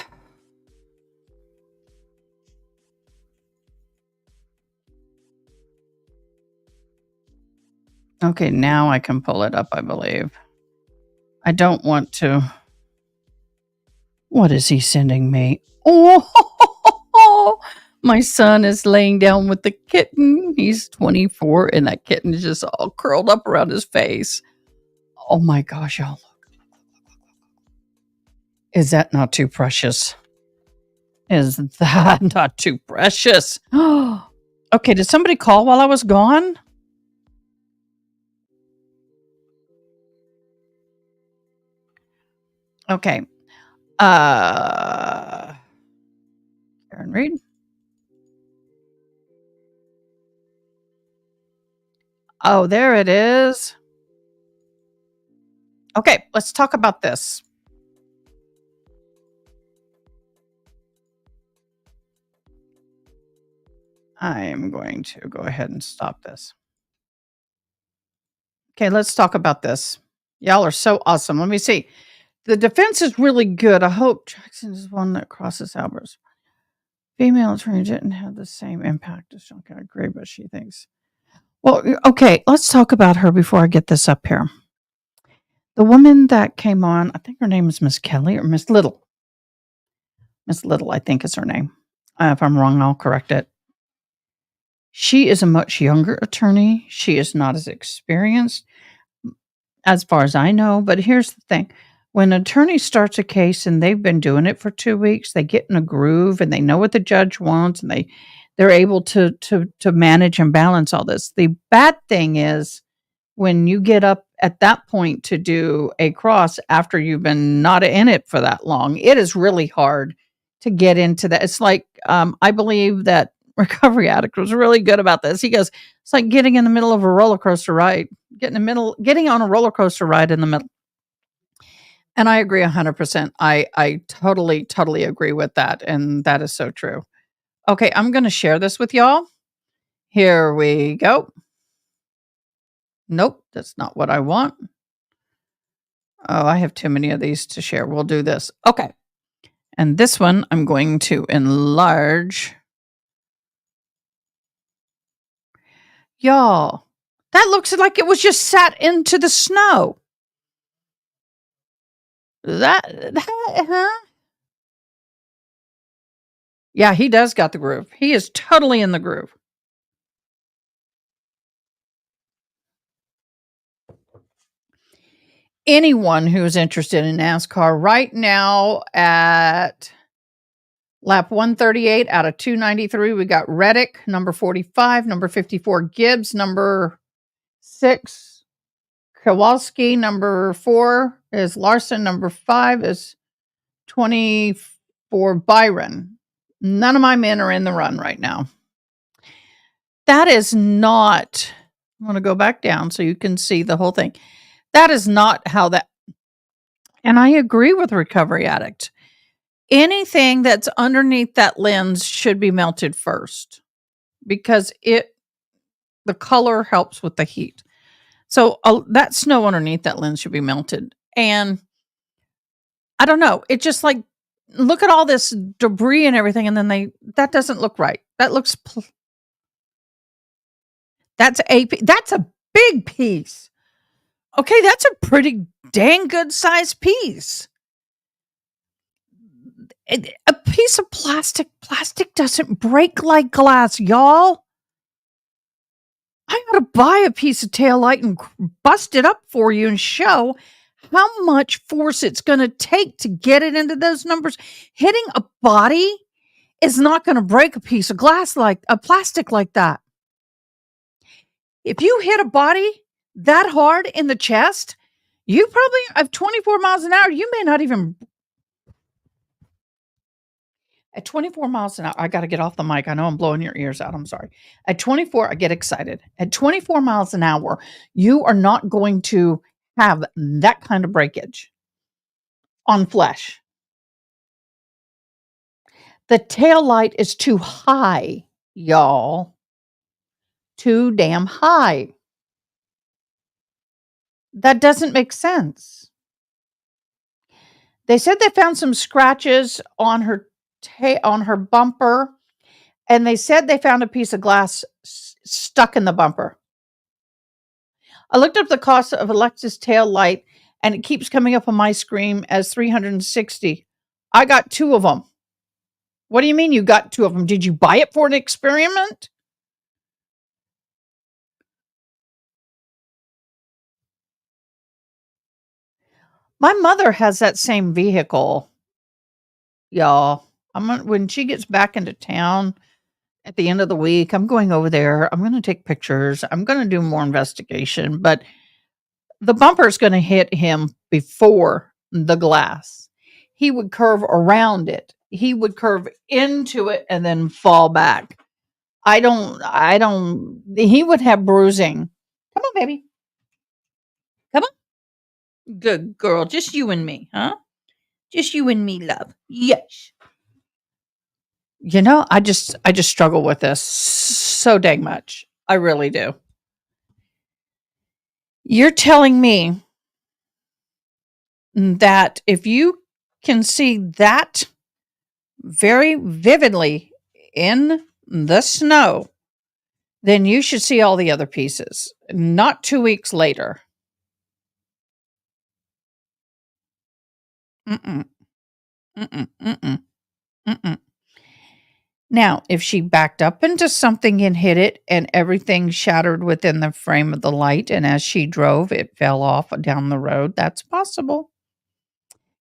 Okay, now I can pull it up, I believe. I don't want to. What is he sending me? Oh, my son is laying down with the kitten. He's 24, and that kitten is just all curled up around his face. Oh my gosh, y'all. Is that not too precious? Is that not too precious? Okay, did somebody call while I was gone? Okay. Karen Reed. Oh, there it is. Okay, let's talk about this. I am going to go ahead and stop this. Okay, let's talk about this. Y'all are so awesome. Let me see. The defense is really good. I hope Jackson is one that crosses Albert's. Female attorney didn't have the same impact as Junker. I agree, but she thinks. Well, okay, let's talk about her before I get this up here. The woman that came on, I think her name is Miss Kelly or Miss Little. Miss Little, I think is her name. If I'm wrong, I'll correct it. She is a much younger attorney. She is not as experienced, as far as I know. But here's the thing. When an attorney starts a case and they've been doing it for 2 weeks, they get in a groove and they know what the judge wants and they're able to manage and balance all this. The bad thing is when you get up at that point to do a cross after you've been not in it for that long, it is really hard to get into that. It's like, I believe that Recovery Addict was really good about this. He goes, it's like getting in the middle of a roller coaster ride, getting on a roller coaster ride in the middle. And I agree 100%. I totally agree with that. And that is so true. Okay, I'm going to share this with y'all. Here we go. Nope, that's not what I want. Oh, I have too many of these to share. We'll do this. Okay. And this one I'm going to enlarge. Y'all, that looks like it was just sat into the snow. Huh? Yeah, he does got the groove. He is totally in the groove. Anyone who is interested in NASCAR right now at lap 138 out of 293, we got Reddick, number 45, number 54, Gibbs, number 6, Kowalski, number 4 is Larson, number 5 is 24, Byron. None of my men are in the run right now. That is not, I'm going to go back down so you can see the whole thing. That is not how that, and I agree with Recovery Addict. Anything that's underneath that lens should be melted first because the color helps with the heat. So that snow underneath that lens should be melted. And I don't know, it just like, look at all this debris and everything. And then that doesn't look right. That looks, that's a big piece. Okay. That's a pretty dang good sized piece. A piece of plastic doesn't break like glass, y'all. I ought to buy a piece of taillight and bust it up for you and show how much force it's going to take to get it into those numbers. Hitting a body is not going to break a piece of glass like a plastic like that. If you hit a body that hard in the chest, you probably at 24 miles an hour, you may not even. At 24 miles an hour, I got to get off the mic. I know I'm blowing your ears out. I'm sorry. At 24, I get excited. At 24 miles an hour, you are not going to have that kind of breakage on flesh. The tail light is too high, y'all. Too damn high. That doesn't make sense. They said they found some scratches on her on her bumper, and they said they found a piece of glass stuck in the bumper. I looked up the cost of Alexa's tail light, and it keeps coming up on my screen as $360. I got 2 of them. What do you mean you got 2 of them? Did you buy it for an experiment? My mother has that same vehicle, y'all. When she gets back into town at the end of the week, I'm going over there. I'm going to take pictures. I'm going to do more investigation, but the bumper is going to hit him before the glass. He would curve around it. He would curve into it and then fall back. He would have bruising. Come on, baby. Come on. Good girl. Just you and me, huh? Just you and me, love. Yes. I just struggle with this so dang much. I really do. You're telling me that if you can see that very vividly in the snow, then you should see all the other pieces, not 2 weeks later. Mm-mm. Mm-mm. Mm-mm. Mm-mm. Now, if she backed up into something and hit it and everything shattered within the frame of the light, and as she drove, it fell off down the road, that's possible.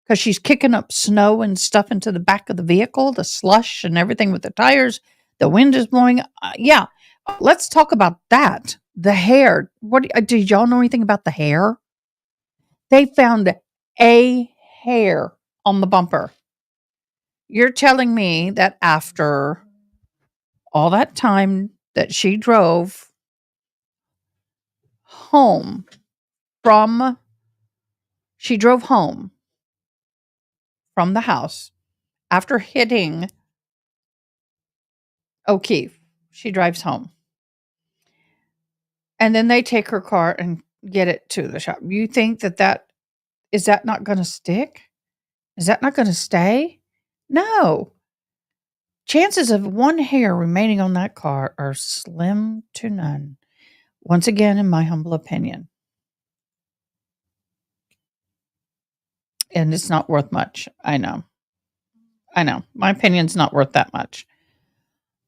Because she's kicking up snow and stuff into the back of the vehicle, the slush and everything with the tires. The wind is blowing. Yeah, let's talk about that. The hair. Did y'all know anything about the hair? They found a hair on the bumper. You're telling me that after all that time that she drove home from the house after hitting O'Keefe, she drives home. And then they take her car and get it to the shop. You think is that not going to stick? Is that not going to stay? No. Chances of one hair remaining on that car are slim to none. Once again, in my humble opinion. And it's not worth much. I know. My opinion's not worth that much.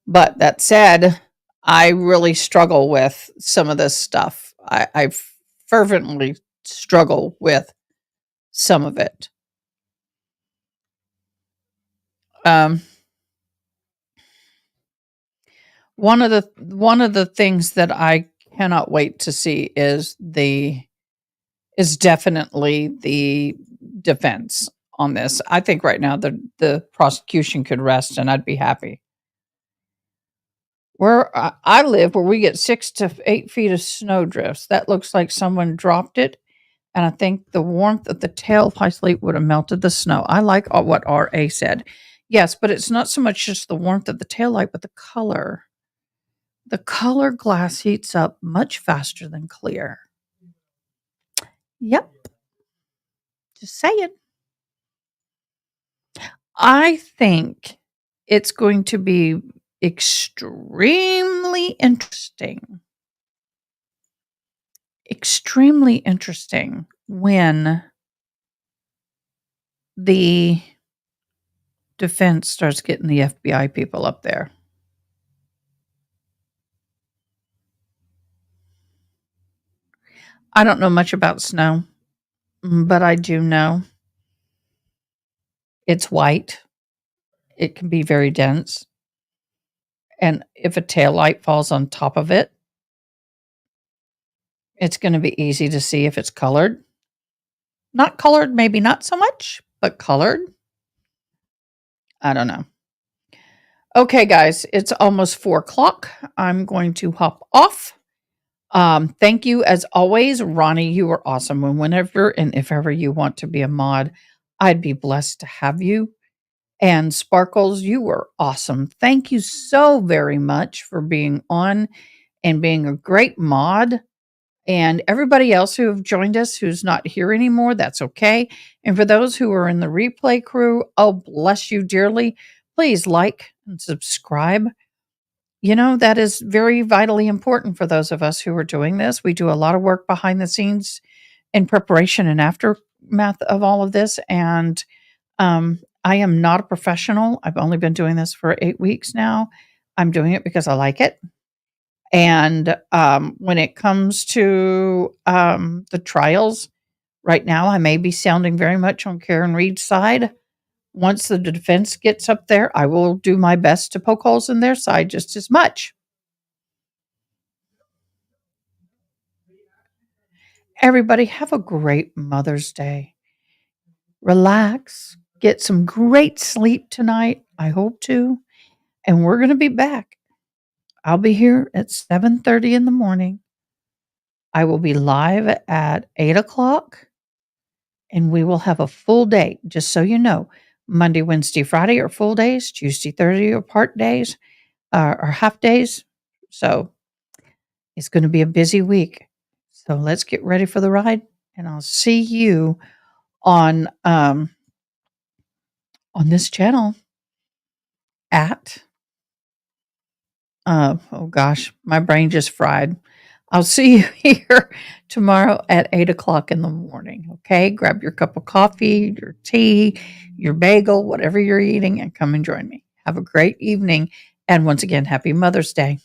But that said, I really struggle with some of this stuff. I fervently struggle with some of it. One of the things that I cannot wait to see is definitely the defense on this. I think right now the prosecution could rest, and I'd be happy. Where I live, where we get 6 to 8 feet of snow drifts, that looks like someone dropped it, and I think the warmth of the tailpipe light would have melted the snow. I like what RA said. Yes, but it's not so much just the warmth of the taillight, but the color. The color glass heats up much faster than clear. Yep. Just saying. I think it's going to be extremely interesting. Extremely interesting when the defense starts getting the FBI people up there. I don't know much about snow. but I do know it's white. It can be very dense. And if a tail light falls on top of it, it's going to be easy to see if it's colored. Not colored, maybe not so much, but colored. I don't know. Okay, guys, it's almost 4 o'clock. I'm going to hop off. Thank you as always, Ronnie. You are awesome. And whenever and if ever you want to be a mod, I'd be blessed to have you. And Sparkles, you were awesome. Thank you so very much for being on and being a great mod. And everybody else who have joined us who's not here anymore, that's okay. And for those who are in the replay crew, oh, bless you dearly. Please like and subscribe. You know, that is very vitally important for those of us who are doing this. We do a lot of work behind the scenes in preparation and aftermath of all of this. And I am not a professional. I've only been doing this for 8 weeks now. I'm doing it because I like it. And when it comes to the trials, right now I may be sounding very much on Karen Reed's side. Once the defense gets up there, I will do my best to poke holes in their side just as much. Everybody, have a great Mother's Day. Relax, get some great sleep tonight. I hope to. And we're going to be back. I'll be here at 7:30 in the morning. I will be live at 8 o'clock. And we will have a full day, just so you know. Monday, Wednesday, Friday are full days. Tuesday, Thursday are part days or half days. So it's going to be a busy week. So let's get ready for the ride. And I'll see you on this channel at oh gosh, my brain just fried. I'll see you here tomorrow at 8 o'clock in the morning. Okay, grab your cup of coffee, your tea, your bagel, whatever you're eating, and come and join me. Have a great evening. And once again, happy Mother's Day.